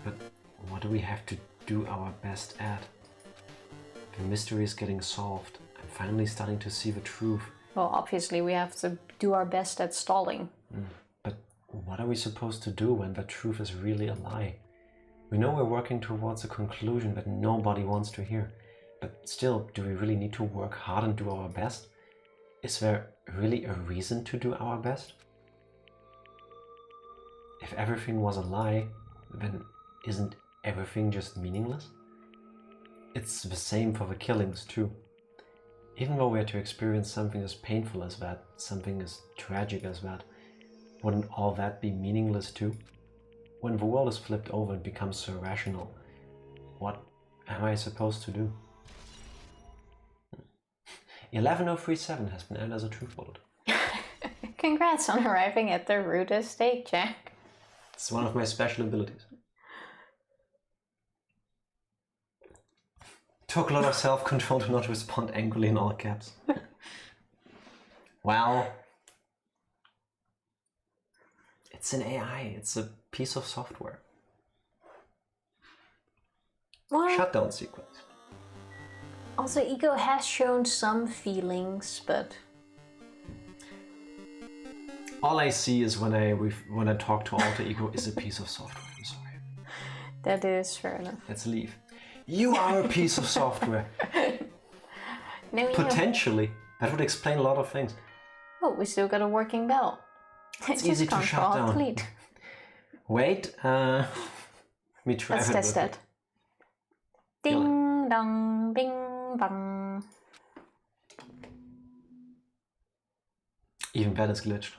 But what do we have to do our best at? The mystery is getting solved. I'm finally starting to see the truth. Well, obviously we have to do our best at stalling. But What are we supposed to do when the truth is really a lie? We know we're working towards a conclusion that nobody wants to hear. But still, do we really need to work hard and do our best? Is there really a reason to do our best? If everything was a lie, then isn't everything just meaningless? It's the same for the killings too. Even though we are to experience something as painful as that, something as tragic as that, wouldn't all that be meaningless too? When the world is flipped over and becomes so rational, what am I supposed to do? 11037 has been added as a truth bullet. Congrats on arriving at the root estate, Jack. It's one of my special abilities. Took a lot of self-control to not respond angrily in all caps. Well, it's an AI, it's a piece of software. What? Shutdown sequence. Also, Ego has shown some feelings, but all I see is when I talk to Alter Ego is a piece of software. I'm sorry. that is fair enough. Let's leave. You are a piece of software. No, Potentially. That would explain a lot of things. Oh, we still got a working bell. It's easy to shut down. Complete. Wait, let me try. Let's test that. Ding dong, bing bong. Even that is glitched.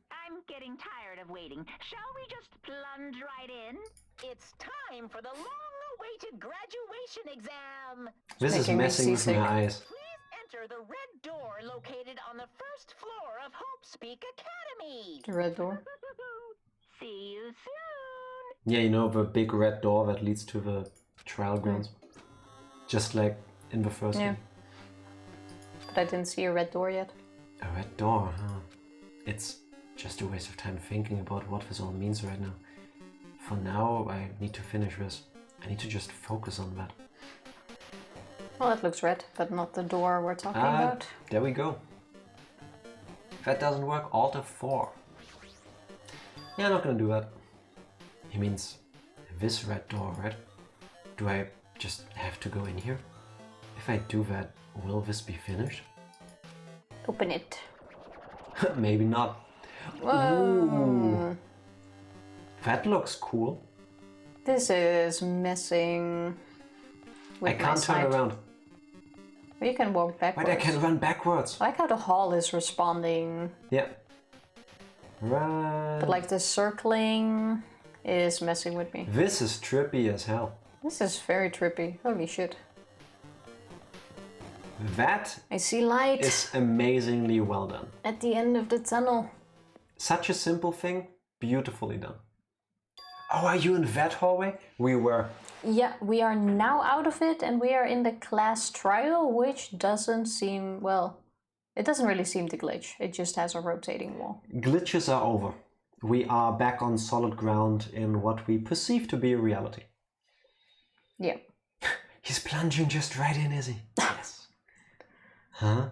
I'm getting tired of waiting. Shall we just plunge right in? It's time for the long-awaited graduation exam. This is messing with my eyes. Please enter the red door located on the first floor of Hope Speak Academy. The red door. See you soon. Yeah, you know, the big red door that leads to the trial grounds. Just like in the first one. But I didn't see a red door yet. A red door, huh? It's just a waste of time thinking about what this all means right now. For now, I need to finish this. I need to just focus on that. Well, it looks red, but not the door we're talking about. There we go. If that doesn't work, Alter 4. Yeah, I'm not gonna do that. He means this red door, right? Do I just have to go in here? If I do that, will this be finished? Open it. Maybe not. Whoa. Ooh. That looks cool. This is messing with I can't turn around. Well, you can walk backwards. But I can run backwards. I like how the hall is responding. Yeah. Right. But like the circling is messing with me. This is trippy as hell. This is very trippy. Holy shit. That I see light is amazingly well done. at the end of the tunnel. Such a simple thing, beautifully done. Oh, are you in that hallway? We were. Yeah, we are now out of it and we are in the class trial, which doesn't seem, well, it doesn't really seem to glitch. It just has a rotating wall. Glitches are over. We are back on solid ground in what we perceive to be a reality. Yeah. He's plunging just right in, is he? Yes. Huh?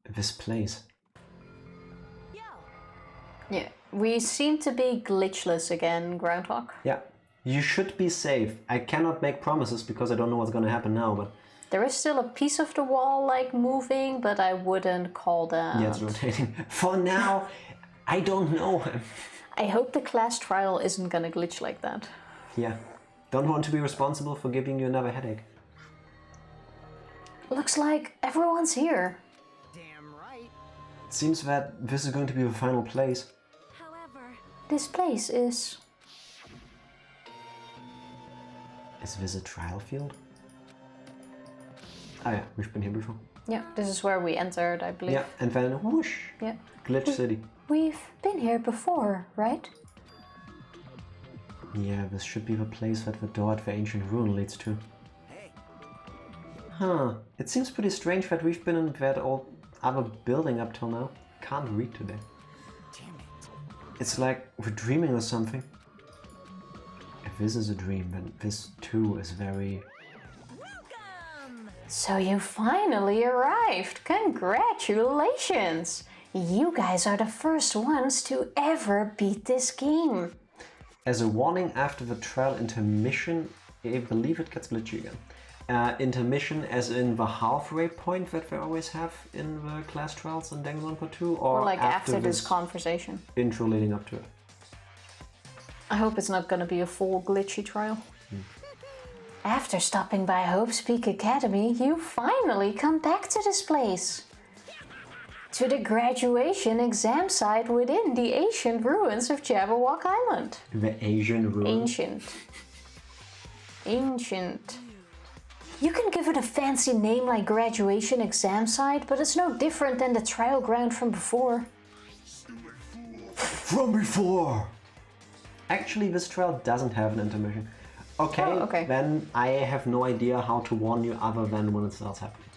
This place. Yeah, we seem to be glitchless again, Groundhog. Yeah. You should be safe. I cannot make promises because I don't know what's gonna happen now, but... There is still a piece of the wall, like, moving, but I wouldn't call that... Yeah, it's rotating. For now, I don't know. I hope the class trial isn't gonna glitch like that. Yeah. Don't want to be responsible for giving you another headache. Looks like everyone's here. Damn right. It seems that this is going to be the final place. However, This place is... Is this a trial field? Ah yeah, we've been here before. Yeah, this is where we entered, I believe. Yeah, and then whoosh! Yeah. Glitch City. We've been here before, right? Yeah, this should be the place that the door at the ancient ruin leads to. Huh. It seems pretty strange that we've been in that old other building up till now. Can't read today. It's like we're dreaming or something. If this is a dream, then this too is very... So you finally arrived! Congratulations! You guys are the first ones to ever beat this game. As a warning, after the trial intermission, I believe it gets glitchy again. Intermission as in the halfway point that we always have in the class trials in Danganronpa 2? Or like after this conversation. Intro leading up to it. I hope it's not gonna be a full glitchy trial. After stopping by Hope's Peak Academy, you finally come back to this place. To the graduation exam site within the ancient ruins of Jabberwock Island. The Asian ruins. Ancient. You can give it a fancy name like graduation exam site, but it's no different than the trial ground from before. From before! Actually, this trial doesn't have an intermission. Okay, then I have no idea how to warn you other than when it starts happening.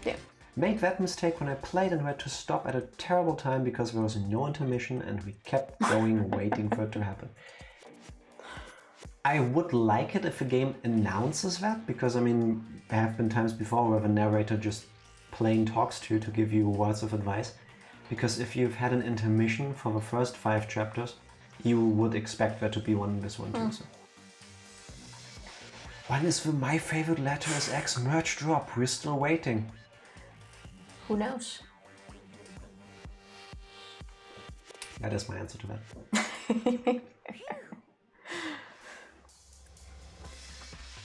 Yeah. Made that mistake when I played and had to stop at a terrible time because there was no intermission and we kept going waiting for it to happen. I would like it if a game announces that, because I mean, there have been times before where the narrator just plain talks to you to give you words of advice. Because if you've had an intermission for the first 5 chapters, you would expect there to be one in this one too. So. When is the My Favorite Letter is X merch drop? We're still waiting. Who knows? That is my answer to that.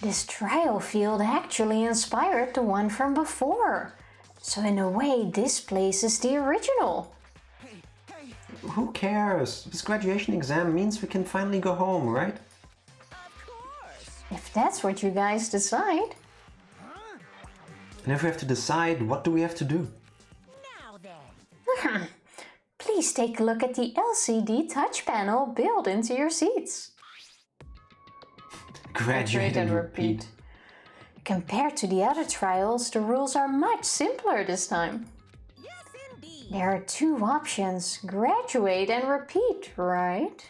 This trial field actually inspired the one from before. So in a way, this place is the original. Who cares? This graduation exam means we can finally go home, right? If that's what you guys decide. And if we have to decide, what do we have to do? Now then. Please take a look at the LCD touch panel built into your seats. Graduate and repeat. Compared to the other trials, the rules are much simpler this time. Yes, indeed. There are 2 options, graduate and repeat, right?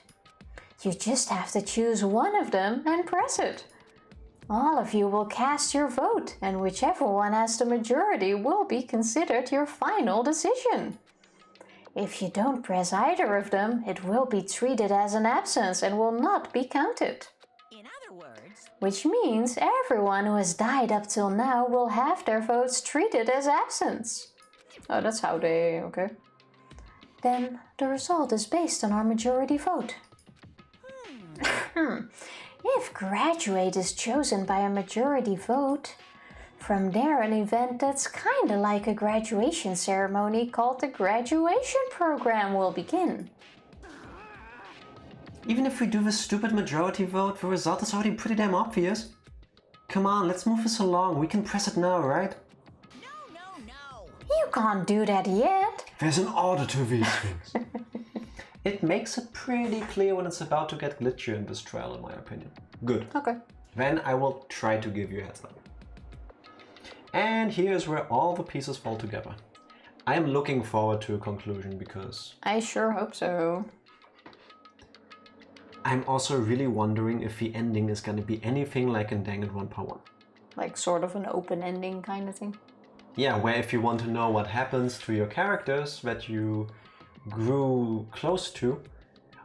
You just have to choose one of them and press it. All of you will cast your vote, and whichever one has the majority will be considered your final decision. If you don't press either of them, it will be treated as an absence and will not be counted. In other words, Which means everyone who has died up till now will have their votes treated as absence. Oh, that's how they... okay. Then the result is based on our majority vote. If graduate is chosen by a majority vote, from there an event that's kinda like a graduation ceremony called the graduation program will begin. Even if we do the stupid majority vote, the result is already pretty damn obvious. Come on, let's move this along. We can press it now, right? no. You can't do that yet. There's an order to these things. It makes it pretty clear when it's about to get glitchier in this trial, in my opinion. Good. Okay. Then I will try to give you a heads up. And here's where all the pieces fall together. I am looking forward to a conclusion because... I sure hope so. I'm also really wondering if the ending is going to be anything like in Danganronpa 1. Like sort of an open ending kind of thing. Yeah, where if you want to know what happens to your characters that you grew close to,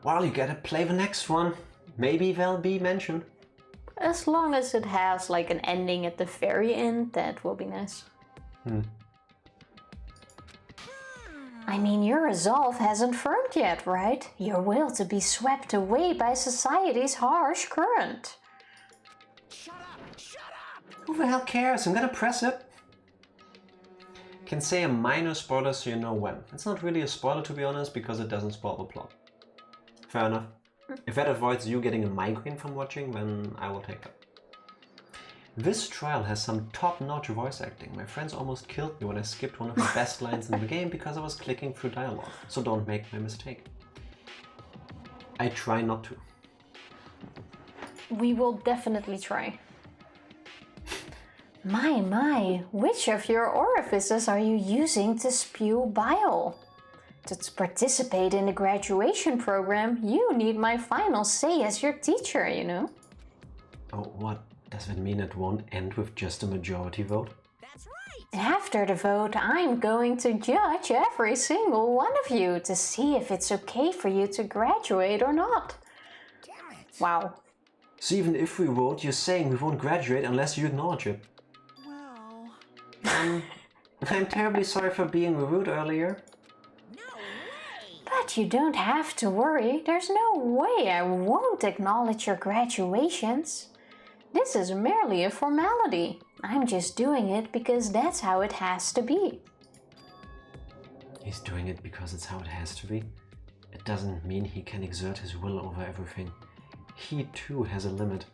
well, you gotta play the next one. Maybe they'll be mentioned. As long as it has like an ending at the very end, that will be nice. I mean, your resolve hasn't firmed yet, right? Your will to be swept away by society's harsh current. Shut up! Who the hell cares? I'm gonna press it. Can say a minor spoiler so you know when. It's not really a spoiler to be honest, because it doesn't spoil the plot. Fair enough. If that avoids you getting a migraine from watching, then I will take that. This trial has some top-notch voice acting. My friends almost killed me when I skipped one of the best lines in the game because I was clicking through dialogue. So don't make my mistake. I try not to. We will definitely try. My, which of your orifices are you using to spew bile? To participate in the graduation program, you need my final say as your teacher, you know? Oh, what? Does that mean it won't end with just a majority vote? That's right. After the vote, I'm going to judge every single one of you to see if it's okay for you to graduate or not. Damn it. Wow. So even if we vote, you're saying we won't graduate unless you acknowledge it. Well... I'm terribly sorry for being rude earlier. No way! But you don't have to worry. There's no way I won't acknowledge your graduations. This is merely a formality. I'm just doing it because that's how it has to be. He's doing it because it's how it has to be. It doesn't mean he can exert his will over everything. He too has a limit.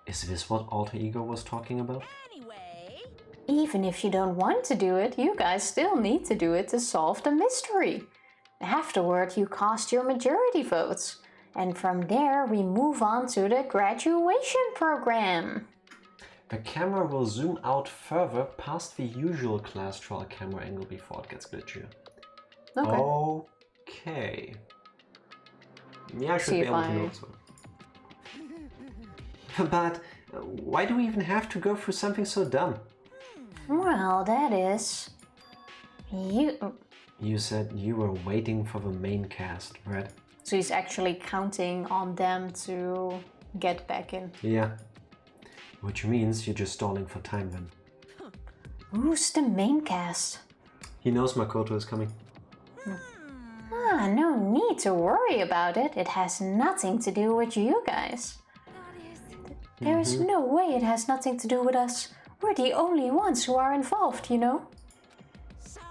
Is this what Alter Ego was talking about? Anyway... Even if you don't want to do it, you guys still need to do it to solve the mystery. Afterward, you cast your majority votes. And from there, we move on to the graduation program. The camera will zoom out further past the usual class trial camera angle before it gets glitchier. Okay. Yeah, I should be able to know so. But why do we even have to go through something so dumb? Well, that is... You said you were waiting for the main cast, right? So he's actually counting on them to get back in. Yeah. Which means you're just stalling for time then. Who's the main cast? He knows Makoto is coming. No need to worry about it. It has nothing to do with you guys. There is no way it has nothing to do with us. We're the only ones who are involved, you know? So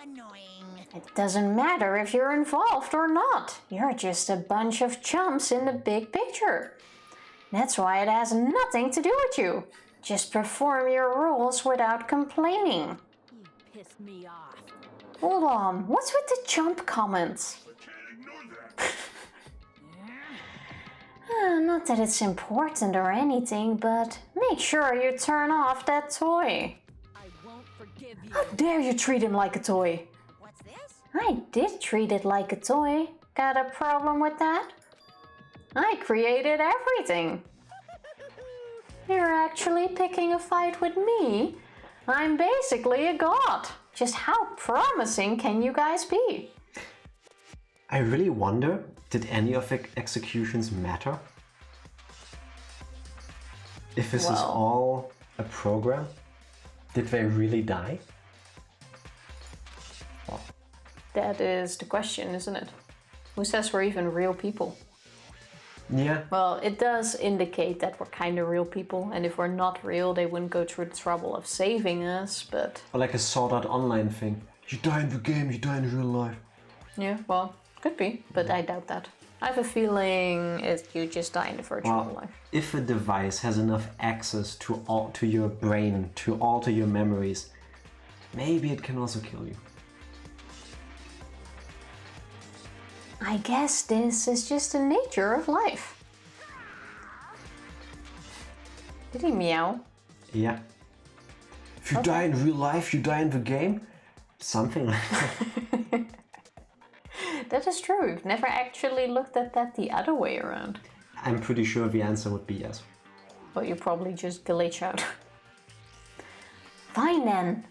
annoying. It doesn't matter if you're involved or not. You're just a bunch of chumps in the big picture. That's why it has nothing to do with you. Just perform your roles without complaining. You piss me off. Hold on, what's with the chump comments? Not that it's important or anything, but make sure you turn off that toy. I won't forgive you. How dare you treat him like a toy? What's this? I did treat it like a toy. Got a problem with that? I created everything. You're actually picking a fight with me? I'm basically a god. Just how promising can you guys be? I really wonder, did any of the executions matter? If this is all a program, did they really die? Well, that is the question, isn't it? Who says we're even real people? Yeah. Well, it does indicate that we're kind of real people, and if we're not real, they wouldn't go through the trouble of saving us, but... Or like a Sword Art Online thing. You die in the game, you die in real life. Yeah, well, could be, but I doubt that. I have a feeling you just die in the virtual life. If a device has enough access to your brain to alter your memories, maybe it can also kill you. I guess this is just the nature of life. Did he meow? Yeah. If you die in real life, you die in the game? Something like that. That is true. We've never actually looked at that the other way around. I'm pretty sure the answer would be yes. Well, you probably just glitch out. Fine then.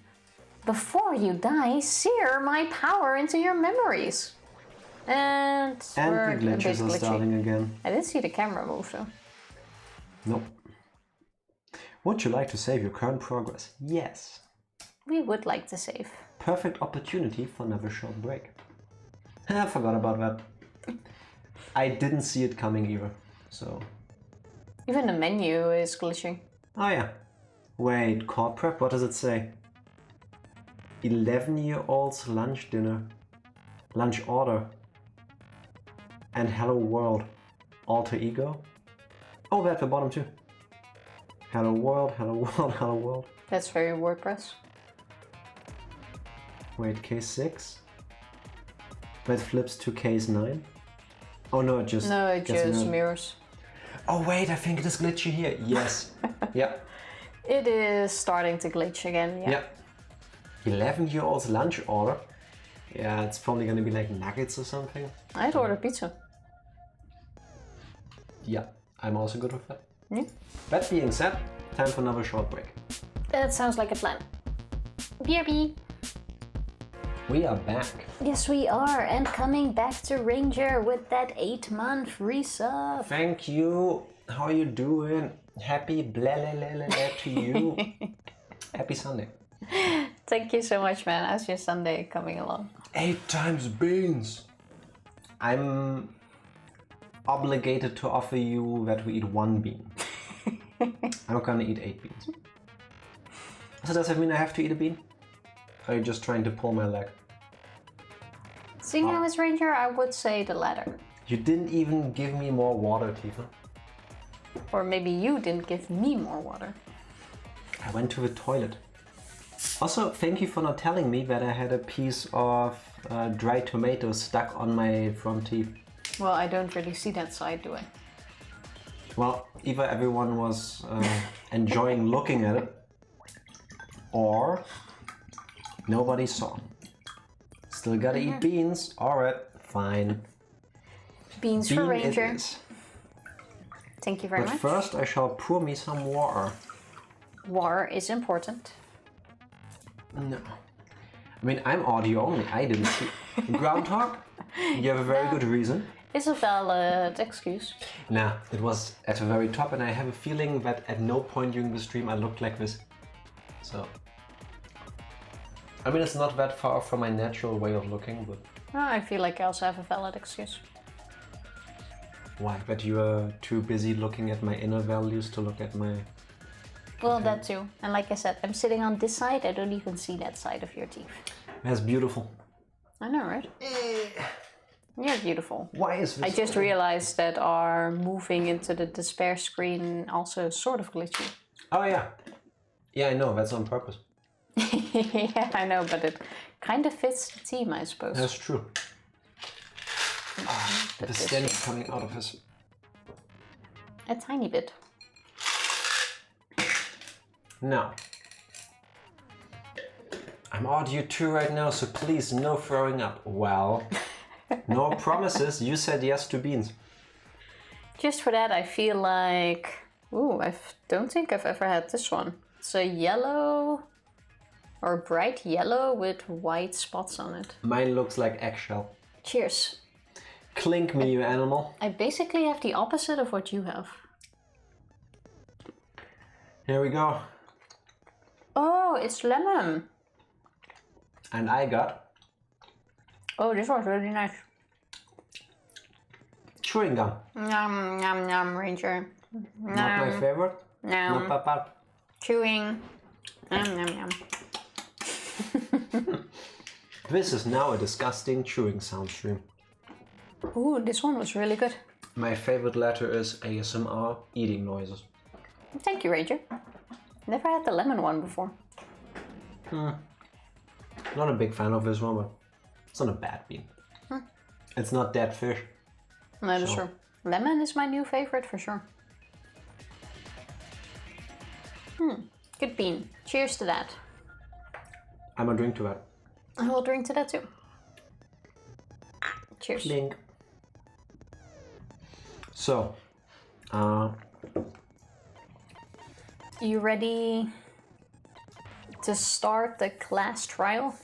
Before you die, sear my power into your memories. And the glitches are starting again. I did see the camera move though. Nope. Would you like to save your current progress? Yes. We would like to save. Perfect opportunity for another short break. I forgot about that. I didn't see it coming either, so... Even the menu is glitching. Oh yeah. Wait, court prep? What does it say? 11-year-old's lunch dinner. Lunch order. And hello world. Alter ego? Oh, they're at the bottom too. Hello world, hello world, hello world. That's very WordPress. Wait, case 6? That flips to case 9? Oh no, it just... No, it just mirrors. Oh wait, I think it is glitchy here. Yes. Yeah. It is starting to glitch again, yeah. Yeah. 11-year-old's lunch order. Yeah, it's probably gonna be like nuggets or something. I'd order pizza. Yeah, I'm also good with that. Yeah. That being said, time for another short break. That sounds like a plan. BRB. We are back. Yes, we are, and coming back to Ranger with that 8-month resub. Thank you. How are you doing? Happy blah blah blah blah to you. Happy Sunday. Thank you so much, man. How's your Sunday coming along? 8 times beans. I'm obligated to offer you that we eat 1 bean. I'm gonna eat 8 beans. So does that mean I have to eat a bean? Or are you just trying to pull my leg? Seeing how it's Ranger, I would say the latter. You didn't even give me more water, Tifa. Or maybe you didn't give me more water. I went to the toilet. Also, thank you for not telling me that I had a piece of dried tomato stuck on my front teeth. Well, I don't really see that side, do I? Well, either everyone was enjoying looking at it, or nobody saw. Still gotta eat beans. Alright, fine. Beans for Ranger. It is. Thank you very much. But first I shall pour me some water. Water is important. No. I mean, I'm audio only. I didn't see. Groundhog? You have a very good reason. It's a valid excuse. Nah, it was at the very top, and I have a feeling that at no point during the stream I looked like this. So, I mean, it's not that far from my natural way of looking, but... I feel like I also have a valid excuse. Why? That you are too busy looking at my inner values to look at my... Well, that too. And like I said, I'm sitting on this side, I don't even see that side of your teeth. That's beautiful. I know, right? Yeah, beautiful. Why is this... I just realized that our moving into the despair screen also sort of glitchy. Oh, yeah. Yeah, I know. That's on purpose. Yeah, I know, but it kind of fits the theme, I suppose. That's true. The stench coming out of his... A tiny bit. Now. I'm audio 2 right now, so please, no throwing up. Well, no promises. You said yes to beans. Just for that, I feel like... Ooh, I don't think I've ever had this one. It's a yellow... or bright yellow with white spots on it. Mine looks like eggshell. Cheers. Clink me, you animal. I basically have the opposite of what you have. Here we go. Oh, it's lemon. And I got... Oh, this was really nice. chewing gum. Nom, nom, nom, Ranger. Not my favorite. No. Not bad. Chewing. Nom, nom, nom. This is now a disgusting chewing sound stream. Ooh, this one was really good. My favorite letter is ASMR eating noises. Thank you, Ranger. Never had the lemon one before. Not a big fan of this one, but it's not a bad bean. It's not dead fish. No, that's So. true. Lemon is my new favorite for sure. Good bean. Cheers to that. I'm gonna drink to that. I will drink to that too. Cheers. Clink. So, You ready to start the class trial?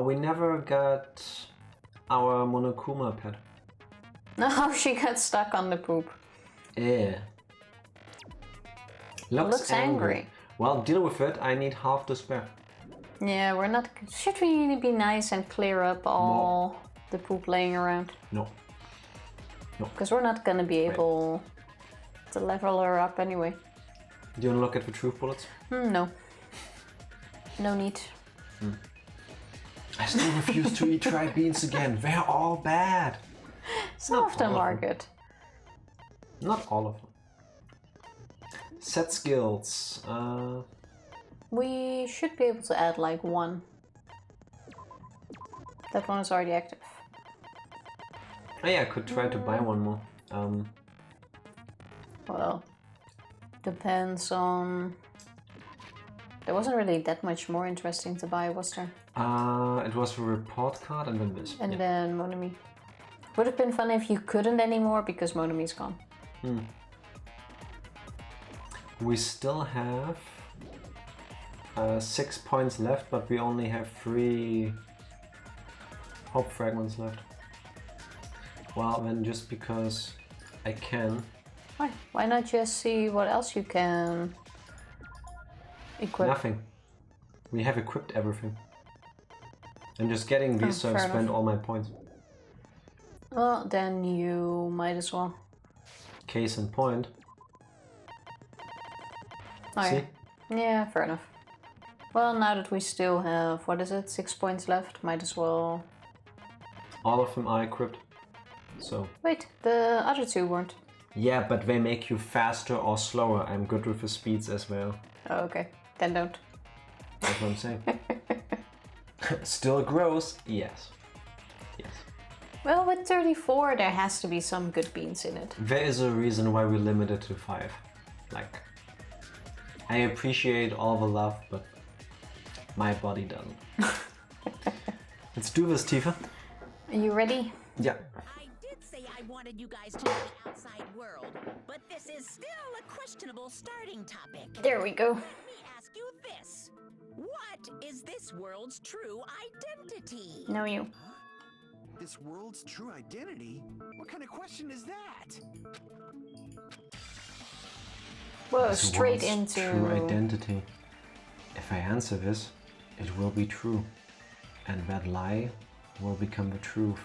we never got our Monokuma pet. No, she got stuck on the poop. Yeah. Looks angry. Well, deal with it. I need half the spare. Yeah, we're not... Should we be nice and clear up all the poop laying around? No. Because we're not gonna be able to level her up anyway. Do you want to look at the truth bullets? No. No need. I still refuse to eat dried beans again. They're all bad. Some of them all of are them. good. Not all of them. Set skills. We should be able to add like one. That one is already active. Oh yeah, I could try to buy one more. Well, depends on... There wasn't really that much more interesting to buy, was there? It was a report card and then this. And Yeah. then Monami. Would have been fun if you couldn't anymore because Monami's gone. We still have 6 points left, but we only have 3 hope fragments left. Well, then just because I can. Why not just see what else you can equip? Nothing. We have equipped everything. And just getting these, so I've spent all my points. Well, then you might as well. Case in point. Okay. See? Yeah, fair enough. Well, now that we still have, what is it, 6 points left, might as well... All of them are equipped. So. Wait, the other 2 weren't. Yeah, but they make you faster or slower. I'm good with the speeds as well. Oh, okay. Then don't. That's what I'm saying. Still gross? Yes. Yes. Well, with 34, there has to be some good beans in it. There is a reason why we limit it to 5. Like, I appreciate all the love, but my body doesn't. Let's do this, Tifa. Are you ready? Yeah. I did say I wanted you guys to know the outside world, but this is still a questionable starting topic. There we go. Let me ask you this. What is this world's true identity? No, you. This world's true identity? What kind of question is that? Whoa, This straight world's into... true identity. If I answer this, it will be true. And that lie will become the truth.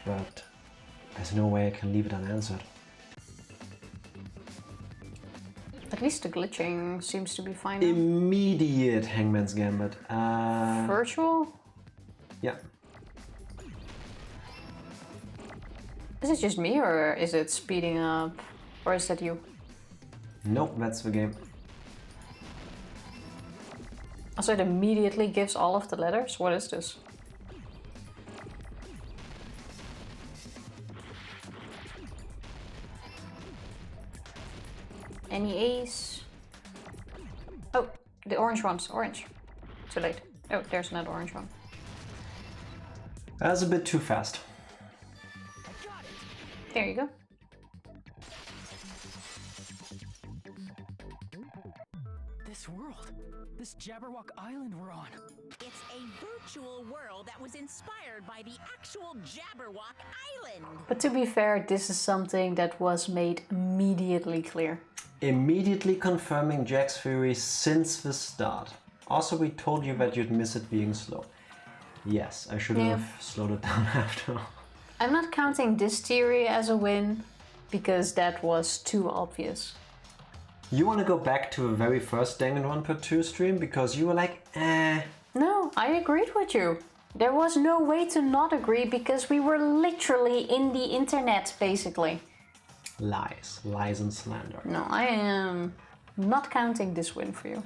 But there's no way I can leave it unanswered. At least the glitching seems to be fine. Immediate Hangman's Gambit. Virtual? Yeah. Is it just me, or is it speeding up? Or is that you? Nope, that's the game. Also, it immediately gives all of the letters? What is this? Any A's? Oh, the orange ones. Orange. Too late. Oh, there's another orange one. That's a bit too fast. There you go. This world, this Jabberwock Island we're on. It's a virtual world that was inspired by the actual Jabberwock Island. But to be fair, this is something that was made immediately clear. Immediately confirming Jack's theory since the start. Also, we told you that you'd miss it being slow. Yes, I should have slowed it down after all. I'm not counting this theory as a win, because that was too obvious. You want to go back to the very first Danganronpa 2 stream because you were like, eh. No, I agreed with you. There was no way to not agree because we were literally in the internet, basically. Lies. Lies and slander. No, I am not counting this win for you.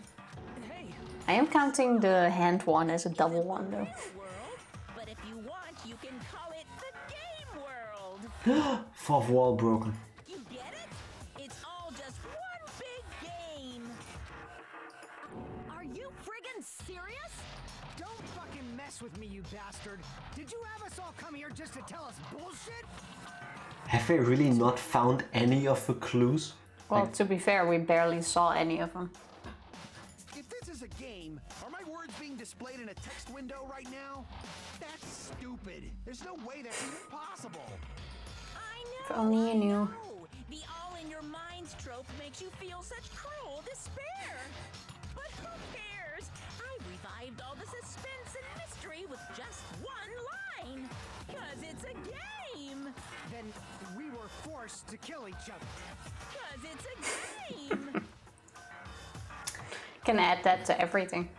Hey, I am counting the hand one as a double one, though. World, but if you want, you can call it the game world. Fourth wall broken. You get it? It's all just one big game. are you friggin' serious? Don't fucking mess with me, you bastard. Did you have us all come here just to tell us bullshit? Have they really not found any of the clues? Well, to be fair, we barely saw any of them. If this is a game, are my words being displayed in a text window right now? That's stupid. There's no way that's even possible. I know. If only you knew. The all in your minds trope makes you feel such cruel despair. But who cares? I revived all the suspense and mystery with just one line. 'Cause it's a game. Then we were forced to kill each other. 'Cause it's a game. Can add that to everything.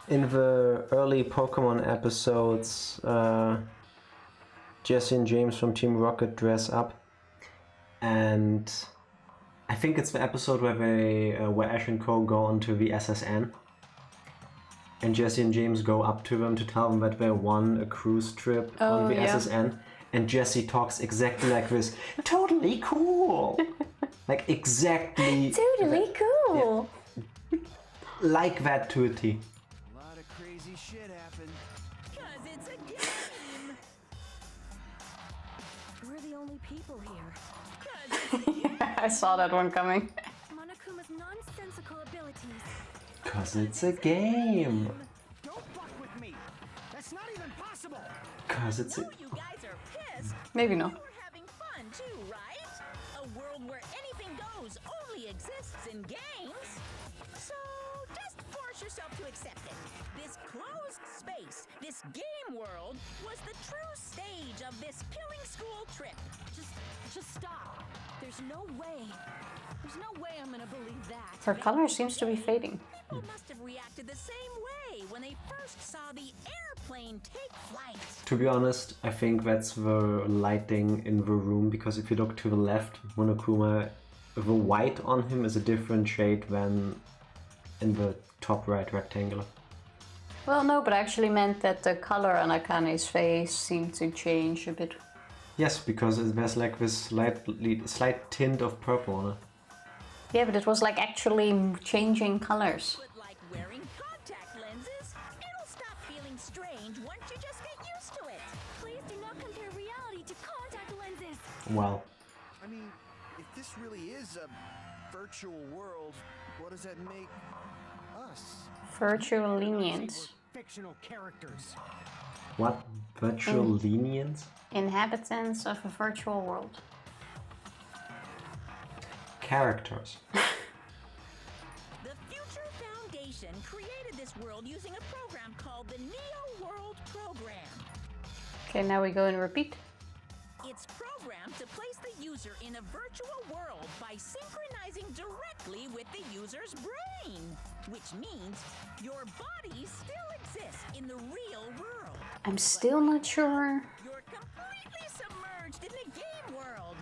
In the early Pokemon episodes, Jesse and James from Team Rocket dress up, and I think it's the episode where where Ash and Co go onto the SSN, and Jesse and James go up to them to tell them that they won a cruise trip on the SSN, and Jesse talks exactly like this. Totally cool. Like exactly. Totally cool. Yeah. Like that to a T. A lot of crazy shit happened. 'Cause it's a game. We're the only people here. 'Cause it's I saw that one coming. Monokuma's nonsensical abilities. 'Cause it's a game. Don't fuck with me. That's not even possible. 'Cause it's a... You guys are pissed. Maybe not. You're having fun too, right? A world where anything goes only exists in games. So just force yourself to accept it. This closed space, this game world, was the true stage of this killing school trip. Just stop. There's no way. There's no way I'm gonna believe that. Her color seems to be fading. People must have reacted the same way when they first saw the airplane take flight. To be honest, I think that's the lighting in the room, because if you look to the left, Monokuma, the white on him is a different shade than in the top right rectangular. Well, no, but I actually meant that the color on Akane's face seemed to change a bit. Yes, because there's like this slight tint of purple on it. Yeah, but it was like actually changing colors. But like wearing contact lenses, it'll stop feeling strange once you just get used to it. Please do not compare reality to contact lenses. Well, I mean, if this really is a virtual world, what does that make us? Virtual lenience. Fictional characters. what? Virtual lenience? Inhabitants of a virtual world. Characters. The Future Foundation created this world using a program called the Neo World Program. Okay, now we go and repeat. It's programmed to place the user in a virtual world by synchronizing directly with the user's brain, which means your body still exists in the real world. I'm still not sure. You're completely submerged in the game world,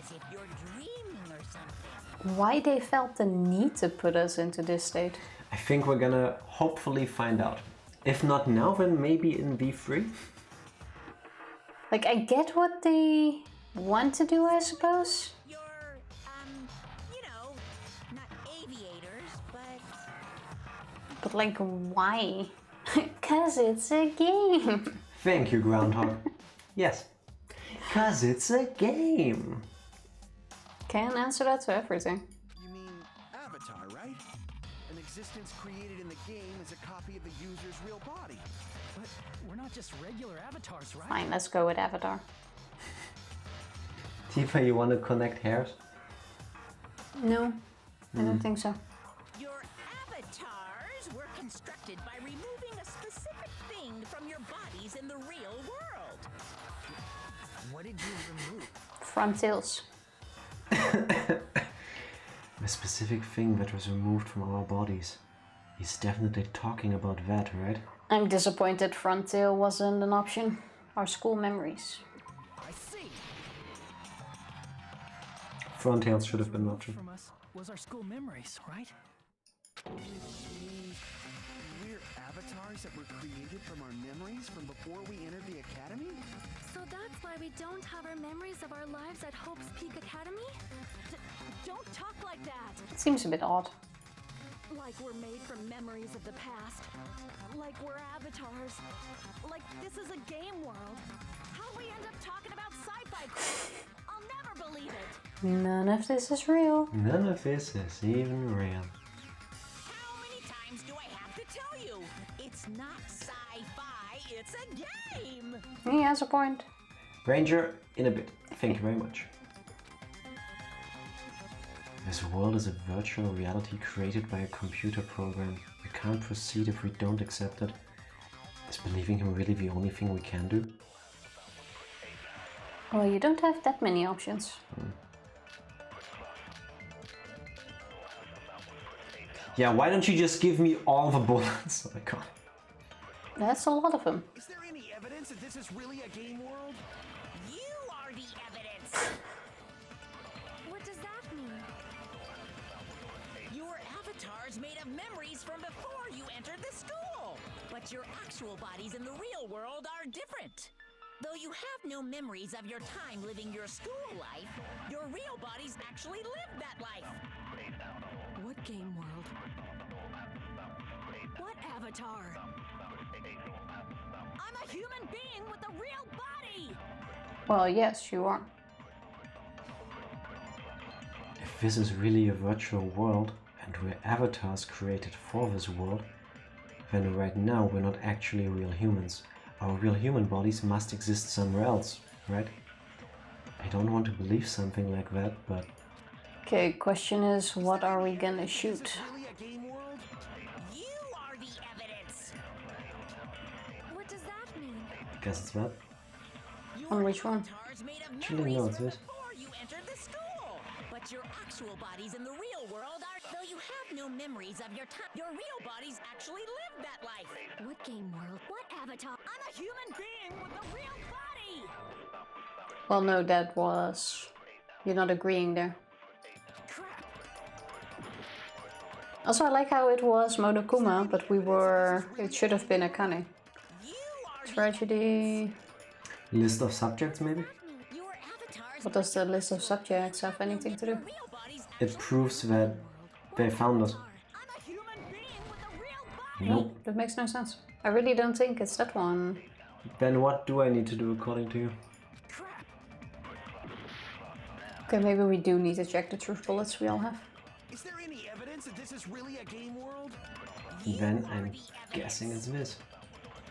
as if you're dreaming or something. Why they felt the need to put us into this state. I think we're gonna hopefully find out. If not now, then maybe in V3? Like, I get what they want to do, I suppose. You're, you know, not aviators, but But like, why? 'Cause it's a game. Thank you, Groundhog. Yes. 'Cause it's a game. Can't answer that to everything. You mean Avatar, right? An existence created in the game is a copy of the user's real body. But we're not just regular avatars, right? Fine, let's go with Avatar. Tifa, you want to connect hairs? No, I don't think so. your avatars were constructed by removing a specific thing from your bodies in the real world. What did you remove? Front tails. A specific thing that was removed from our bodies. He's definitely talking about that, right? I'm disappointed front tail wasn't an option. Our school memories. I see. Front tails should have been an option. From us was our school memories, right? We're avatars that were created from our memories from before we entered the academy? So that's why we don't have our memories of our lives at Hope's Peak Academy? Don't talk like that. It seems a bit odd. Like we're made from memories of the past. Like we're avatars. Like this is a game world. How'd we end up talking about sci-fi crap? I'll never believe it. None of this is real. None of this is even real. How many times do I have to tell you? It's not sci-fi, it's a game! He has a point. Ranger, in a bit. Thank you very much. This world is a virtual reality created by a computer program. We can't proceed if we don't accept it. Is believing him really the only thing we can do? Well, you don't have that many options. Yeah, why don't you just give me all the bullets? Oh my god. That's a lot of them. Is there any evidence that this is really a game world? You are the evidence! What does that mean? Your avatar's made of memories from before you entered the school! But your actual bodies in the real world are different. Though you have no memories of your time living your school life, your real bodies actually lived that life. What game world? What avatar? I'm a human being with a real body! Well, yes, you are. If this is really a virtual world, and we're avatars created for this world, then right now we're not actually real humans. Our real human bodies must exist somewhere else, right? I don't want to believe something like that, but... Okay, question is, what are we gonna shoot? Really a game world? You are the evidence. What does that mean? I guess it's that. On which one? Avatars made of Actually, memories no, it's from this. before you entered the school. But your actual bodies in the real world are... Though you have no memories of your time, your real bodies actually lived that life. What game world? What avatar? I'm a human being with a real body! Well, no, that was... You're not agreeing there. Crap! Also, I like how it was Monokuma, but we were... It should have been Akane. You are the... Tragedy... List of subjects, maybe? Your avatars... What does the list of subjects have anything to do? Real bodies It proves that they found us. I'm a human being with a real body! Nope. That makes no sense. I really don't think it's that one. Then what do I need to do according to you? Crap! Okay, maybe we do need to check the truth bullets we all have. Is there any evidence that this is really a game world? Then I'm guessing it's this.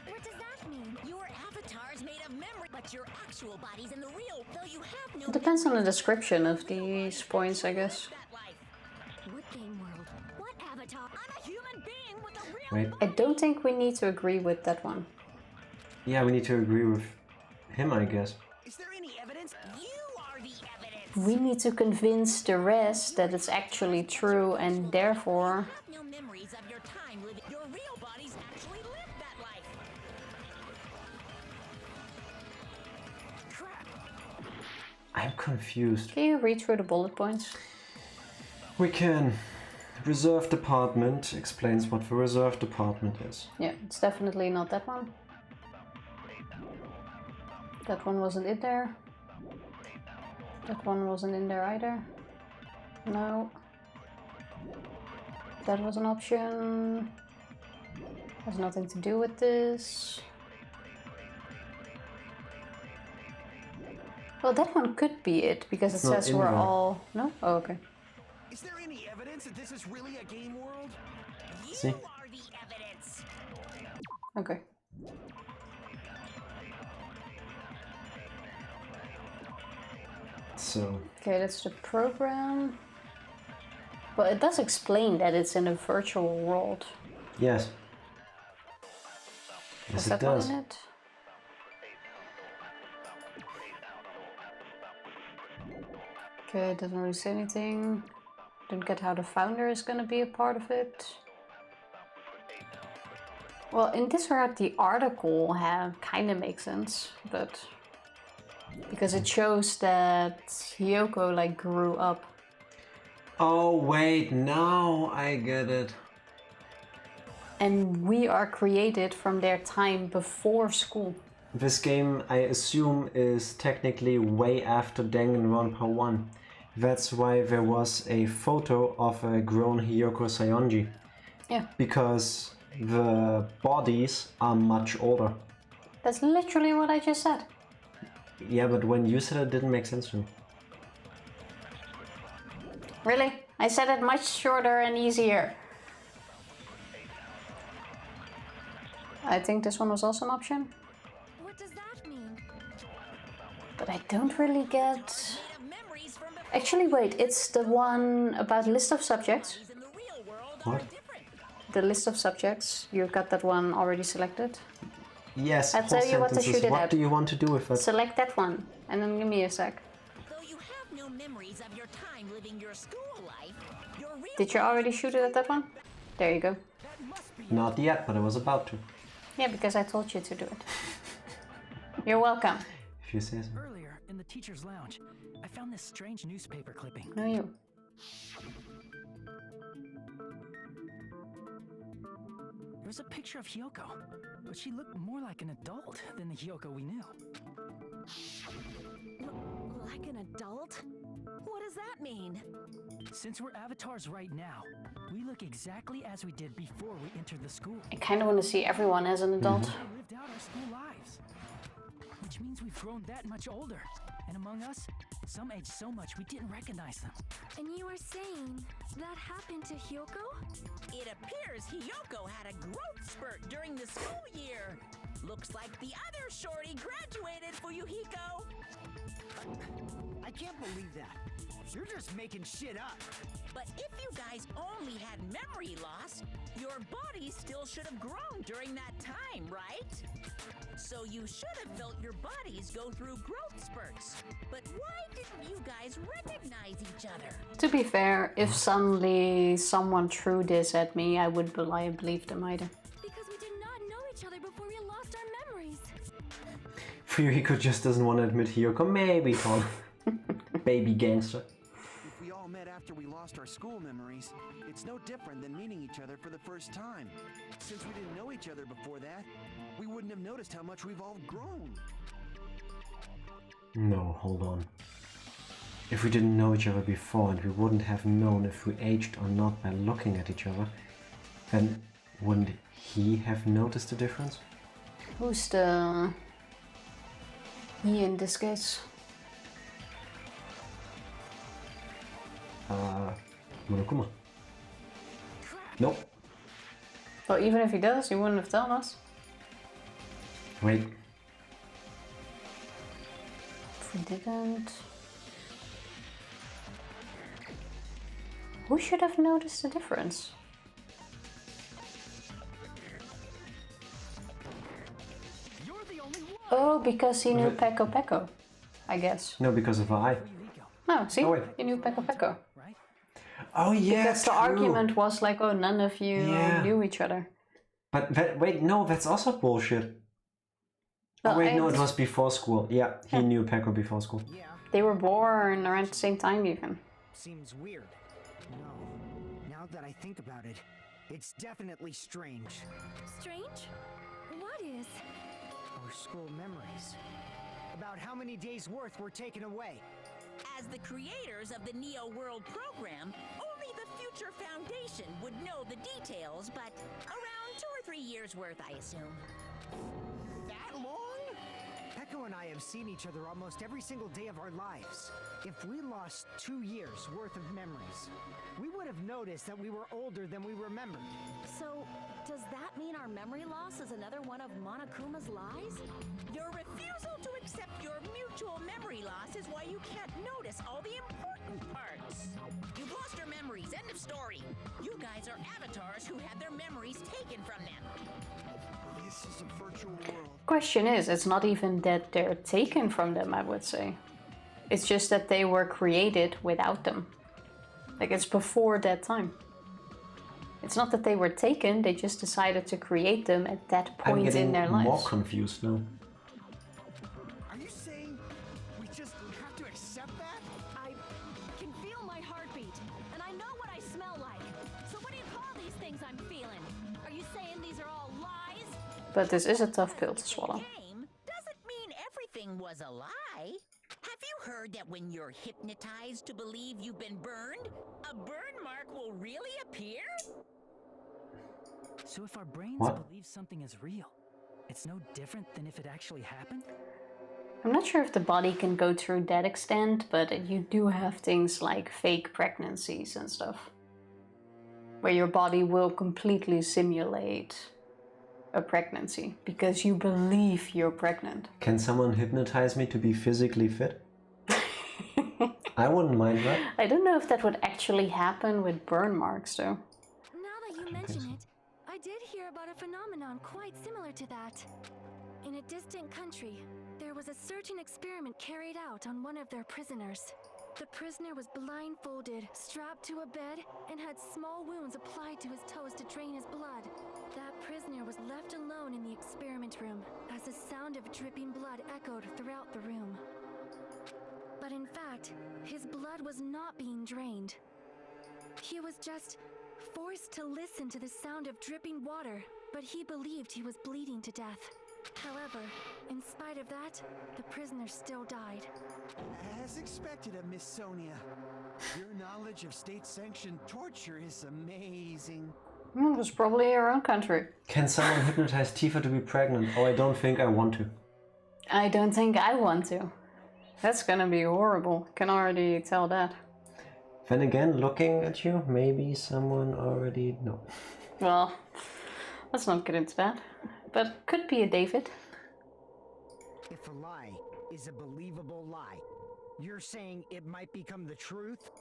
What does that mean? Your avatars made of memory, but your actual bodies in the real, though you have no... It depends on the description of these points, I guess. that life. What game world? What avatar? I'm a human being with a real Wait. I don't think we need to agree with that one. Yeah, we need to agree with him, I guess. Is there any evidence? You are the evidence. We need to convince the rest that it's actually true and therefore... You have no memories of your time living. Your real bodies actually lived that life. Crap! I'm confused. Can you read through the bullet points? We can. Reserve department explains what the reserve department is. Yeah, it's definitely not that one. That one wasn't in there. That one wasn't in there either. No. That was an option. Has nothing to do with this. Well, that one could be it, because it It's not says in we're there. all... No? Oh, okay. Is there any evidence that this is really a game world? You See? are the evidence. Okay. So, Okay, that's the program. Well, it does explain that it's in a virtual world. yes. Was Yes, it that one does. in it? Okay, it doesn't really say anything. Don't get how the founder is gonna be a part of it. Well, in this regard, the article kind of makes sense, but because it shows that Hiyoko like grew up. Oh, wait, now I get it. And we are created from their time before school. This game, I assume, is technically way after Danganronpa 1. That's why there was a photo of a grown Hiyoko Sayonji. Yeah. Because the bodies are much older. That's literally what I just said. Yeah, but when you said it didn't make sense to me. Really? I said it much shorter and easier. I think this one was also an option, What does that mean? but I don't really get... Made of memories from before. Actually, wait, it's the one about list of subjects. Bodies in the real world What? are different. The list of subjects. You've got that one already selected. Yes, I'll whole tell you what to sentences. shoot it What at. do you want to do with that? Select that one, and then give me a sec. Though you have no memories of your time living your school life, your real Did you already shoot it at that one? There you go. That must be Not yet, but I was about to. Yeah, because I told you to do it. You're welcome. If you say so. Earlier, in the teacher's lounge, I found this strange newspaper clipping. No, you. There was a picture of Hiyoko, but she looked more like an adult than the Hiyoko we knew. Like an adult? What does that mean? Since we're avatars right now, we look exactly as we did before we entered the school. I kind of want to see everyone as an adult. We lived out our school lives. Which means we've grown that much older. And among us, Some aged so much we didn't recognize them. And you were saying that happened to Hyoko? It appears Hiyoko had a growth spurt during the school year. Looks like the other shorty graduated for Yuhiko. I can't believe that. You're just making shit up. But if you guys only had memory loss, your body still should have grown during that time, right? So you should have felt your bodies go through growth spurts. But why didn't you guys recognize each other? To be fair, if suddenly someone threw this at me, I wouldn't believe them either. Because we did not know each other before we lost our memories. Fuyuhiko just doesn't want to admit Hiyoko. Maybe Tom. Baby gangster. If we all met after we lost our school memories, it's no different than meeting each other for the first time. Since we didn't know each other before that, we wouldn't have noticed how much we've all grown. No, hold on. If we didn't know each other before and we wouldn't have known if we aged or not by looking at each other, then wouldn't he have noticed the difference? Who's the he in this case? Monokuma. Nope. Well, even if he does, he wouldn't have told us. Wait. If we didn't... Who should have noticed the difference? You're the only one. Oh, because he knew Peko Peko, I guess. No, because of her eye. No, see? Oh, wait. He knew Peko Peko. Right? Oh yeah, Because the true. argument was like, oh, none of you Yeah. knew each other. But wait, no, that's also bullshit. Well, Oh wait, no, and it was before school. Yeah, he knew Peko before school. Yeah, they were born around the same time even. seems weird. No, now that I think about it, it's definitely strange. Strange? What is? Our school memories. About how many days' worth were taken away. As the creators of the Neo World program, only the Future Foundation would know the details, but around 2 or 3 years worth, I assume. That long? Peko and I have seen each other almost every single day of our lives. If we lost 2 years worth of memories, we would have noticed that we were older than we remembered. So, does that mean our memory loss is another one of Monokuma's lies? Your refusal to accept your mutual memory loss is why you can't notice all the important parts. You've lost your memories, end of story. You guys are avatars who had their memories taken from them. This is a virtual world. Question is, it's not even that they're taken from them, I would say. It's just that they were created without them. Like, it's before that time. It's not that they were taken, they just decided to create them at that I'm point getting in their lives. more confused now. Are you saying we just have to accept that? I can feel my heartbeat, and I know what I smell like. So what do you call these things I'm feeling? Are you saying these are all lies? But this is a tough pill to swallow. Game doesn't mean everything was a lie. Have you heard that when you're hypnotized to believe you've been burned, a burn mark will really appear? So if our brains What? believe something is real, it's no different than if it actually happened? I'm not sure if the body can go through that extent, but you do have things like fake pregnancies and stuff. Where your body will completely simulate a pregnancy because you believe you're pregnant. Can someone hypnotize me to be physically fit? I wouldn't mind that. I don't know if that would actually happen with burn marks though. Now that you mention it, I did hear about a phenomenon quite similar to that. In a distant country, there was a certain experiment carried out on one of their prisoners. The prisoner was blindfolded, strapped to a bed, and had small wounds applied to his toes to drain his blood. That prisoner was left alone in the experiment room as the sound of dripping blood echoed throughout the room. But in fact, his blood was not being drained. He was just forced to listen to the sound of dripping water, but he believed he was bleeding to death. However, in spite of that, the prisoner still died. As expected of Miss Sonia. Your knowledge of state-sanctioned torture is amazing. It was probably your own country. Can someone hypnotize Tifa to be pregnant? Oh, I don't think I want to. I don't think I want to. That's gonna be horrible. Can already tell that. Then again, looking at you, maybe someone already... No. Well, let's not get into that. But could be a David. If a lie is a believable lie, you're saying it might become the truth?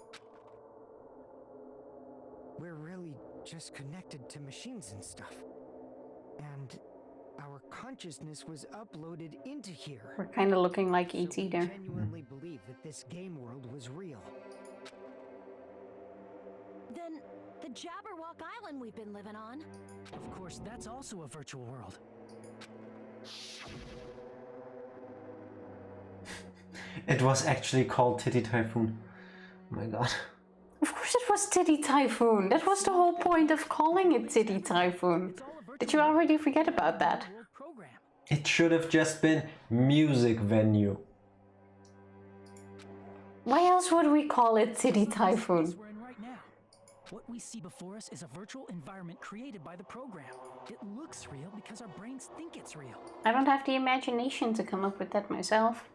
We're really just connected to machines and stuff. And our consciousness was uploaded into here. We're kind of looking like So E.T. we there. genuinely believe that this game world was real. Then the Jabberwock Island we've been living on. Of course, that's also a virtual world. It was actually called Titty Typhoon. Oh my god. Of course it was Titty Typhoon. That was the whole point of calling it Titty Typhoon. Did you already forget about that? Program. It should have just been music venue. Why else would we call it Titty Typhoon? We're in right now. What we see before us is a virtual environment created by the program. It looks real because our brains think it's real. I don't have the imagination to come up with that myself.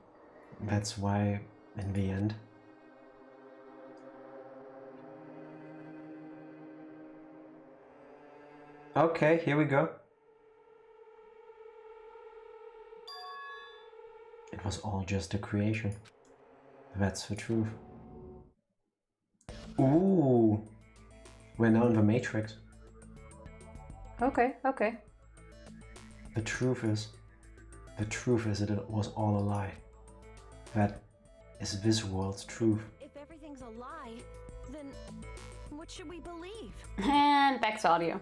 That's why, in the end... Okay, here we go. It was all just a creation. That's the truth. Ooh! We're now in the Matrix. Okay, okay. The truth is that it was all a lie. That is this world's truth. If everything's a lie, then what should we believe? And back to audio.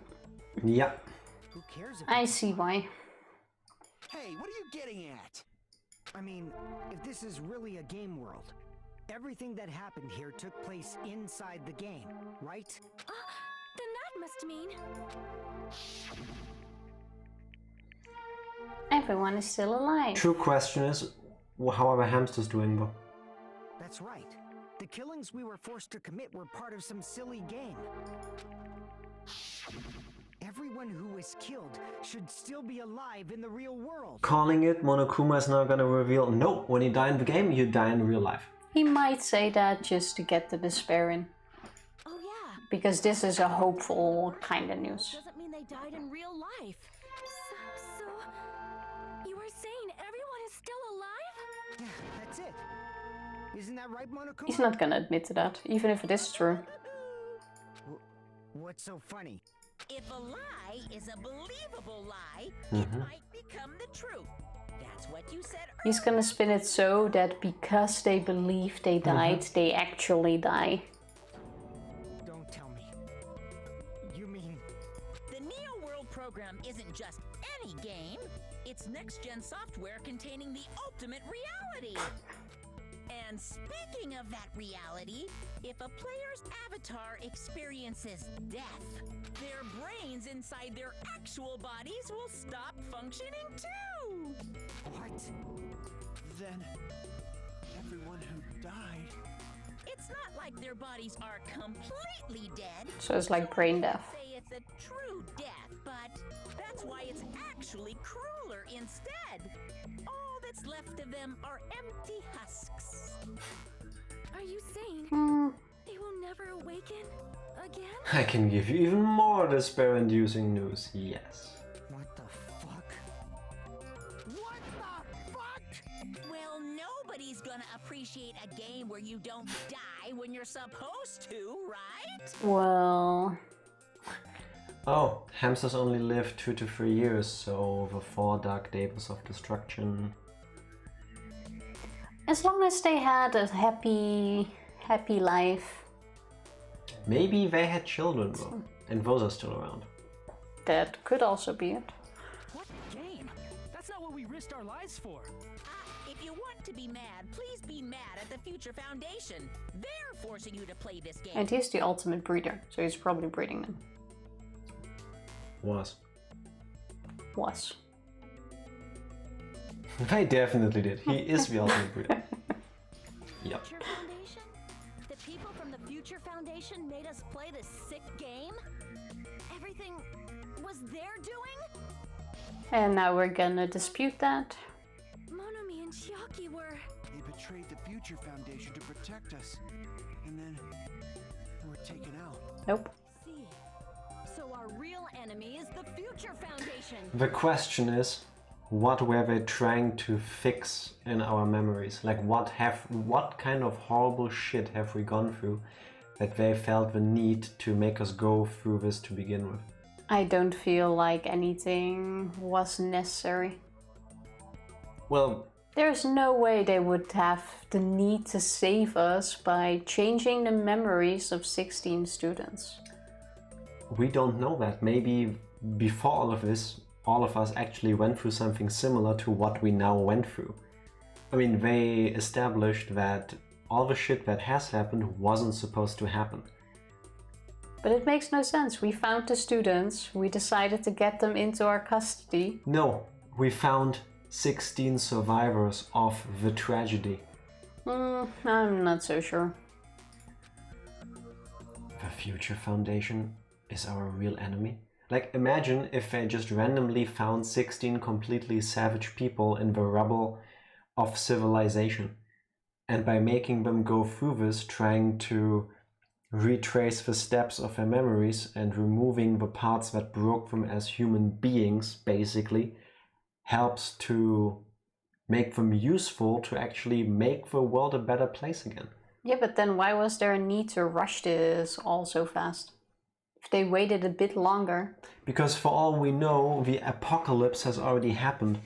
Yeah. Who cares if I see why. Hey, what are you getting at? I mean, if this is really a game world, everything that happened here took place inside the game, right? Then that must mean... Everyone is still alive. True question is, how are the hamsters doing though? That's right. The killings we were forced to commit were part of some silly game. Everyone who was killed should still be alive in the real world. Calling it, Monokuma is now gonna reveal, no, when you die in the game, you die in real life. He might say that just to get the despair in. Oh yeah. Because this is a hopeful kind of news. Doesn't mean they died in real life. So you were saying everyone is still alive? Yeah, that's it. Isn't that right, Monokuma? He's not gonna admit to that, even if it is true. What's so funny? If a lie is a believable lie, it might become the truth. That's what you said earlier. He's gonna spin it so that because they believe they died, they actually die. Don't tell me. You mean... The Neo World program isn't just any game. It's next-gen software containing the ultimate reality. And speaking of that reality, if a player's avatar experiences death, their brains inside their actual bodies will stop functioning too! What? Then everyone who died... It's not like their bodies are completely dead. So it's like brain death. Say it's a true death, but that's why it's actually crueler instead. All that's left of them are empty husks. Are you saying they will never awaken again? I can give you even more despair-inducing news, yes. What the fuck? What the fuck? Well, nobody's gonna appreciate a game where you don't die when you're supposed to, right? Well... Oh, hamsters only live 2 to 3 years, so the 4 dark days of destruction. As long as they had a happy life. Maybe they had children though, and those are still around. That could also be it. What game? That's not what we risked our lives for. If you want to be mad, please be mad at the Future Foundation. They're forcing you to play this game. And he's the ultimate breeder, so he's probably breeding them. Was. They definitely did. He is the ultimate breeder. Yep. Future Foundation? The people from the Future Foundation made us play this sick game? Everything was their doing? And now we're gonna dispute that. Monomi and Chiaki were... They betrayed the Future Foundation to protect us. And then we're taken out. Nope. See. So our real enemy is the Future Foundation. The question is, what were they trying to fix in our memories? Like what kind of horrible shit have we gone through that they felt the need to make us go through this to begin with? I don't feel like anything was necessary. Well, there's no way they would have the need to save us by changing the memories of 16 students. we don't know that. Maybe before all of this, all of us actually went through something similar to what we now went through. I mean, they established that all the shit that has happened wasn't supposed to happen. But it makes no sense. We found the students, we decided to get them into our custody. No, we found 16 survivors of the tragedy. I'm not so sure. The Future Foundation is our real enemy? Like, imagine if they just randomly found 16 completely savage people in the rubble of civilization, and by making them go through this, trying to retrace the steps of their memories and removing the parts that broke them as human beings, basically, helps to make them useful to actually make the world a better place again. Yeah, but then why was there a need to rush this all so fast? If they waited a bit longer. Because for all we know, the apocalypse has already happened.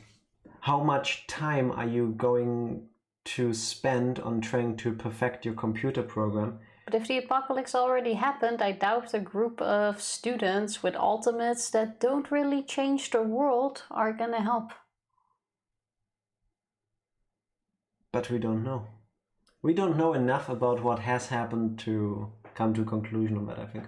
How much time are you going to spend on trying to perfect your computer program? But if the apocalypse already happened, I doubt a group of students with ultimates that don't really change the world are gonna help. But we don't know. We don't know enough about what has happened to come to a conclusion on that, I think.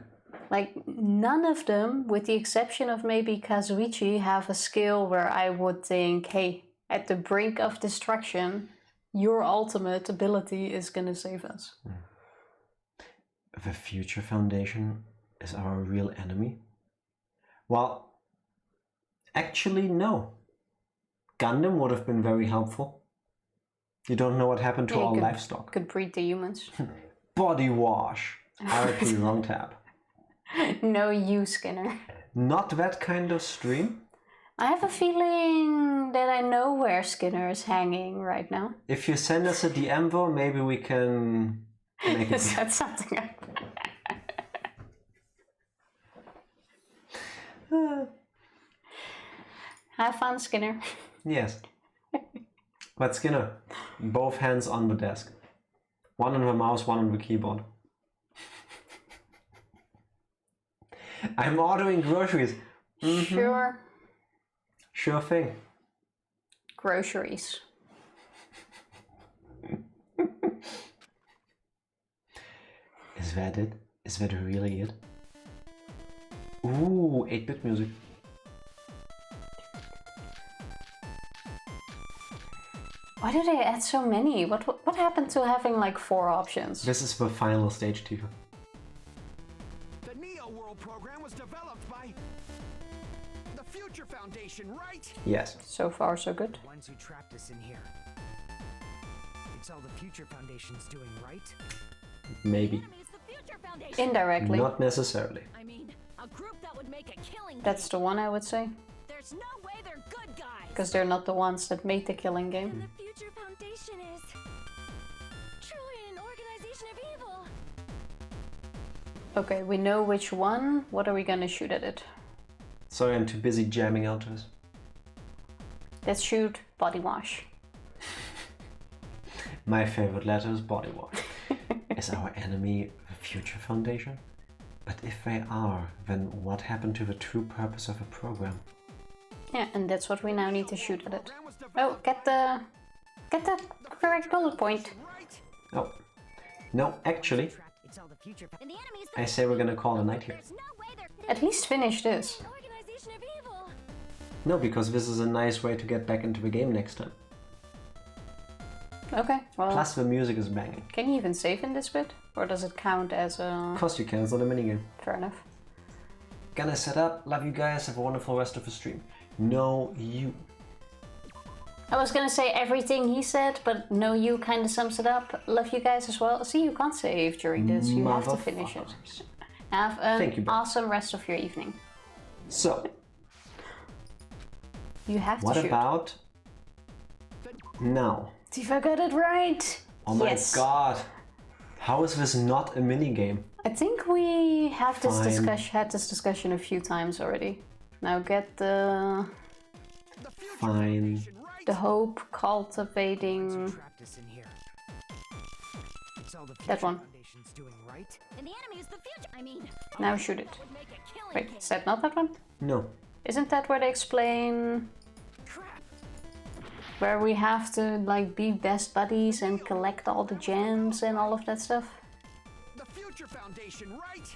Like, none of them, with the exception of maybe Kazuichi, have a skill where I would think, hey, at the brink of destruction, your ultimate ability is gonna save us. The Future Foundation is our real enemy? Well, actually no. Gundam would have been very helpful. You don't know what happened to all livestock. Could breed the humans. Body wash. RIP, wrong tab. No, you, Skinner. Not that kind of stream? I have a feeling that I know where Skinner is hanging right now. If you send us a DM though, maybe we can make it. Set something up. Have fun, Skinner. Yes. But Skinner, both hands on the desk. One on the mouse, one on the keyboard. I'm ordering groceries. Mm-hmm. Sure. Sure thing. Groceries. Is that it? Is that really it? Ooh, 8-bit music. Why do they add so many? What happened to having like 4 options? This is the final stage, Tifa. The Neo World program was developed by the Future Foundation, right? Yes. So far, so good. The ones who trapped us in here. It's all the Future Foundation's doing, right? Maybe. Enemies the Future Foundation. Indirectly. Not necessarily. I mean, a group that would make a killing That's the one I would say. There's no way they're good guys. Because they're not the ones that made the killing game. And the Future Foundation is truly an organization of evil. Okay, we know which one. What are we gonna shoot at it? Sorry, I'm too busy jamming out to this. Let's shoot body wash. My favorite letter is body wash. Is our enemy the Future Foundation? But if they are, then what happened to the true purpose of a program? Yeah, and that's what we now need to shoot at it. Oh, get the correct bullet point. Oh, no, actually, It's all the Future And the enemies I say we're gonna call it a night here. There's no way they're At least finish this. an organization of evil. No, because this is a nice way to get back into the game next time. Okay, well, Plus the music is banging. can you even save in this bit? Or does it count as a... Of course you can, it's not a minigame. Fair enough. Gonna set up, love you guys, have a wonderful rest of the stream. No, you. I was gonna say everything he said, but no, you kind of sums it up. Love you guys as well. See, you can't save during this. You have to finish it. Have an awesome rest of your evening. So, you have to what shoot. about now? Tifa got it right. Oh my god! How is this not a mini game? I think we have this discussion a few times already. Now get the hope cultivating. That one. Now shoot it. Wait, is that not that one? No. Isn't that where they explain where we have to like be best buddies and collect all the gems and all of that stuff? The Future Foundation, right?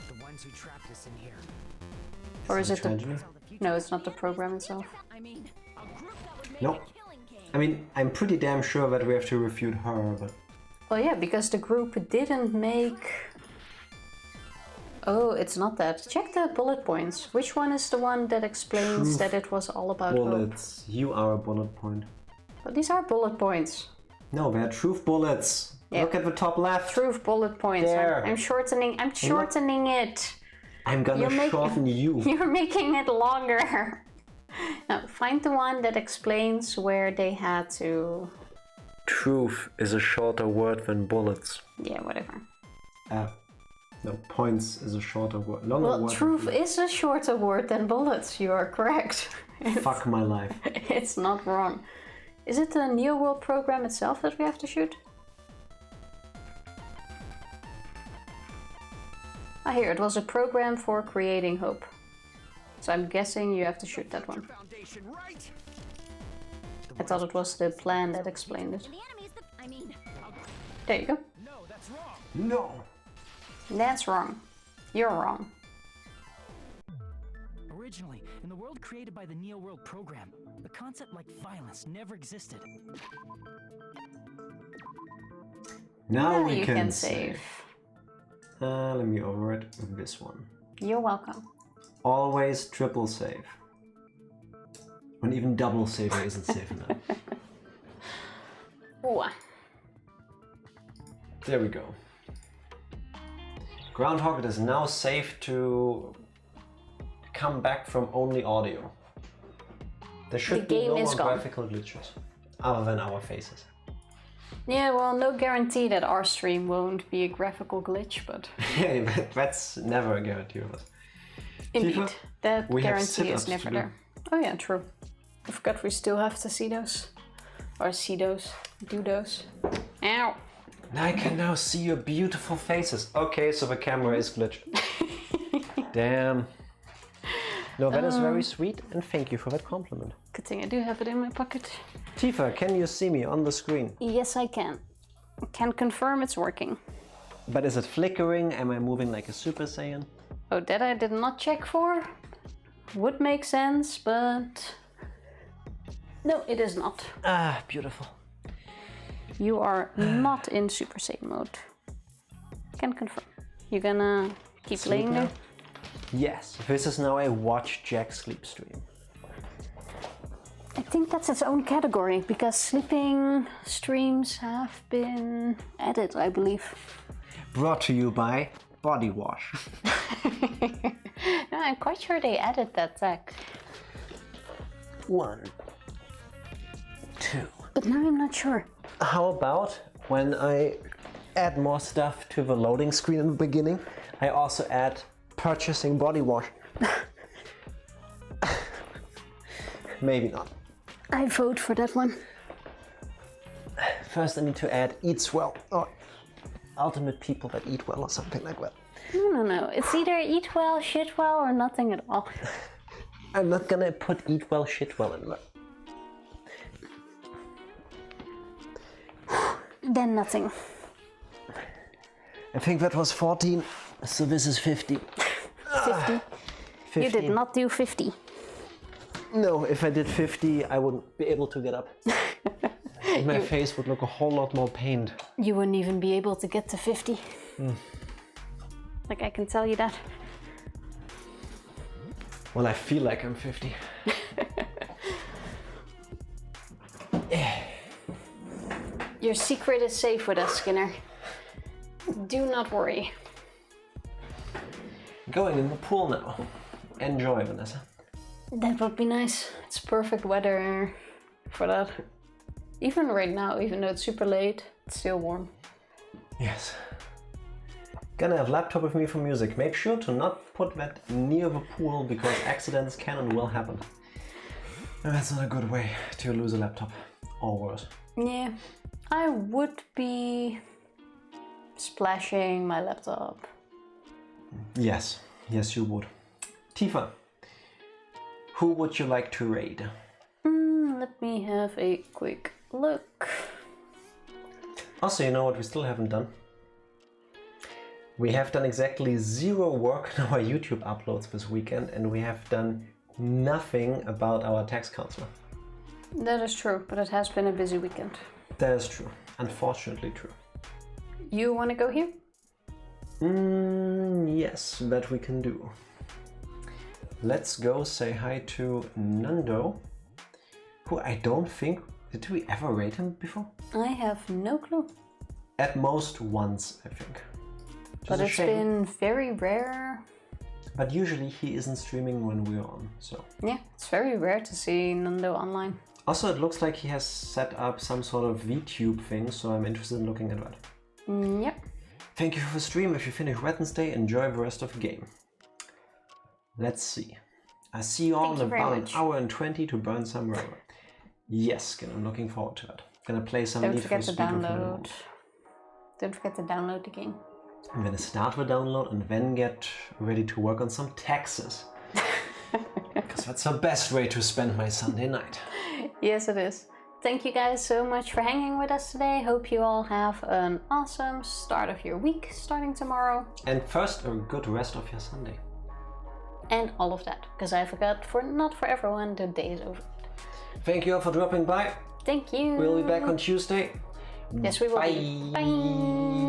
The ones who trapped us in here. Or is it the... No, it's not the program itself. No. I mean, I'm pretty damn sure that we have to refute her, but... Well, yeah, because the group didn't make... Oh, it's not that. Check the bullet points. Which one is the one that explains that it was all about bullets? hope? You are a bullet point. But these are bullet points. No, they're truth bullets. Yeah. Look at the top left. Truth bullet points. There. I'm shortening it. I'm gonna shorten you. You're making it longer. Now, find the one that explains where they had to... Truth is a shorter word than bullets. Yeah, whatever. No, points is a shorter word. Well, truth is a shorter word than bullets. You are correct. Fuck my life. It's not wrong. Is it the Neo World program itself that we have to shoot? Ah, here, it was a program for creating hope. So I'm guessing you have to shoot that one. I thought it was the plan that explained it. There you go. No, that's wrong. No. That's wrong. You're wrong. Originally, in the world created by the Neo World program, a concept like violence never existed. Now we you can save. Let me over it with this one. You're welcome. Always triple save. When even double saver isn't safe enough. Ooh. There we go. Groundhog, it is now safe to come back from only audio. There should be no more graphical glitches, other than our faces. Yeah, well, no guarantee that our stream won't be a graphical glitch, but... Yeah, that's never a guarantee of us. Indeed, Tifa, that guarantee is never there. Oh yeah, true. I forgot we still have to see those. Or see those. Do those. Ow! I can now see your beautiful faces. Okay, so the camera is glitched. Damn. No, that is very sweet, and thank you for that compliment. Good thing I do have it in my pocket. Tifa, can you see me on the screen? Yes, I can. I can confirm it's working. But is it flickering? Am I moving like a Super Saiyan? Oh, that I did not check for. Would make sense, but... No, it is not. Ah, beautiful. You are not in Super Saiyan mode. Can confirm. You gonna keep playing there? Yes, this is now a Watch Jack sleep stream. I think that's its own category, because sleeping streams have been added, I believe. Brought to you by Body Wash. No, I'm quite sure they added that tag. 1, 2. But now I'm not sure. How about when I add more stuff to the loading screen in the beginning, I also add purchasing body wash. Maybe not. I vote for that one. First I need to add eats well, or ultimate people that eat well, or something like that. No. It's either eat well, shit well, or nothing at all. I'm not gonna put eat well, shit well in there. Then nothing. I think that was 14, so this is 50. 50? You did not do 50. No, if I did 50, I wouldn't be able to get up. My face would look a whole lot more pained. You wouldn't even be able to get to 50. Like, I can tell you that. Well, I feel like I'm 50. Your secret is safe with us, Skinner. Do not worry. Going in the pool now. Enjoy, Vanessa. That would be nice. It's perfect weather for that. Even right now, even though it's super late, it's still warm. Yes. Gonna have laptop with me for music. Make sure to not put that near the pool because accidents can and will happen. And that's not a good way to lose a laptop. Or worse. Yeah, I would be splashing my laptop. Yes, yes you would. Tifa, who would you like to raid? Let me have a quick look. Also, you know what we still haven't done? We have done exactly 0 work on our YouTube uploads this weekend, and we have done nothing about our tax counselor. That is true, but it has been a busy weekend. That is true. Unfortunately true. You want to go here? Yes, that we can do. Let's go say hi to Nando, who I don't think... Did we ever rate him before? I have no clue. At most once, I think. But it's been very rare. But usually he isn't streaming when we're on, so... Yeah, it's very rare to see Nando online. Also, it looks like he has set up some sort of VTube thing, so I'm interested in looking at that. Yep. Thank you for the stream. If you finish Wednesday, enjoy the rest of the game. Let's see. I see you all in about an hour and 20 to burn some rubber. Yes, I'm looking forward to it. Gonna play some Don't Need for forget to Speed with download. Don't forget to download the game. I'm gonna start the download and then get ready to work on some taxes. Because that's the best way to spend my Sunday night. Yes, it is. Thank you guys so much for hanging with us today. Hope you all have an awesome start of your week starting tomorrow. And first, a good rest of your Sunday. And all of that, because I forgot, not for everyone, the day is over. Thank you all for dropping by. Thank you. We'll be back on Tuesday. Yes, we will. Bye. Bye.